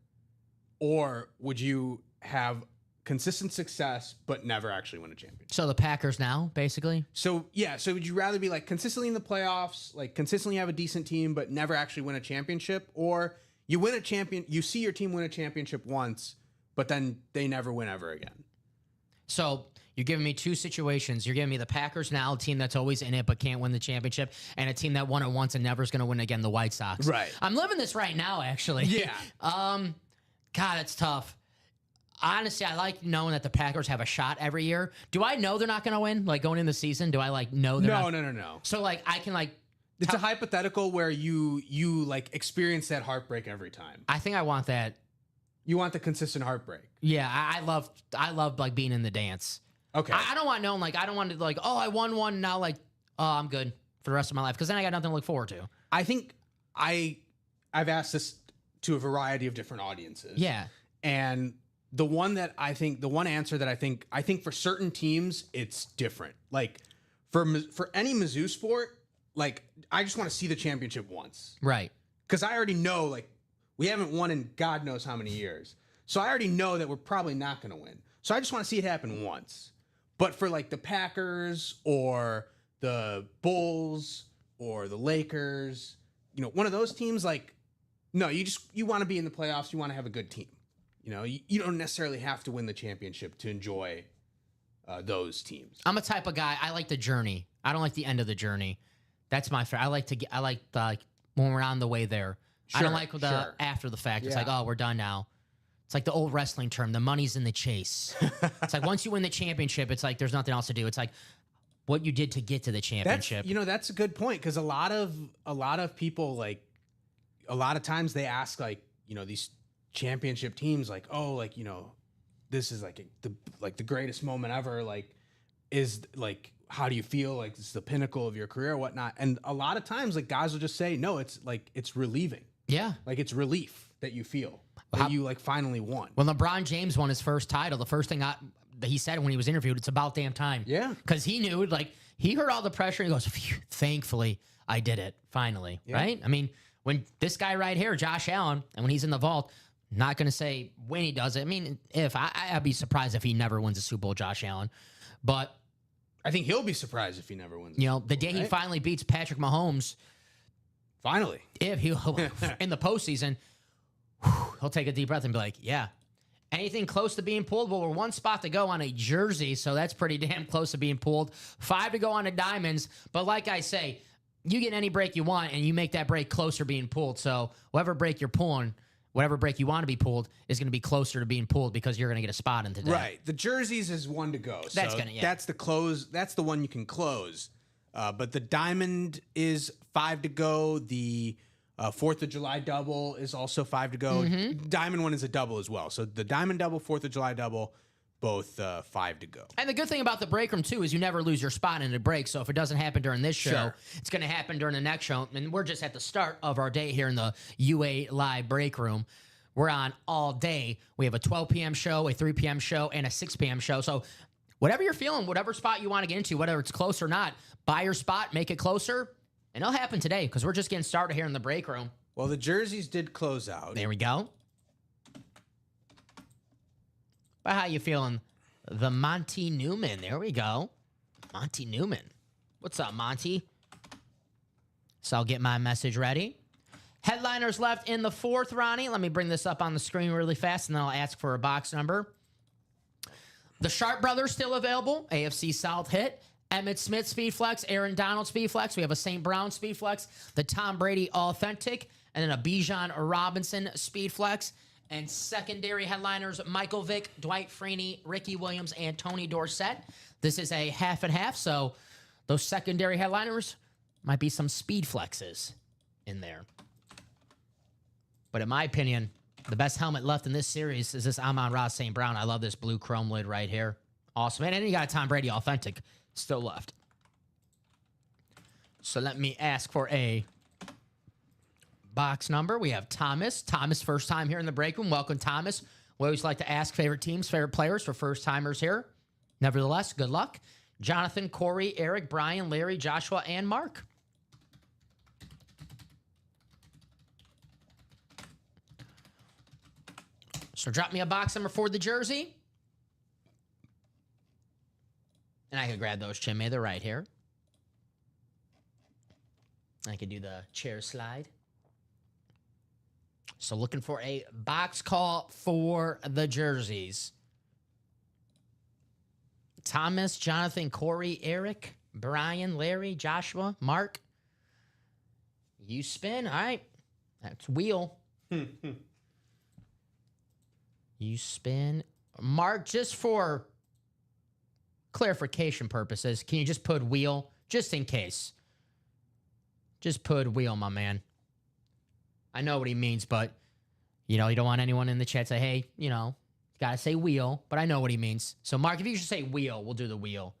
or would you have consistent success but never actually win a championship? So the Packers now, basically? So would you rather be consistently in the playoffs, consistently have a decent team but never actually win a championship, or you see your team win a championship once but then they never win ever again? So you're giving me two situations. You're giving me the Packers now, a team that's always in it but can't win the championship, and a team that won it once and never is going to win again, the White Sox. Right. I'm living this right now, actually. Yeah. God, it's tough. Honestly, I like knowing that the Packers have a shot every year. Do I know they're not going to win? Going into the season, do I know they're not? No. So I can it's a hypothetical where you experience that heartbreak every time. I think I want that. You want the consistent heartbreak. Yeah, I love being in the dance. Okay. I don't want knowing I don't want to I won one now oh I'm good for the rest of my life because then I got nothing to look forward to. I think I've asked this to a variety of different audiences. Yeah. And the one answer that I think for certain teams it's different. For any Mizzou sport, I just want to see the championship once. Right. Because I already know we haven't won in God knows how many years. So I already know that we're probably not going to win. So I just want to see it happen once. But for the Packers or the Bulls or the Lakers, one of those teams, no, you want to be in the playoffs. You want to have a good team. You don't necessarily have to win the championship to enjoy those teams. I'm a type of guy. I like the journey. I don't like the end of the journey. That's my favorite. I like when we're on the way there. I don't like the after the fact. It's we're done now. It's like the old wrestling term, the money's in the chase. It's like once you win the championship, it's like there's nothing else to do. It's like what you did to get to the championship. That's a good point, because a lot of people, like, a lot of times they ask, like, these championship teams, like, oh, like, this is like the greatest moment ever, like, is like, how do you feel, like, this is the pinnacle of your career or whatnot? And a lot of times, like, guys will just say, no, it's like, it's relieving. Yeah. Like, it's relief that you feel that you, like, finally won. When LeBron James won his first title, the first thing that he said when he was interviewed, it's about damn time. Yeah. Because he knew, like, he heard all the pressure and he goes, phew, thankfully, I did it, finally, right? I mean, when this guy right here, Josh Allen, and when he's in the vault, not going to say when he does it. I mean, I'd be surprised if he never wins a Super Bowl, Josh Allen. But I think he'll be surprised if he never wins. The day he finally beats Patrick Mahomes, finally, if he'll in the postseason, he'll take a deep breath and be like, yeah, anything close to being pulled? Well, we're one spot to go on a jersey, so that's pretty damn close to being pulled. 5 to go on the diamonds. But like I say, you get any break you want, and you make that break closer being pulled. So whatever break you're pulling, whatever break you want to be pulled is going to be closer to being pulled because you're going to get a spot in today. Right. The jerseys is one to go. So that's the close. That's the one you can close. But the diamond is 5 to go. The 4th of July double is also 5 to go. Diamond one is a double as well. So the diamond double, 4th of July double, both 5 to go. And the good thing about the break room, too, is you never lose your spot in a break. So if it doesn't happen during this show, it's going to happen during the next show. And we're just at the start of our day here in the UA Live break room. We're on all day. We have a 12 p.m. show, a 3 p.m. show, and a 6 p.m. show. So whatever you're feeling, whatever spot you want to get into, whether it's close or not, buy your spot, make it closer, and it'll happen today because we're just getting started here in the break room. Well, the jerseys did close out. There we go. But how you feeling? The Monty Newman. There we go. Monty Newman. What's up, Monty? So I'll get my message ready. Headliners left in the 4th, Ronnie. Let me bring this up on the screen really fast, and then I'll ask for a box number. The Sharp Brothers still available. AFC South hit. Emmitt Smith Speed Flex. Aaron Donald Speed Flex. We have a St. Brown Speed Flex. The Tom Brady Authentic. And then a Bijan Robinson Speed Flex. And secondary headliners, Michael Vick, Dwight Freeney, Ricky Williams, and Tony Dorsett. This is a half and half, so those secondary headliners might be some speed flexes in there. But in my opinion, the best helmet left in this series is this Amon-Ra St. Brown. I love this blue chrome lid right here. Awesome. And then you got a Tom Brady Authentic still left. So let me ask for a box number. We have Thomas. Thomas, first time here in the break room. Welcome, Thomas. We always like to ask favorite teams, favorite players for first timers here. Nevertheless, good luck. Jonathan, Corey, Eric, Brian, Larry, Joshua, and Mark. So drop me a box number for the jersey. And I can grab those, Chinmay. They're right here. I can do the chair slide. So looking for a box call for the jerseys. Thomas, Jonathan, Corey, Eric, Brian, Larry, Joshua, Mark. You spin. All right. That's wheel. You spin. Mark, just for clarification purposes, can you just put wheel? Just in case. Just put wheel, my man. I know what he means, but, you don't want anyone in the chat say, hey, you got to say wheel, but I know what he means. So, Mark, if you should say wheel, we'll do the wheel.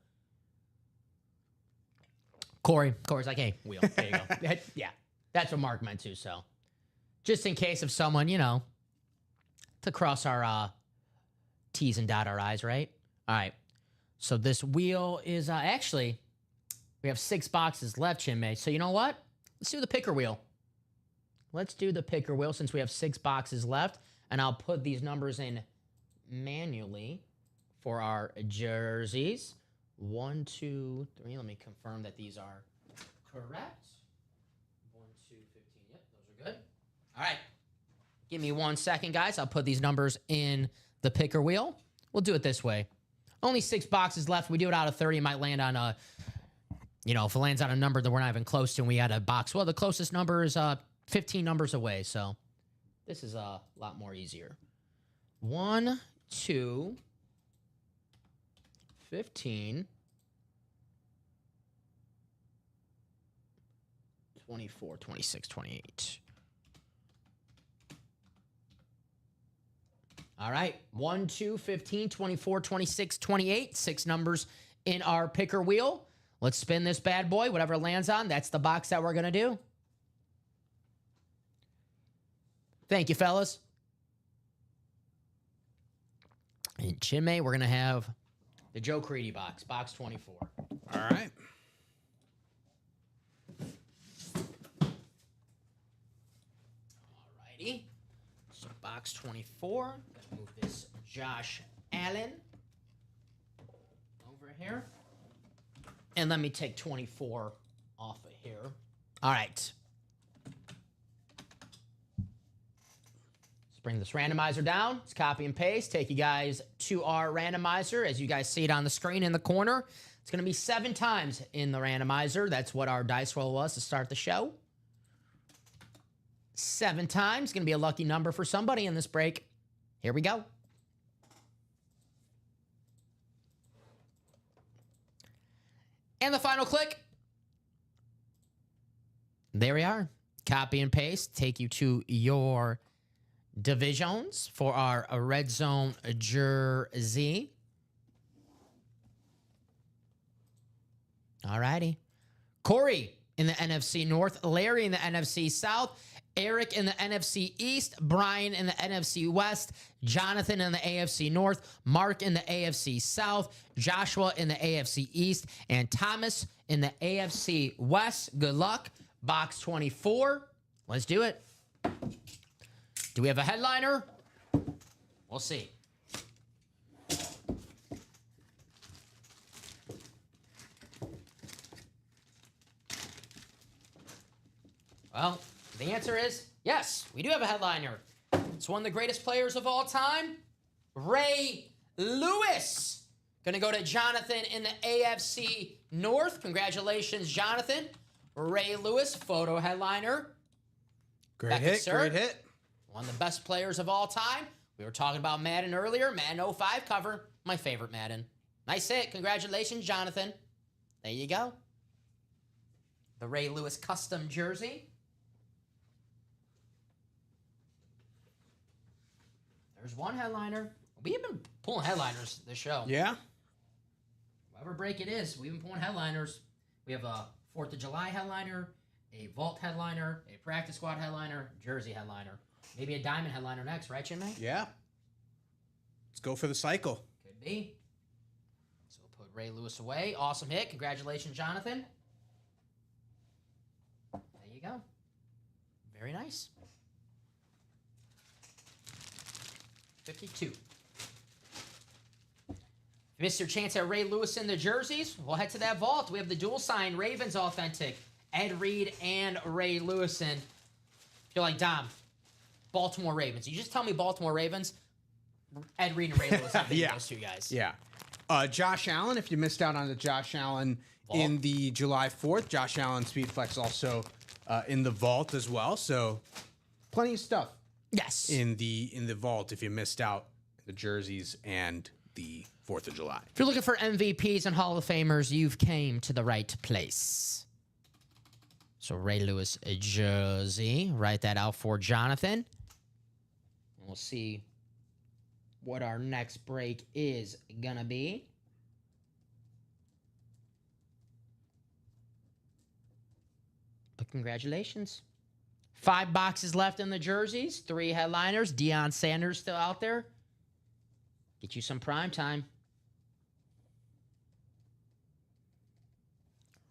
Corey's like, hey, wheel. There you go. Yeah, that's what Mark meant too, so. Just in case of someone, to cross our T's and dot our I's, right? All right. So this wheel is, actually, we have 6 boxes left, Chinmay. So you know what? Let's do the picker wheel. Let's do the picker wheel since we have 6 boxes left. And I'll put these numbers in manually for our jerseys. 1, 2, 3. Let me confirm that these are correct. 1, 2, 15. Yep, those are good. All right. Give me 1 second, guys. I'll put these numbers in the picker wheel. We'll do it this way. Only 6 boxes left. We do it out of 30. It might land on a, if it lands on a number that we're not even close to and we had a box. Well, the closest number is 15 numbers away. So this is a lot more easier. 1, 2, 15, 24, 26, 28. All right. 1, 2, 15, 24, 26, 28. 6 numbers in our picker wheel. Let's spin this bad boy. Whatever it lands on, that's the box that we're going to do. Thank you, fellas. And Chinmay, we're going to have the Joe Creedy box, box 24. All right. Alrighty. So box 24. Let's move this Josh Allen over here. And let me take 24 off of here. All right. Let's bring this randomizer down. Let's copy and paste. Take you guys to our randomizer. As you guys see it on the screen in the corner, it's going to be 7 times in the randomizer. That's what our dice roll was to start the show. 7 times. Going to be a lucky number for somebody in this break. Here we go. And the final click. There we are. Copy and paste. Take you to your divisions for our red zone jersey. All righty. Corey in the NFC North. Larry in the NFC South. Eric in the NFC East, Brian in the NFC West, Jonathan in the AFC North, Mark in the AFC South, Joshua in the AFC East, and Thomas in the AFC West. Good luck. Box 24. Let's do it. Do we have a headliner? We'll see. Well, the answer is yes, we do have a headliner. It's one of the greatest players of all time, Ray Lewis. Gonna go to Jonathan in the AFC North. Congratulations, Jonathan. Ray Lewis, photo headliner. Great hit, sir. great hit. One of the best players of all time. We were talking about Madden earlier. Madden 05 cover, my favorite Madden. Nice hit. Congratulations, Jonathan. There you go. The Ray Lewis custom jersey. There's one headliner. We've been pulling headliners this show. Yeah. Whatever break it is, we've been pulling headliners. We have a 4th of July headliner, a vault headliner, a practice squad headliner, jersey headliner. Maybe a diamond headliner next, right, Chinmay? Yeah. Let's go for the cycle. Could be. So we'll put Ray Lewis away. Awesome hit. Congratulations, Jonathan. There you go. Very nice. 52. Missed your chance at Ray Lewis in the jerseys. We'll head to that vault. We have the dual sign Ravens authentic. Ed Reed and Ray Lewis. And you're like, Dom, Baltimore Ravens. You just tell me Baltimore Ravens. Ed Reed and Ray Lewis. Yeah. Those two guys. Yeah. Josh Allen, if you missed out on the Josh Allen vault in the July 4th, Josh Allen Speedflex also in the vault as well. So plenty of stuff. Yes. In the vault if you missed out the jerseys and the 4th of July. If you're looking for MVPs and Hall of Famers, you've came to the right place. So Ray Lewis a jersey. Write that out for Jonathan. And we'll see what our next break is gonna be. But congratulations. 5 boxes left in the jerseys. 3 headliners. Deion Sanders still out there. Get you some prime time.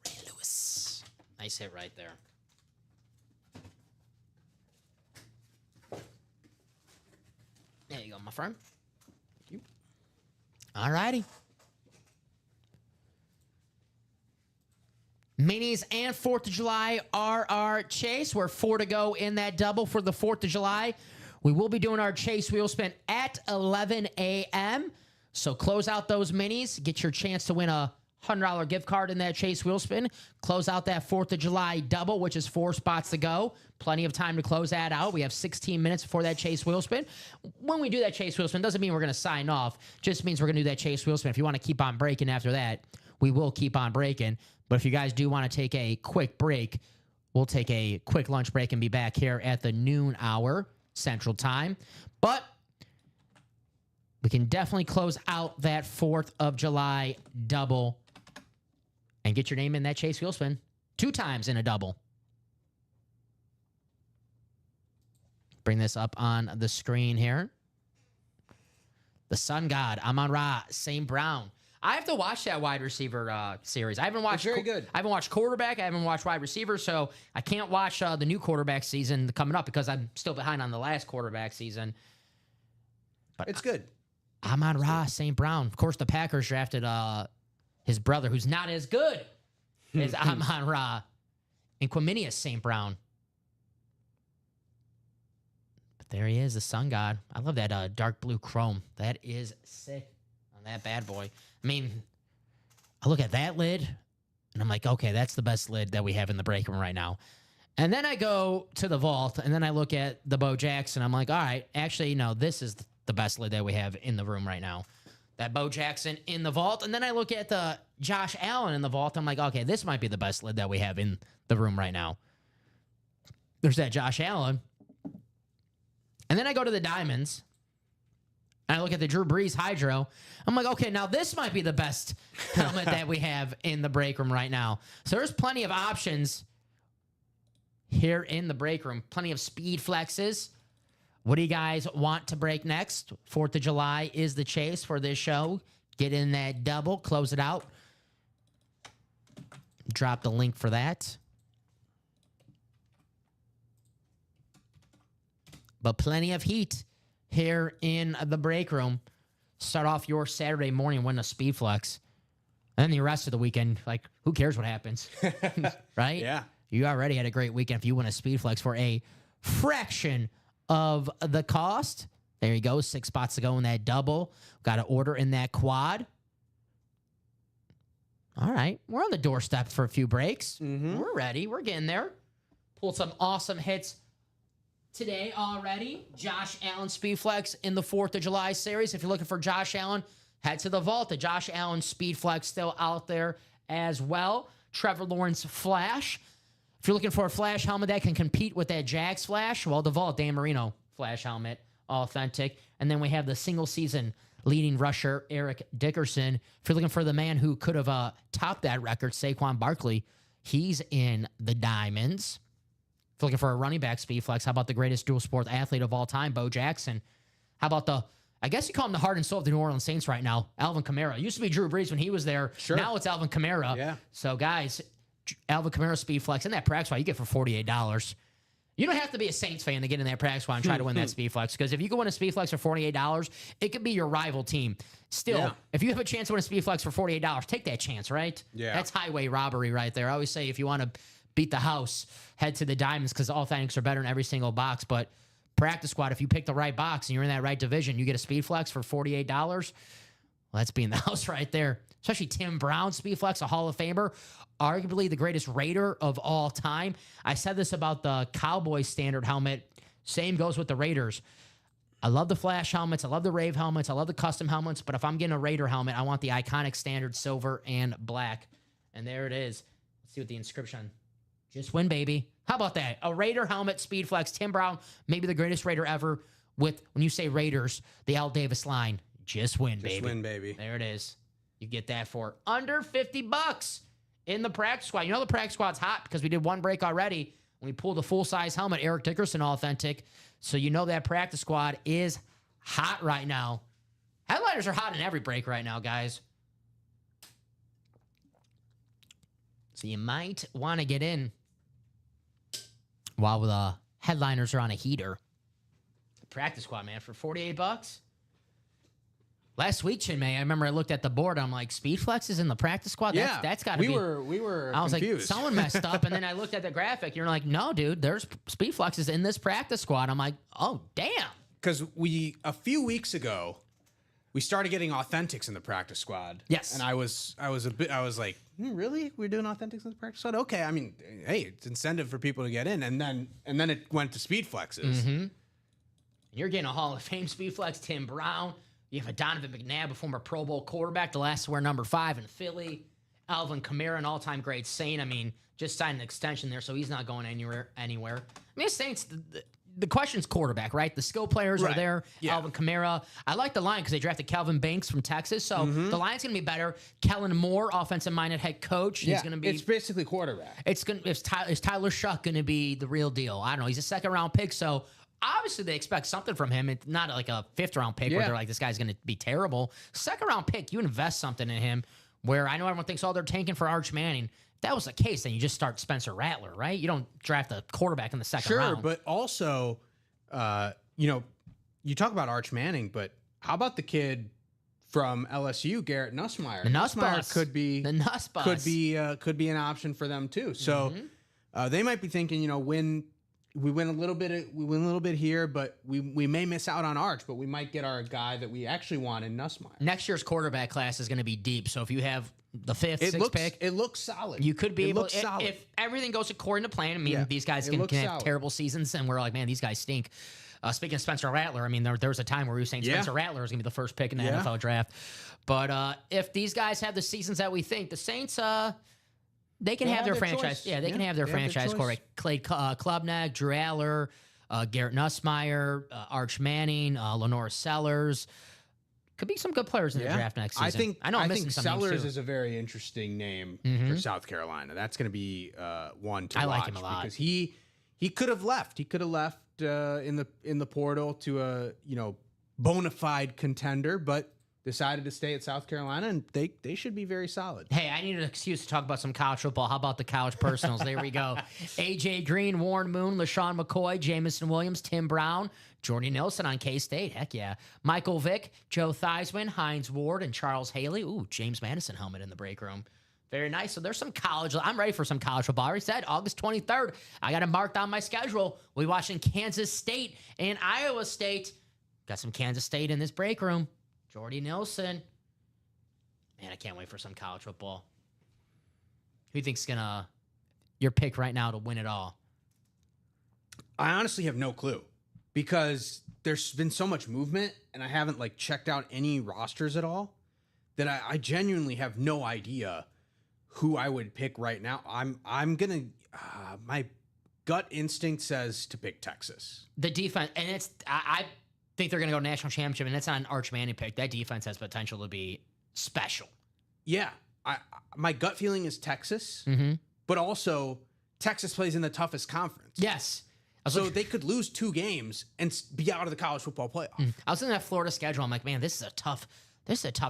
Ray Lewis. Nice hit right there. There you go, my friend. Thank you. All righty. Minis and 4th of July are our chase. We're 4 to go in that double for the 4th of July. We will be doing our chase wheel spin at 11 a.m. So close out those minis. Get your chance to win a $100 gift card in that Chase wheel spin. Close out that 4th of July double, which is 4 spots to go. Plenty of time to close that out. We have 16 minutes before that Chase wheel spin. When we do that Chase wheel spin, doesn't mean we're going to sign off. Just means we're going to do that Chase wheel spin. If you want to keep on breaking after that, we will keep on breaking. But if you guys do want to take a quick break, we'll take a quick lunch break and be back here at the noon hour Central Time. But we can definitely close out that 4th of July double and get your name in that Chase wheel spin 2 times in a double. Bring this up on the screen here. The Sun God, Amon-Ra, St. Brown. I have to watch that wide receiver series. I haven't watched. It's very good. I haven't watched quarterback. I haven't watched wide receiver, so I can't watch the new quarterback season coming up because I'm still behind on the last quarterback season. But It's good. Amon-Ra, St. Brown. Of course, the Packers drafted his brother, who's not as good as Amon-Ra, and Quiminius St. Brown. But there he is, the Sun God. I love that dark blue chrome. That is sick on that bad boy. I mean, I look at that lid, and I'm like, okay, that's the best lid that we have in the break room right now. And then I go to the vault, and then I look at the Bo Jackson. I'm like, all right, actually, no, this is the best lid that we have in the room right now. That Bo Jackson in the vault. And then I look at the Josh Allen in the vault. I'm like, okay, this might be the best lid that we have in the room right now. There's that Josh Allen. And then I go to the Diamonds. And I look at the Drew Brees Hydro. I'm like, okay, now this might be the best helmet that we have in the break room right now. So there's plenty of options here in the break room. Plenty of speed flexes. What do you guys want to break next? 4th of July is the chase for this show. Get in that double, close it out. Drop the link for that. But plenty of heat here in the break room. Start off your Saturday morning winning a speed flex. And then the rest of the weekend, like, who cares what happens? Right? Yeah. You already had a great weekend if you win a speed flex for a fraction of the cost. There you go. 6 spots to go in that double. Got to order in that quad. All right. We're on the doorstep for a few breaks. We're ready. We're getting there. Pulled some awesome hits today already. Josh Allen Speed Flex in the 4th of July series. If you're looking for Josh Allen, head to the vault. The Josh Allen Speed Flex still out there as well. Trevor Lawrence Flash. If you're looking for a Flash helmet that can compete with that Jags Flash, well, the Vault Dan Marino Flash helmet, authentic. And then we have the single season leading rusher, Eric Dickerson. If you're looking for the man who could have topped that record, Saquon Barkley, he's in the Diamonds. If you're looking for a running back speed flex, how about the greatest dual sport athlete of all time, Bo Jackson? How about I guess you call him the heart and soul of the New Orleans Saints right now, Alvin Kamara. It used to be Drew Brees when he was there. Sure. Now it's Alvin Kamara. Yeah. So, guys, Alvin Kamara speed flex and that practice squad you get for $48. You don't have to be a Saints fan to get in that practice squad and try to win that speed flex, because if you can win a speed flex for $48, it could be your rival team. Still, if you have a chance to win a speed flex for $48, take that chance, right? Yeah. That's highway robbery right there. I always say if you want to beat the house, head to the Diamonds, because all things are better in every single box. But practice squad, if you pick the right box and you're in that right division, you get a speed flex for $48. Well, that's being the house right there. Especially Tim Brown, speed flex, a Hall of Famer, arguably the greatest Raider of all time. I said this about the Cowboys standard helmet. Same goes with the Raiders. I love the Flash helmets. I love the Rave helmets. I love the custom helmets. But if I'm getting a Raider helmet, I want the iconic standard silver and black. And there it is. Let's see what the inscription. Just win, baby. How about that? A Raider helmet, speed flex. Tim Brown, maybe the greatest Raider ever. With, when you say Raiders, the Al Davis line. Just win, baby. Just win, baby. There it is. You get that for under $50 in the practice squad. You know the practice squad's hot because we did one break already. When we pulled a full-size helmet, Eric Dickerson authentic. So you know that practice squad is hot right now. Headliners are hot in every break right now, guys. So you might want to get in while the headliners are on a heater. Practice squad, man, for $48. Last week, Chinmay, I remember I looked at the board. I'm like, speed flex is in the practice squad? Yeah. That's got to be. We were I was confused. like, someone messed up. And then I looked at the graphic. You're like, no, dude, there's speed flexes in this practice squad. I'm like, oh, damn. Because a few weeks ago, we started getting authentics in the practice squad. Yes. And I was like, really? We're doing authentics in the practice squad? Okay. I mean, hey, it's incentive for people to get in. And then it went to speed flexes. And you're getting a Hall of Fame speed flex, Tim Brown. You have a Donovan McNabb, a former Pro Bowl quarterback, the last to wear number 5 in Philly. Alvin Kamara, an all-time great Saint. I mean, just signed an extension there, so he's not going anywhere. I mean, the Saints, the question's quarterback, right? The skill players are there. Yeah. Alvin Kamara. I like the line because they drafted Calvin Banks from Texas, so the line's going to be better. Kellen Moore, offensive-minded head coach. He's going to be. It's basically quarterback. Is Tyler Shuck going to be the real deal? I don't know. He's a second-round pick, so obviously they expect something from him. It's not like a 5th-round pick where they're like, this guy's going to be terrible. Second-round pick, you invest something in him where I know everyone thinks, oh, they're tanking for Arch Manning. If that was the case, then you just start Spencer Rattler, right? You don't draft a quarterback in the second round. Sure, but also, you talk about Arch Manning, but how about the kid from LSU, Garrett Nussmeier? The Nussbus. Could be The Nussbus. could be an option for them too. So they might be thinking, we win a little bit here, but we may miss out on Arch, but we might get our guy that we actually want in Nussmeier. Next year's quarterback class is going to be deep. So if you have the 5th, 6th pick, it looks solid. you could be able. Solid. If everything goes according to plan, I mean, these guys can have solid. terrible seasons, and we're like, man, these guys stink. Speaking of Spencer Rattler, I mean, there was a time where we were saying Spencer Rattler is going to be the first pick in the NFL draft. But if these guys have the seasons that we think, the Saints, they can have their franchise. choice. Yeah, they can have their franchise quarterback. Clay Klubnik, Drew Aller, Garrett Nussmeier, Arch Manning, Lenore Sellers. Could be some good players in the draft next season. I think Sellers is a very interesting name for South Carolina. That's going to be one to watch. I like him a lot because he could have left. He could have left in the portal to a bona fide contender, but decided to stay at South Carolina, and they should be very solid. Hey, I need an excuse to talk about some college football. How about the college personals? There we go. A.J. Green, Warren Moon, LaShawn McCoy, Jamison Williams, Tim Brown, Jordy Nelson on K-State. Heck yeah. Michael Vick, Joe Theismann, Hines Ward, and Charles Haley. Ooh, James Madison helmet in the break room. Very nice. So there's some college. I'm ready for some college football. I already said August 23rd. I got it marked on my schedule. We'll be watching Kansas State and Iowa State. Got some Kansas State in this break room. Jordy Nelson. Man, I can't wait for some college football. Who do you think's gonna your pick right now to win it all? I honestly have no clue because there's been so much movement, and I haven't checked out any rosters at all that I genuinely have no idea who I would pick right now. I'm gonna my gut instinct says to pick Texas. The defense, and I think they're going to go national championship, and that's not an Arch Manning pick. That defense has potential to be special. Yeah, my gut feeling is Texas, but also Texas plays in the toughest conference. Yes. So they could lose 2 games and be out of the college football playoff. I was looking at Florida schedule. I'm like, man, this is a tough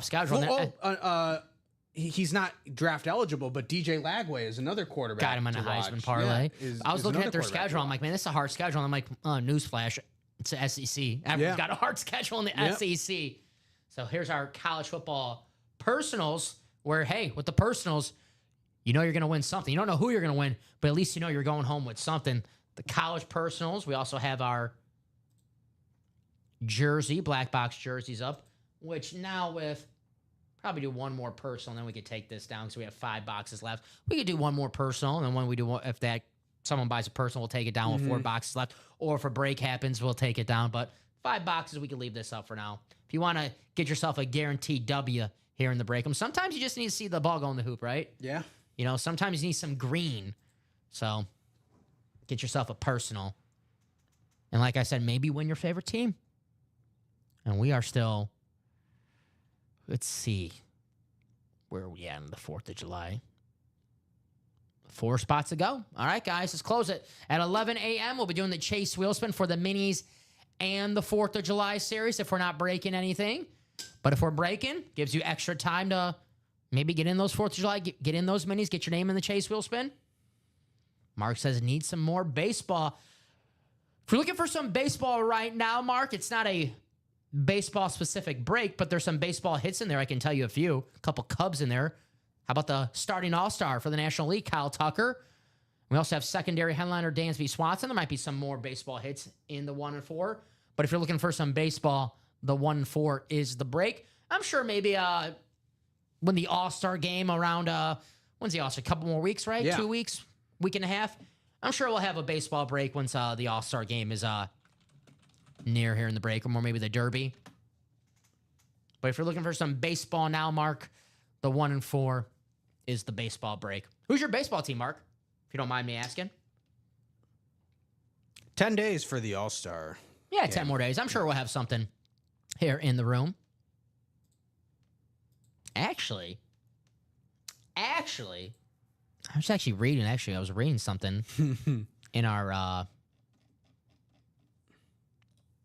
schedule. Well, he's not draft eligible, but DJ Lagway is another quarterback. Got him on a Heisman parlay. I was looking at their schedule. I'm like, man, this is a hard schedule. And I'm like, newsflash. It's the SEC. Everyone's got a hard schedule in the SEC. So here's our college football personals where, hey, with the personals, you know you're going to win something. You don't know who you're going to win, but at least you know you're going home with something. The college personals, we also have our jersey, black box jerseys up, which now with probably do one more personal, and then we could take this down because we have 5 boxes left. We could do one more personal, and then when we do, if that someone buys a personal, we'll take it down with 4 boxes left. Or if a break happens, we'll take it down. But 5 boxes, we can leave this up for now. If you want to get yourself a guaranteed W here in the break room, sometimes you just need to see the ball go in the hoop, right? Yeah. Sometimes you need some green. So get yourself a personal. And like I said, maybe win your favorite team. And we are still, let's see, where are we at on the 4th of July? 4 spots to go. All right, guys, let's close it. At 11 a.m., we'll be doing the Chase Wheelspin for the minis and the 4th of July series if we're not breaking anything. But if we're breaking, gives you extra time to maybe get in those 4th of July, get in those minis, get your name in the Chase Wheelspin. Mark says need some more baseball. If you're looking for some baseball right now, Mark, it's not a baseball-specific break, but there's some baseball hits in there. I can tell you a couple Cubs in there. How about the starting all-star for the National League, Kyle Tucker? We also have secondary headliner Dansby Swanson. There might be some more baseball hits in the 1 and 4. But if you're looking for some baseball, The 1-4 is the break. I'm sure maybe when the All-Star game around, when's the All-Star? A couple more weeks, right? Yeah. 2 weeks, week and a half. I'm sure we'll have a baseball break once the All-Star game is near here in the break room, or maybe the Derby. But if you're looking for some baseball now, Mark, the 1-4 is the baseball break. Who's your baseball team, Mark? If you don't mind me asking. 10 days for the All-Star. Yeah, 10 more days. I'm sure we'll have something here in the room. Actually, I was actually reading. I was reading something in our.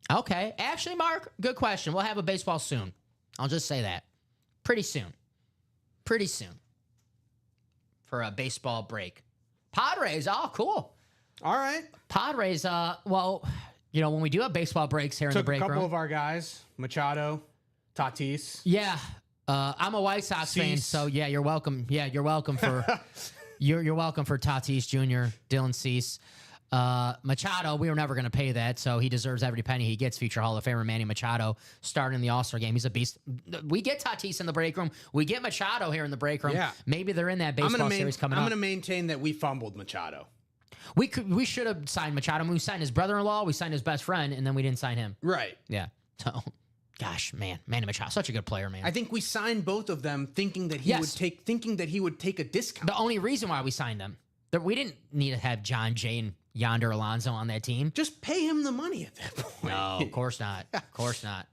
Okay, actually, Mark, good question. We'll have a baseball soon. I'll just say that. Pretty soon for a baseball break. Padres, oh, cool. All right. Padres, well, you know, when we do have baseball breaks here in the Took a break couple room. of our guys, Machado, Tatis. Yeah. I'm a White Sox fan, Cease. so yeah, you're welcome. Yeah, you're welcome for you're welcome for Tatis Jr., Dylan Cease. Machado, we were never going to pay that, so he deserves every penny he gets. Future Hall of Famer Manny Machado starting in the All-Star game. He's a beast. We get Tatis in the break room. We get Machado here in the break room. Yeah. Maybe they're in that baseball series coming I'm up. going to maintain that we fumbled Machado. We should have signed Machado. We signed his brother-in-law, we signed his best friend, and then we didn't sign him. Right. Yeah. So, gosh, man, Manny Machado, such a good player, man. I think we signed both of them thinking that he Yes. would take a discount. The only reason why we signed them, that we didn't need to have John Jay and Yonder Alonso on that team. Just pay him the money at that point. No, of course not. Of course not.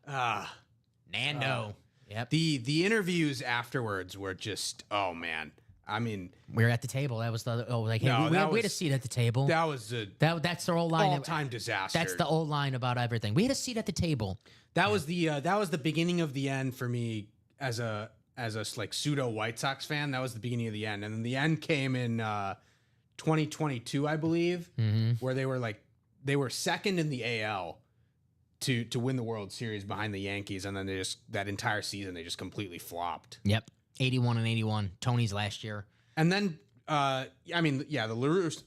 Nando. Yep. The interviews afterwards were just, oh man. I mean, We were at the table. That was the hey, No, we that had a was- seat at the table. that was a That's their old line. all-time disaster. That's the old line about everything. We had a seat at the table. That was the beginning of the end for me as a like pseudo White Sox fan. That was the beginning of the end, and then the end came in 2022, I believe, where they were second in the AL to win the World Series behind the Yankees, and then that entire season they just completely flopped. Yep. 81 and 81. Tony's last year. And then the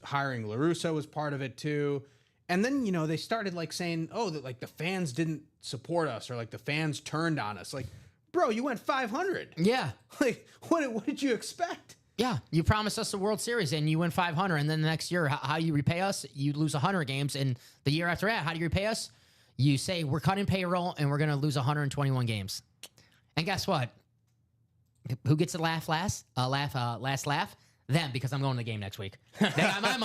hiring LaRusso was part of it too. And then, you know, they started like saying, oh, that like the fans didn't support us or like the fans turned on us. Like, bro, you went 500. Yeah. Like, what did you expect? Yeah, you promised us the World Series and you win 500, and then the next year, how do you repay us? You lose 100 games, and the year after that, how do you repay us? You say we're cutting payroll and we're going to lose 121 games. And guess what? Who gets the last laugh? Them, because I'm going to the game next week. They got my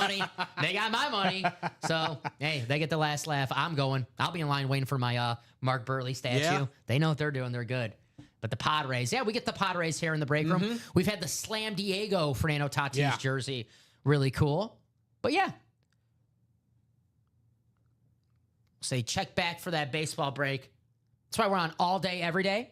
money. So, hey, they get the last laugh. I'm going. I'll be in line waiting for my Mark Burley statue. Yeah. They know what they're doing. They're good. But the Padres, yeah, we get the Padres here in the break room. Mm-hmm. We've had the Slam Diego Fernando Tatis Yeah. jersey. Really cool. But yeah. Say check back for that baseball break. That's why we're on all day, every day.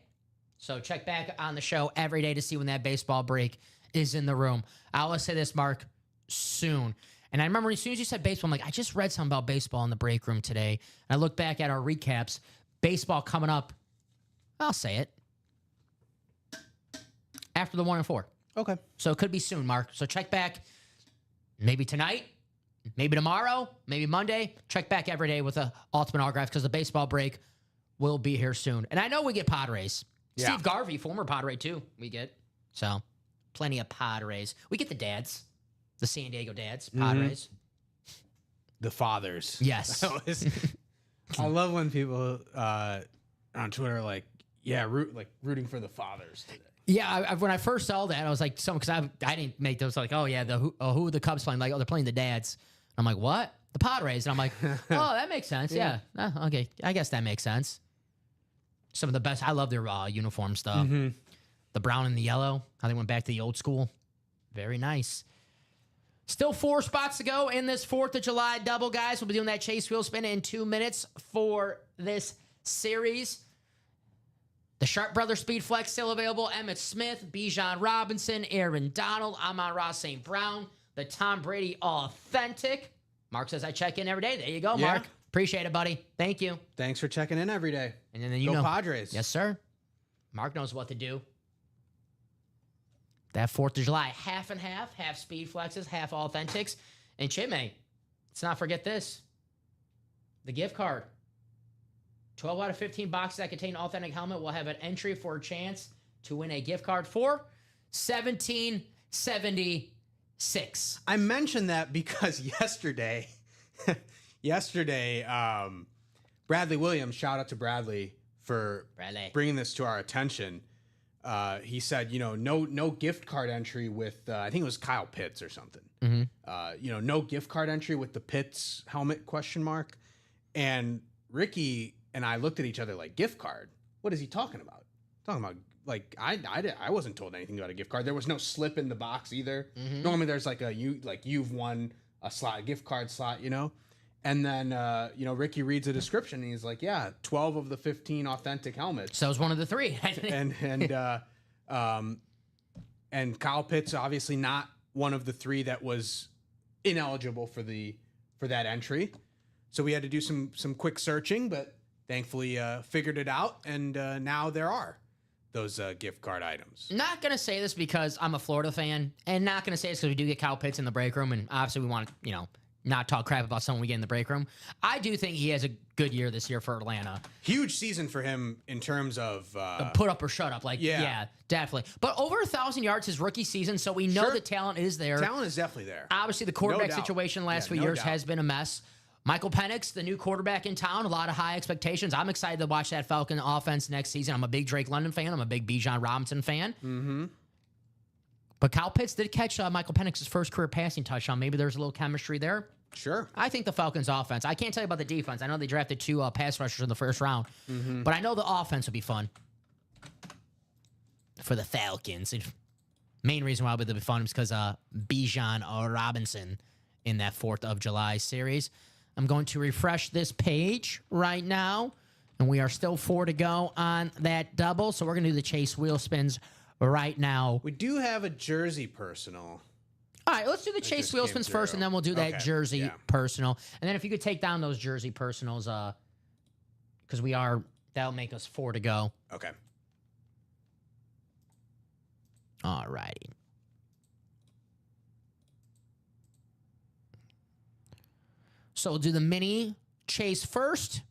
So check back on the show every day to see when that baseball break is in the room. I always say this, Mark, soon. And I remember as soon as you said baseball, I'm like, I just read something about baseball in the break room today. And I look back at our recaps. Baseball coming up, I'll say it, after the 1-4. Okay. So it could be soon, Mark. So check back maybe tonight, maybe tomorrow, maybe Monday. Check back every day with the Ultimate Autographs because the baseball break will be here soon. And I know we get Padres. Yeah. Steve Garvey, former Padre, too, we get. So plenty of Padres. We get the dads, the San Diego dads, Padres. The fathers. Yes. I love when people on Twitter are like, yeah, rooting for the fathers today. Yeah, when I first saw that, I was like, because I didn't make those like, oh yeah, who are the Cubs playing? Like, oh, they're playing the dads. I'm like, what? The Padres. And I'm like, oh, that makes sense. Yeah. Okay, I guess that makes sense. Some of the best. I love their uniform stuff. The brown and the yellow. How they went back to the old school. Very nice. Still 4 spots to go in this 4th of July double, guys. We'll be doing that Chase wheel spin in 2 minutes for this series. The Sharp Brothers Speed Flex still available. Emmitt Smith, Bijan Robinson, Aaron Donald, Amon-Ra St. Brown, the Tom Brady Authentic. Mark says I check in every day. There you go, Yeah. Mark. Appreciate it, buddy. Thank you. Thanks for checking in every day. And then you Go know, Padres. yes, sir. Mark knows what to do. That 4th of July, half and half speed flexes, half authentics. And Chimay, let's not forget this. The gift card. 12 out of 15 boxes that contain authentic helmet will have an entry for a chance to win a gift card for $17.76. I mentioned that because yesterday, Bradley Williams, shout out to Bradley for bringing this to our attention. He said, no gift card entry with, I think it was Kyle Pitts or something. No gift card entry with the Pitts helmet ? And Ricky and I looked at each other like, gift card? What is he talking about? Talking about, like, I wasn't told anything about a gift card. There was no slip in the box either. Normally there's like you've won a slot, a gift card slot, And then, Ricky reads a description and he's like, yeah, 12 of the 15 authentic helmets. So it was one of the three. And Kyle Pitts, obviously not one of the three that was ineligible for that entry. So we had to do some quick searching, but thankfully figured it out. And now there are those gift card items. Not going to say this because I'm a Florida fan, and not going to say this because we do get Kyle Pitts in the break room, and obviously we want to, not talk crap about someone we get in the break room. I do think he has a good year this year for Atlanta. Huge season for him in terms of put up or shut up. Yeah, definitely. But over 1,000 yards his rookie season, so we know the talent is there. Talent is definitely there. Obviously, the quarterback situation the last few years has been a mess. Michael Penix, the new quarterback in town, a lot of high expectations. I'm excited to watch that Falcon offense next season. I'm a big Drake London fan. I'm a big Bijan Robinson fan. Mm-hmm. But Kyle Pitts did catch Michael Penix's first career passing touchdown. Maybe there's a little chemistry there. Sure. I think the Falcons' offense. I can't tell you about the defense. I know they drafted 2 pass rushers in the first round. But I know the offense would be fun for the Falcons. Main reason why it would be fun is because Bijan Robinson in that 4th of July series. I'm going to refresh this page right now, and we are still 4 to go on that double. So we're going to do the Chase wheel spins right now. We do have a jersey personal. All right, let's do the Chase wheel spins first, and then we'll do that jersey personal. And then if you could take down those jersey personals, because that'll make us 4 to go. Okay. All righty. So we'll do the mini Chase first,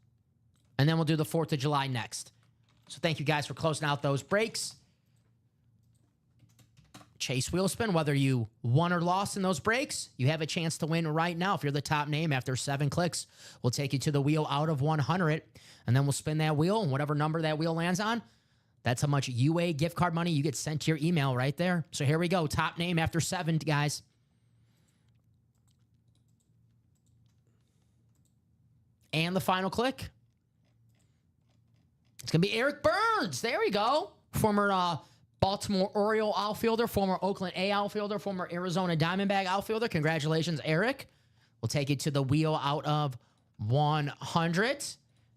and then we'll do the 4th of July next. So thank you guys for closing out those breaks. Chase wheel spin, whether you won or lost in those breaks, you have a chance to win right now. If you're the top name after 7 clicks, we'll take you to the wheel out of 100, and then we'll spin that wheel, and whatever number that wheel lands on, that's how much UA gift card money you get sent to your email right there. So here we go. Top name after 7, guys. And the final click. It's going to be Eric Burns. There we go. Former Baltimore Oriole outfielder, former Oakland A outfielder, former Arizona Diamondback outfielder. Congratulations, Eric. We'll take you to the wheel out of 100.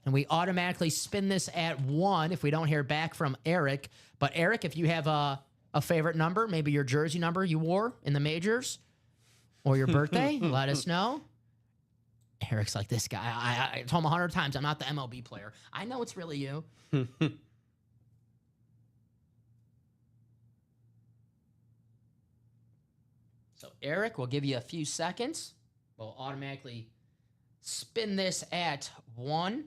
And we automatically spin this at 1 if we don't hear back from Eric. But Eric, if you have a favorite number, maybe your jersey number you wore in the majors or your birthday, let us know. Eric's like, this guy. I told him 100 times, I'm not the MLB player. I know it's really you. So, Eric, we'll give you a few seconds. We'll automatically spin this at 1.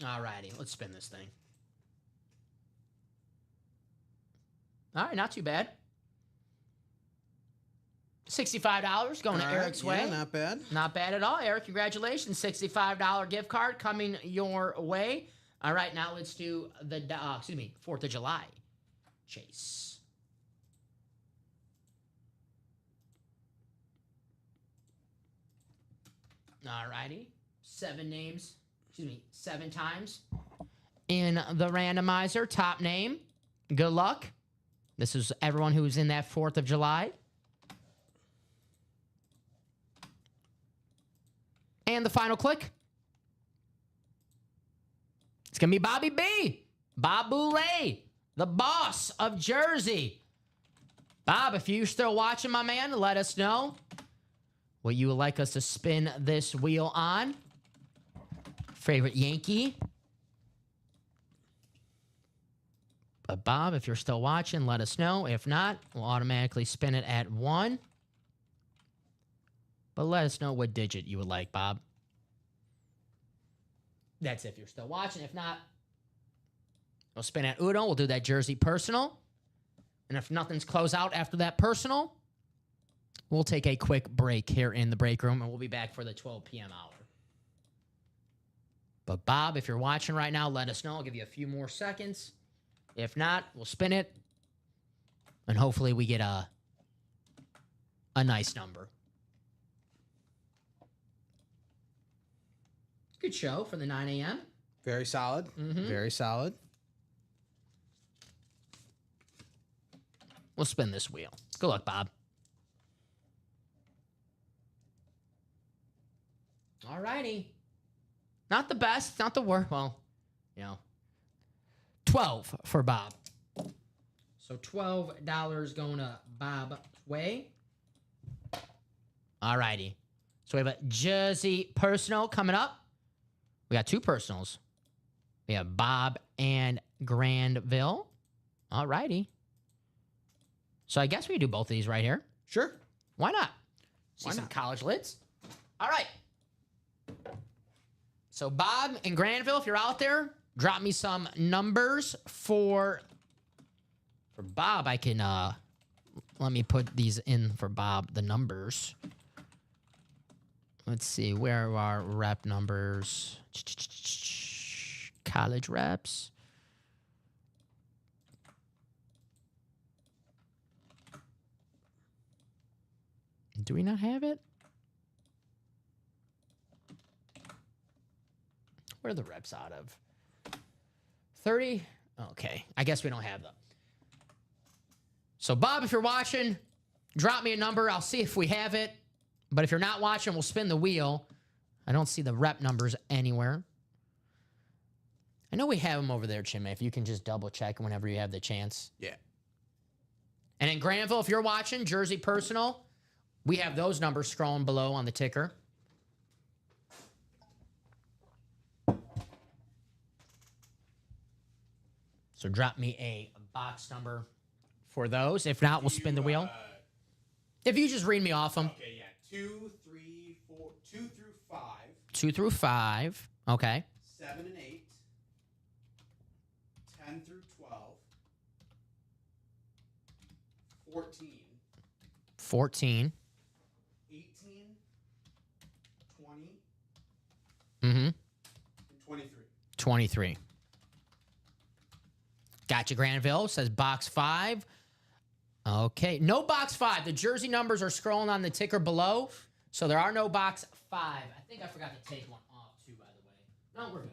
All righty, let's spin this thing. All right, not too bad. $65 going to Eric's way. Yeah, not bad. Not bad at all, Eric. Congratulations. $65 gift card coming your way. All right, now let's do the 4th of July Chase. All righty. 7 times in the randomizer. Top name. Good luck. This is everyone who was in that 4th of July. And the final click. It's going to be Bobby B. Bob Boulay, the boss of Jersey. Bob, if you're still watching, my man, let us know what you would like us to spin this wheel on. Favorite Yankee. But Bob, if you're still watching, let us know. If not, we'll automatically spin it at 1. But let us know what digit you would like, Bob. That's if you're still watching. If not, we'll spin at Uno. We'll do that Jersey personal. And if nothing's closed out after that personal, we'll take a quick break here in the break room, and we'll be back for the 12 p.m. hour. But Bob, if you're watching right now, let us know. I'll give you a few more seconds. If not, we'll spin it. And hopefully we get a nice number. Good show for the 9 a.m. Very solid. Very solid. We'll spin this wheel. Good luck, Bob. All righty. Not the best, not the worst. Well, 12 for Bob. So $12 going to Bob's way. All righty. So we have a Jersey personal coming up. We got 2 personals. We have Bob and Granville. All righty. So I guess we can do both of these right here. Sure. Why not? See Why some not? college lids. All right. So Bob and Granville, if you're out there, drop me some numbers for Bob. I can let me put these in for Bob, the numbers. Let's see, where are our rep numbers? College reps. Do we not have it? Where are the reps out of? 30? Okay, I guess we don't have them. So, Bob, if you're watching, drop me a number. I'll see if we have it. But if you're not watching, we'll spin the wheel. I don't see the rep numbers anywhere. I know we have them over there, Chinmay, if you can just double check whenever you have the chance. Yeah. And in Granville, if you're watching, Jersey Personal, we have those numbers scrolling below on the ticker. So drop me a box number for those. If not, we'll spin the wheel. If you just read me off them. Okay, yeah. 2, 3, 4, 2 through 5. 2 through 5. Okay. 7 and 8. 10 through 12. 14. 14. 18. 20. Mm-hmm. And 23. 23. Gotcha, Granville. Says box 5. Okay. No box 5. The jersey numbers are scrolling on the ticker below. So there are no box 5. I think I forgot to take one off too, by the way. No, we're good.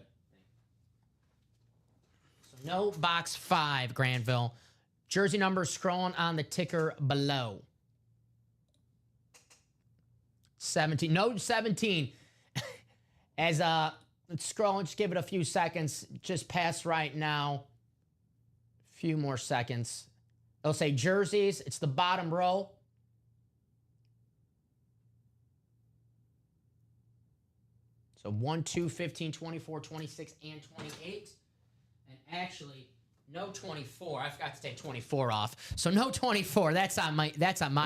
So no box 5, Granville. Jersey numbers scrolling on the ticker below. 17. No 17. As it's scrolling, just give it a few seconds. Just pass right now. Few more seconds. It'll say jerseys. It's the bottom row. So 1, 2, 15, 24, 26, and 28. And actually, no 24. I forgot to take 24 off. So no 24. That's on my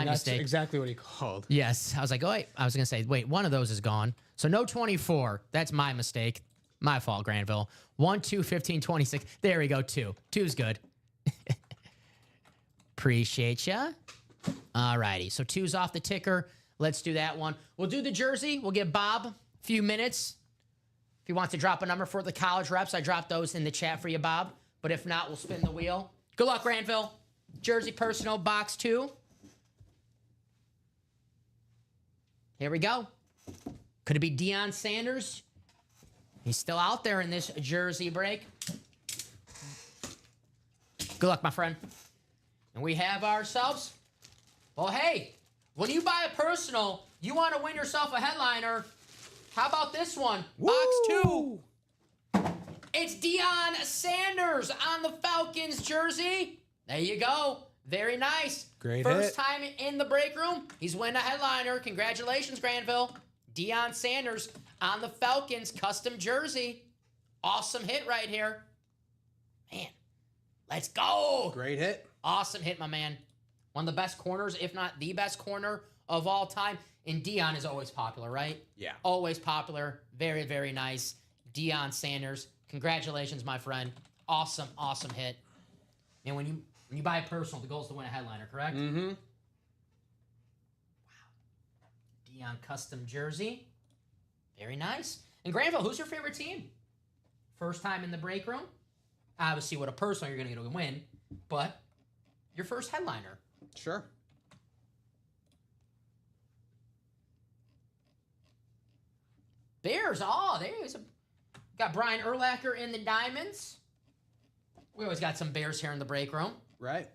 mistake. Exactly what he called. Yes. I was like, oh, wait. I was going to say, wait, one of those is gone. So no 24. That's my mistake. My fault, Granville. 1, 2, 15, 26. There we go, 2. 2's good. Appreciate ya. All righty. So 2's off the ticker. Let's do that one. We'll do the jersey. We'll give Bob a few minutes. If he wants to drop a number for the college reps, I dropped those in the chat for you, Bob. But if not, we'll spin the wheel. Good luck, Granville. Jersey personal, box 2. Here we go. Could it be Deion Sanders? He's still out there in this jersey break. Good luck, my friend. And we have ourselves, well, hey, when you buy a personal, you want to win yourself a headliner. How about this one? Box 2. It's Deion Sanders on the Falcons jersey. There you go. Very nice. Great First hit. time in the break room. He's winning a headliner. Congratulations, Granville. Deion Sanders on the Falcons custom jersey. Awesome hit right here. Man, Let's go. Great hit. Awesome hit, my man. One of the best corners, if not the best corner of all time. And Deion is always popular, right? Yeah. Always popular. Very, very nice. Deion Sanders. Congratulations, my friend. Awesome, awesome hit. And when you buy a personal, the goal is to win a headliner, correct? Mm-hmm. Wow. Deion custom jersey. Very nice. And Granville, who's your favorite team? First time in the break room? Obviously, with a personal, you're going to get a win. But your first headliner. Sure. Bears. Oh, there's got Brian Urlacher in the diamonds. We always got some Bears here in the break room. Right.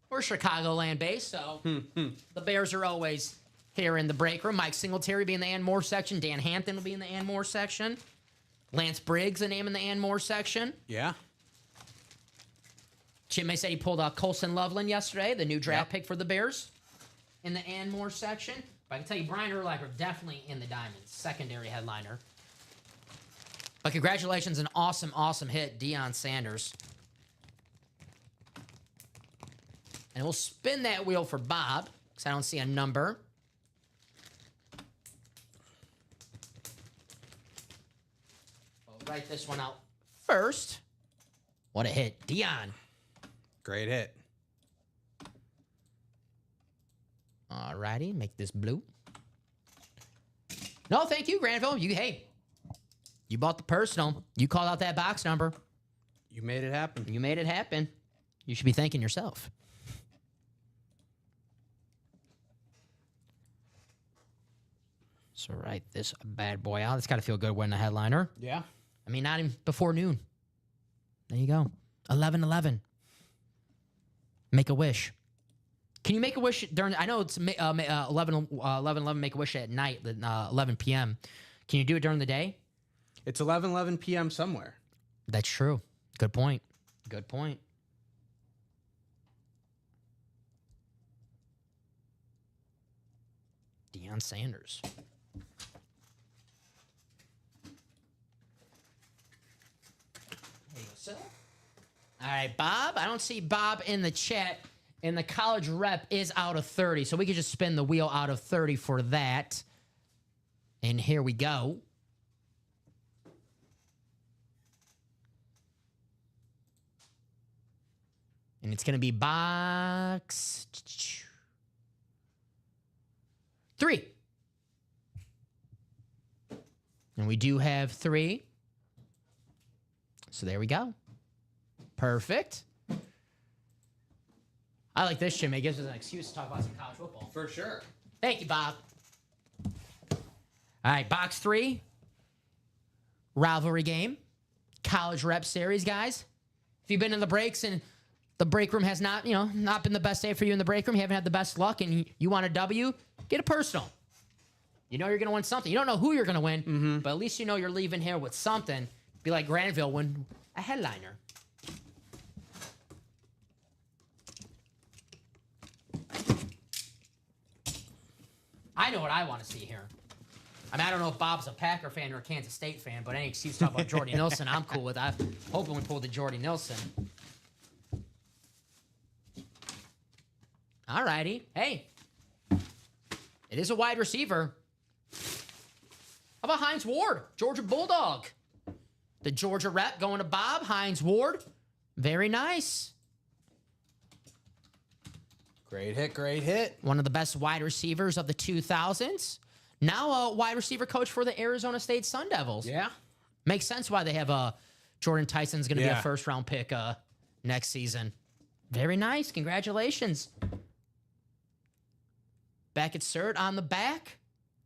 We're Chicagoland based, so the Bears are always here in the break room. Mike Singletary will be in the Ann Moore section. Dan Hampton will be in the Ann Moore section. Lance Briggs, a name in the Ann Moore section. Yeah. Chip May said he pulled out Colson Loveland yesterday, the new draft pick for the Bears, in the Ann Moore section. But I can tell you, Brian Urlacher definitely in the diamonds, secondary headliner. But congratulations, an awesome, awesome hit, Deion Sanders. And we'll spin that wheel for Bob, because I don't see a number. We'll write this one out first. What a hit. Deion. Great hit. All righty, make this blue. No, thank you, Granville. You bought the personal. You called out that box number. You made it happen. You made it happen. You should be thanking yourself. So write this bad boy out. It's got to feel good winning a headliner. Yeah. I mean, not even before noon. There you go. 11:11. Make a wish. Can you make a wish during? I know it's 11:11. Make a wish at night, 11 p.m. Can you do it during the day? It's 11:11 p.m. somewhere. That's true. Good point. Good point. Deion Sanders. There you go, sir. All right, Bob. I don't see Bob in the chat. And the college rep is out of 30. So we could just spin the wheel out of 30 for that. And here we go. And it's going to be box 3. And we do have 3. So there we go. Perfect. I like this, Jimmy. It gives us an excuse to talk about some college football. For sure. Thank you, Bob. All right, box 3. Rivalry game. College rep series, guys. If you've been in the breaks and the break room has not been the best day for you in the break room, you haven't had the best luck, and you want a W, get a personal. You know you're going to win something. You don't know who you're going to win, but at least you know you're leaving here with something. Be like Granville, win a headliner. I know what I want to see here. I mean, I don't know if Bob's a Packer fan or a Kansas State fan, but any excuse to talk about Jordy Nelson, I'm cool with. I'm hoping we pull the Jordy Nelson. All righty. Hey, it is a wide receiver. How about Hines Ward, Georgia Bulldog? The Georgia rep going to Bob, Hines Ward. Very nice. Great hit, great hit. One of the best wide receivers of the 2000s. Now a wide receiver coach for the Arizona State Sun Devils. Yeah. Makes sense why they have Jordan Tyson's going to be a Yeah. first-round pick next season. Very nice. Congratulations. Back at cert on the back.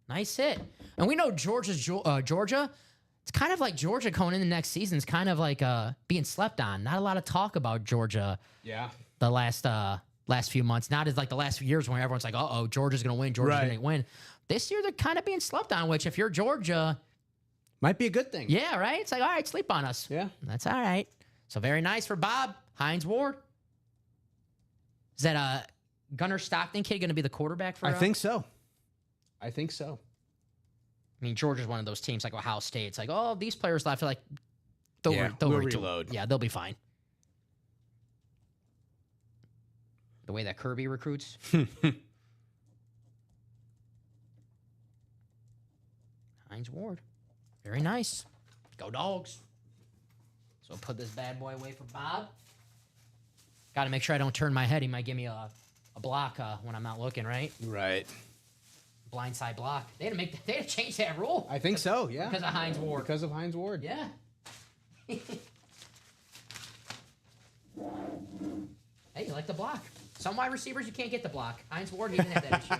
Nice hit. And we know Georgia. It's kind of like Georgia going in the next season. It's kind of like being slept on. Not a lot of talk about Georgia Yeah. the last few months. Not as like the last few years when everyone's like, uh-oh, Georgia's going to win. Georgia's Right. going to win. This year, they're kind of being slept on, which if you're Georgia, Might be a good thing. yeah, right? It's like, all right, sleep on us. Yeah. That's all right. So very nice for Bob. Hines Ward. Is that Gunnar Stockton kid going to be the quarterback for I think so. I think so. I mean, Georgia's one of those teams like Ohio State. It's like, oh, these players left. I feel like Yeah, they'll we'll retool. reload. Yeah, they'll be fine. The way that Kirby recruits. Hines Ward. Very nice. Go Dogs. So put this bad boy away for Bob. Got to make sure I don't turn my head. He might give me a block when I'm not looking, right? Right. Blindside block. They had to change that rule. I think so, yeah. Because of Hines Ward. Because of Hines Ward. Yeah. Hey, you like the block. Some wide receivers, you can't get the block. Hines Ward, he didn't have that issue.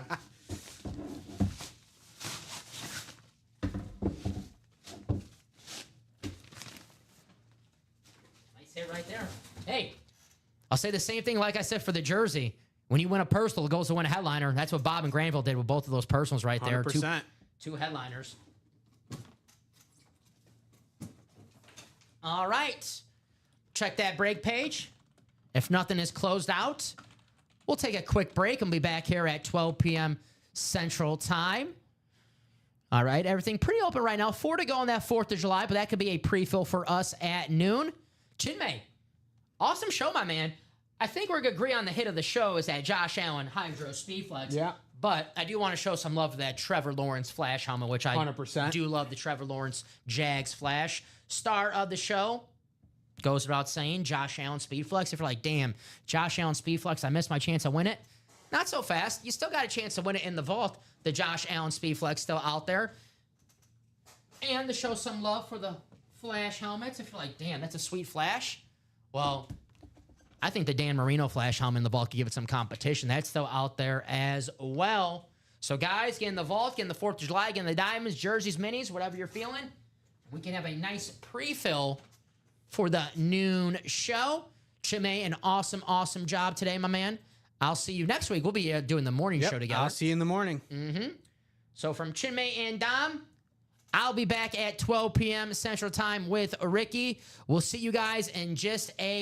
Nice hit right there. Hey, I'll say the same thing like I said for the jersey. When you win a personal, it goes to win a headliner. That's what Bob and Granville did with both of those personals right there. 100%. Two headliners. All right. Check that break page. If nothing is closed out, we'll take a quick break and be back here at 12 p.m. Central Time. All right. Everything pretty open right now. 4 to go on that 4th of July, but that could be a pre-fill for us at noon. Chinmay, awesome show, my man. I think we're going to agree on the hit of the show is that Josh Allen Hydro Speedflex. Yeah. But I do want to show some love to that Trevor Lawrence Flash helmet, which I 100%. do love the Trevor Lawrence Jags Flash. Star of the show, goes without saying, Josh Allen Speedflex. If you're like, damn, Josh Allen Speedflex, I missed my chance to win it. Not so fast. You still got a chance to win it in the vault. The Josh Allen Speedflex still out there. And to show some love for the Flash helmets. If you're like, damn, that's a sweet Flash. Well, I think the Dan Marino Flash helmet in the vault could give it some competition. That's still out there as well. So, guys, get in the vault, get in the 4th of July, get in the diamonds, jerseys, minis, whatever you're feeling. We can have a nice pre-fill for the noon show. Chinmay, an awesome, awesome job today, my man. I'll see you next week. We'll be doing the morning show together. I'll see you in the morning. So, from Chinmay and Dom, I'll be back at 12 p.m. Central Time with Ricky. We'll see you guys in just a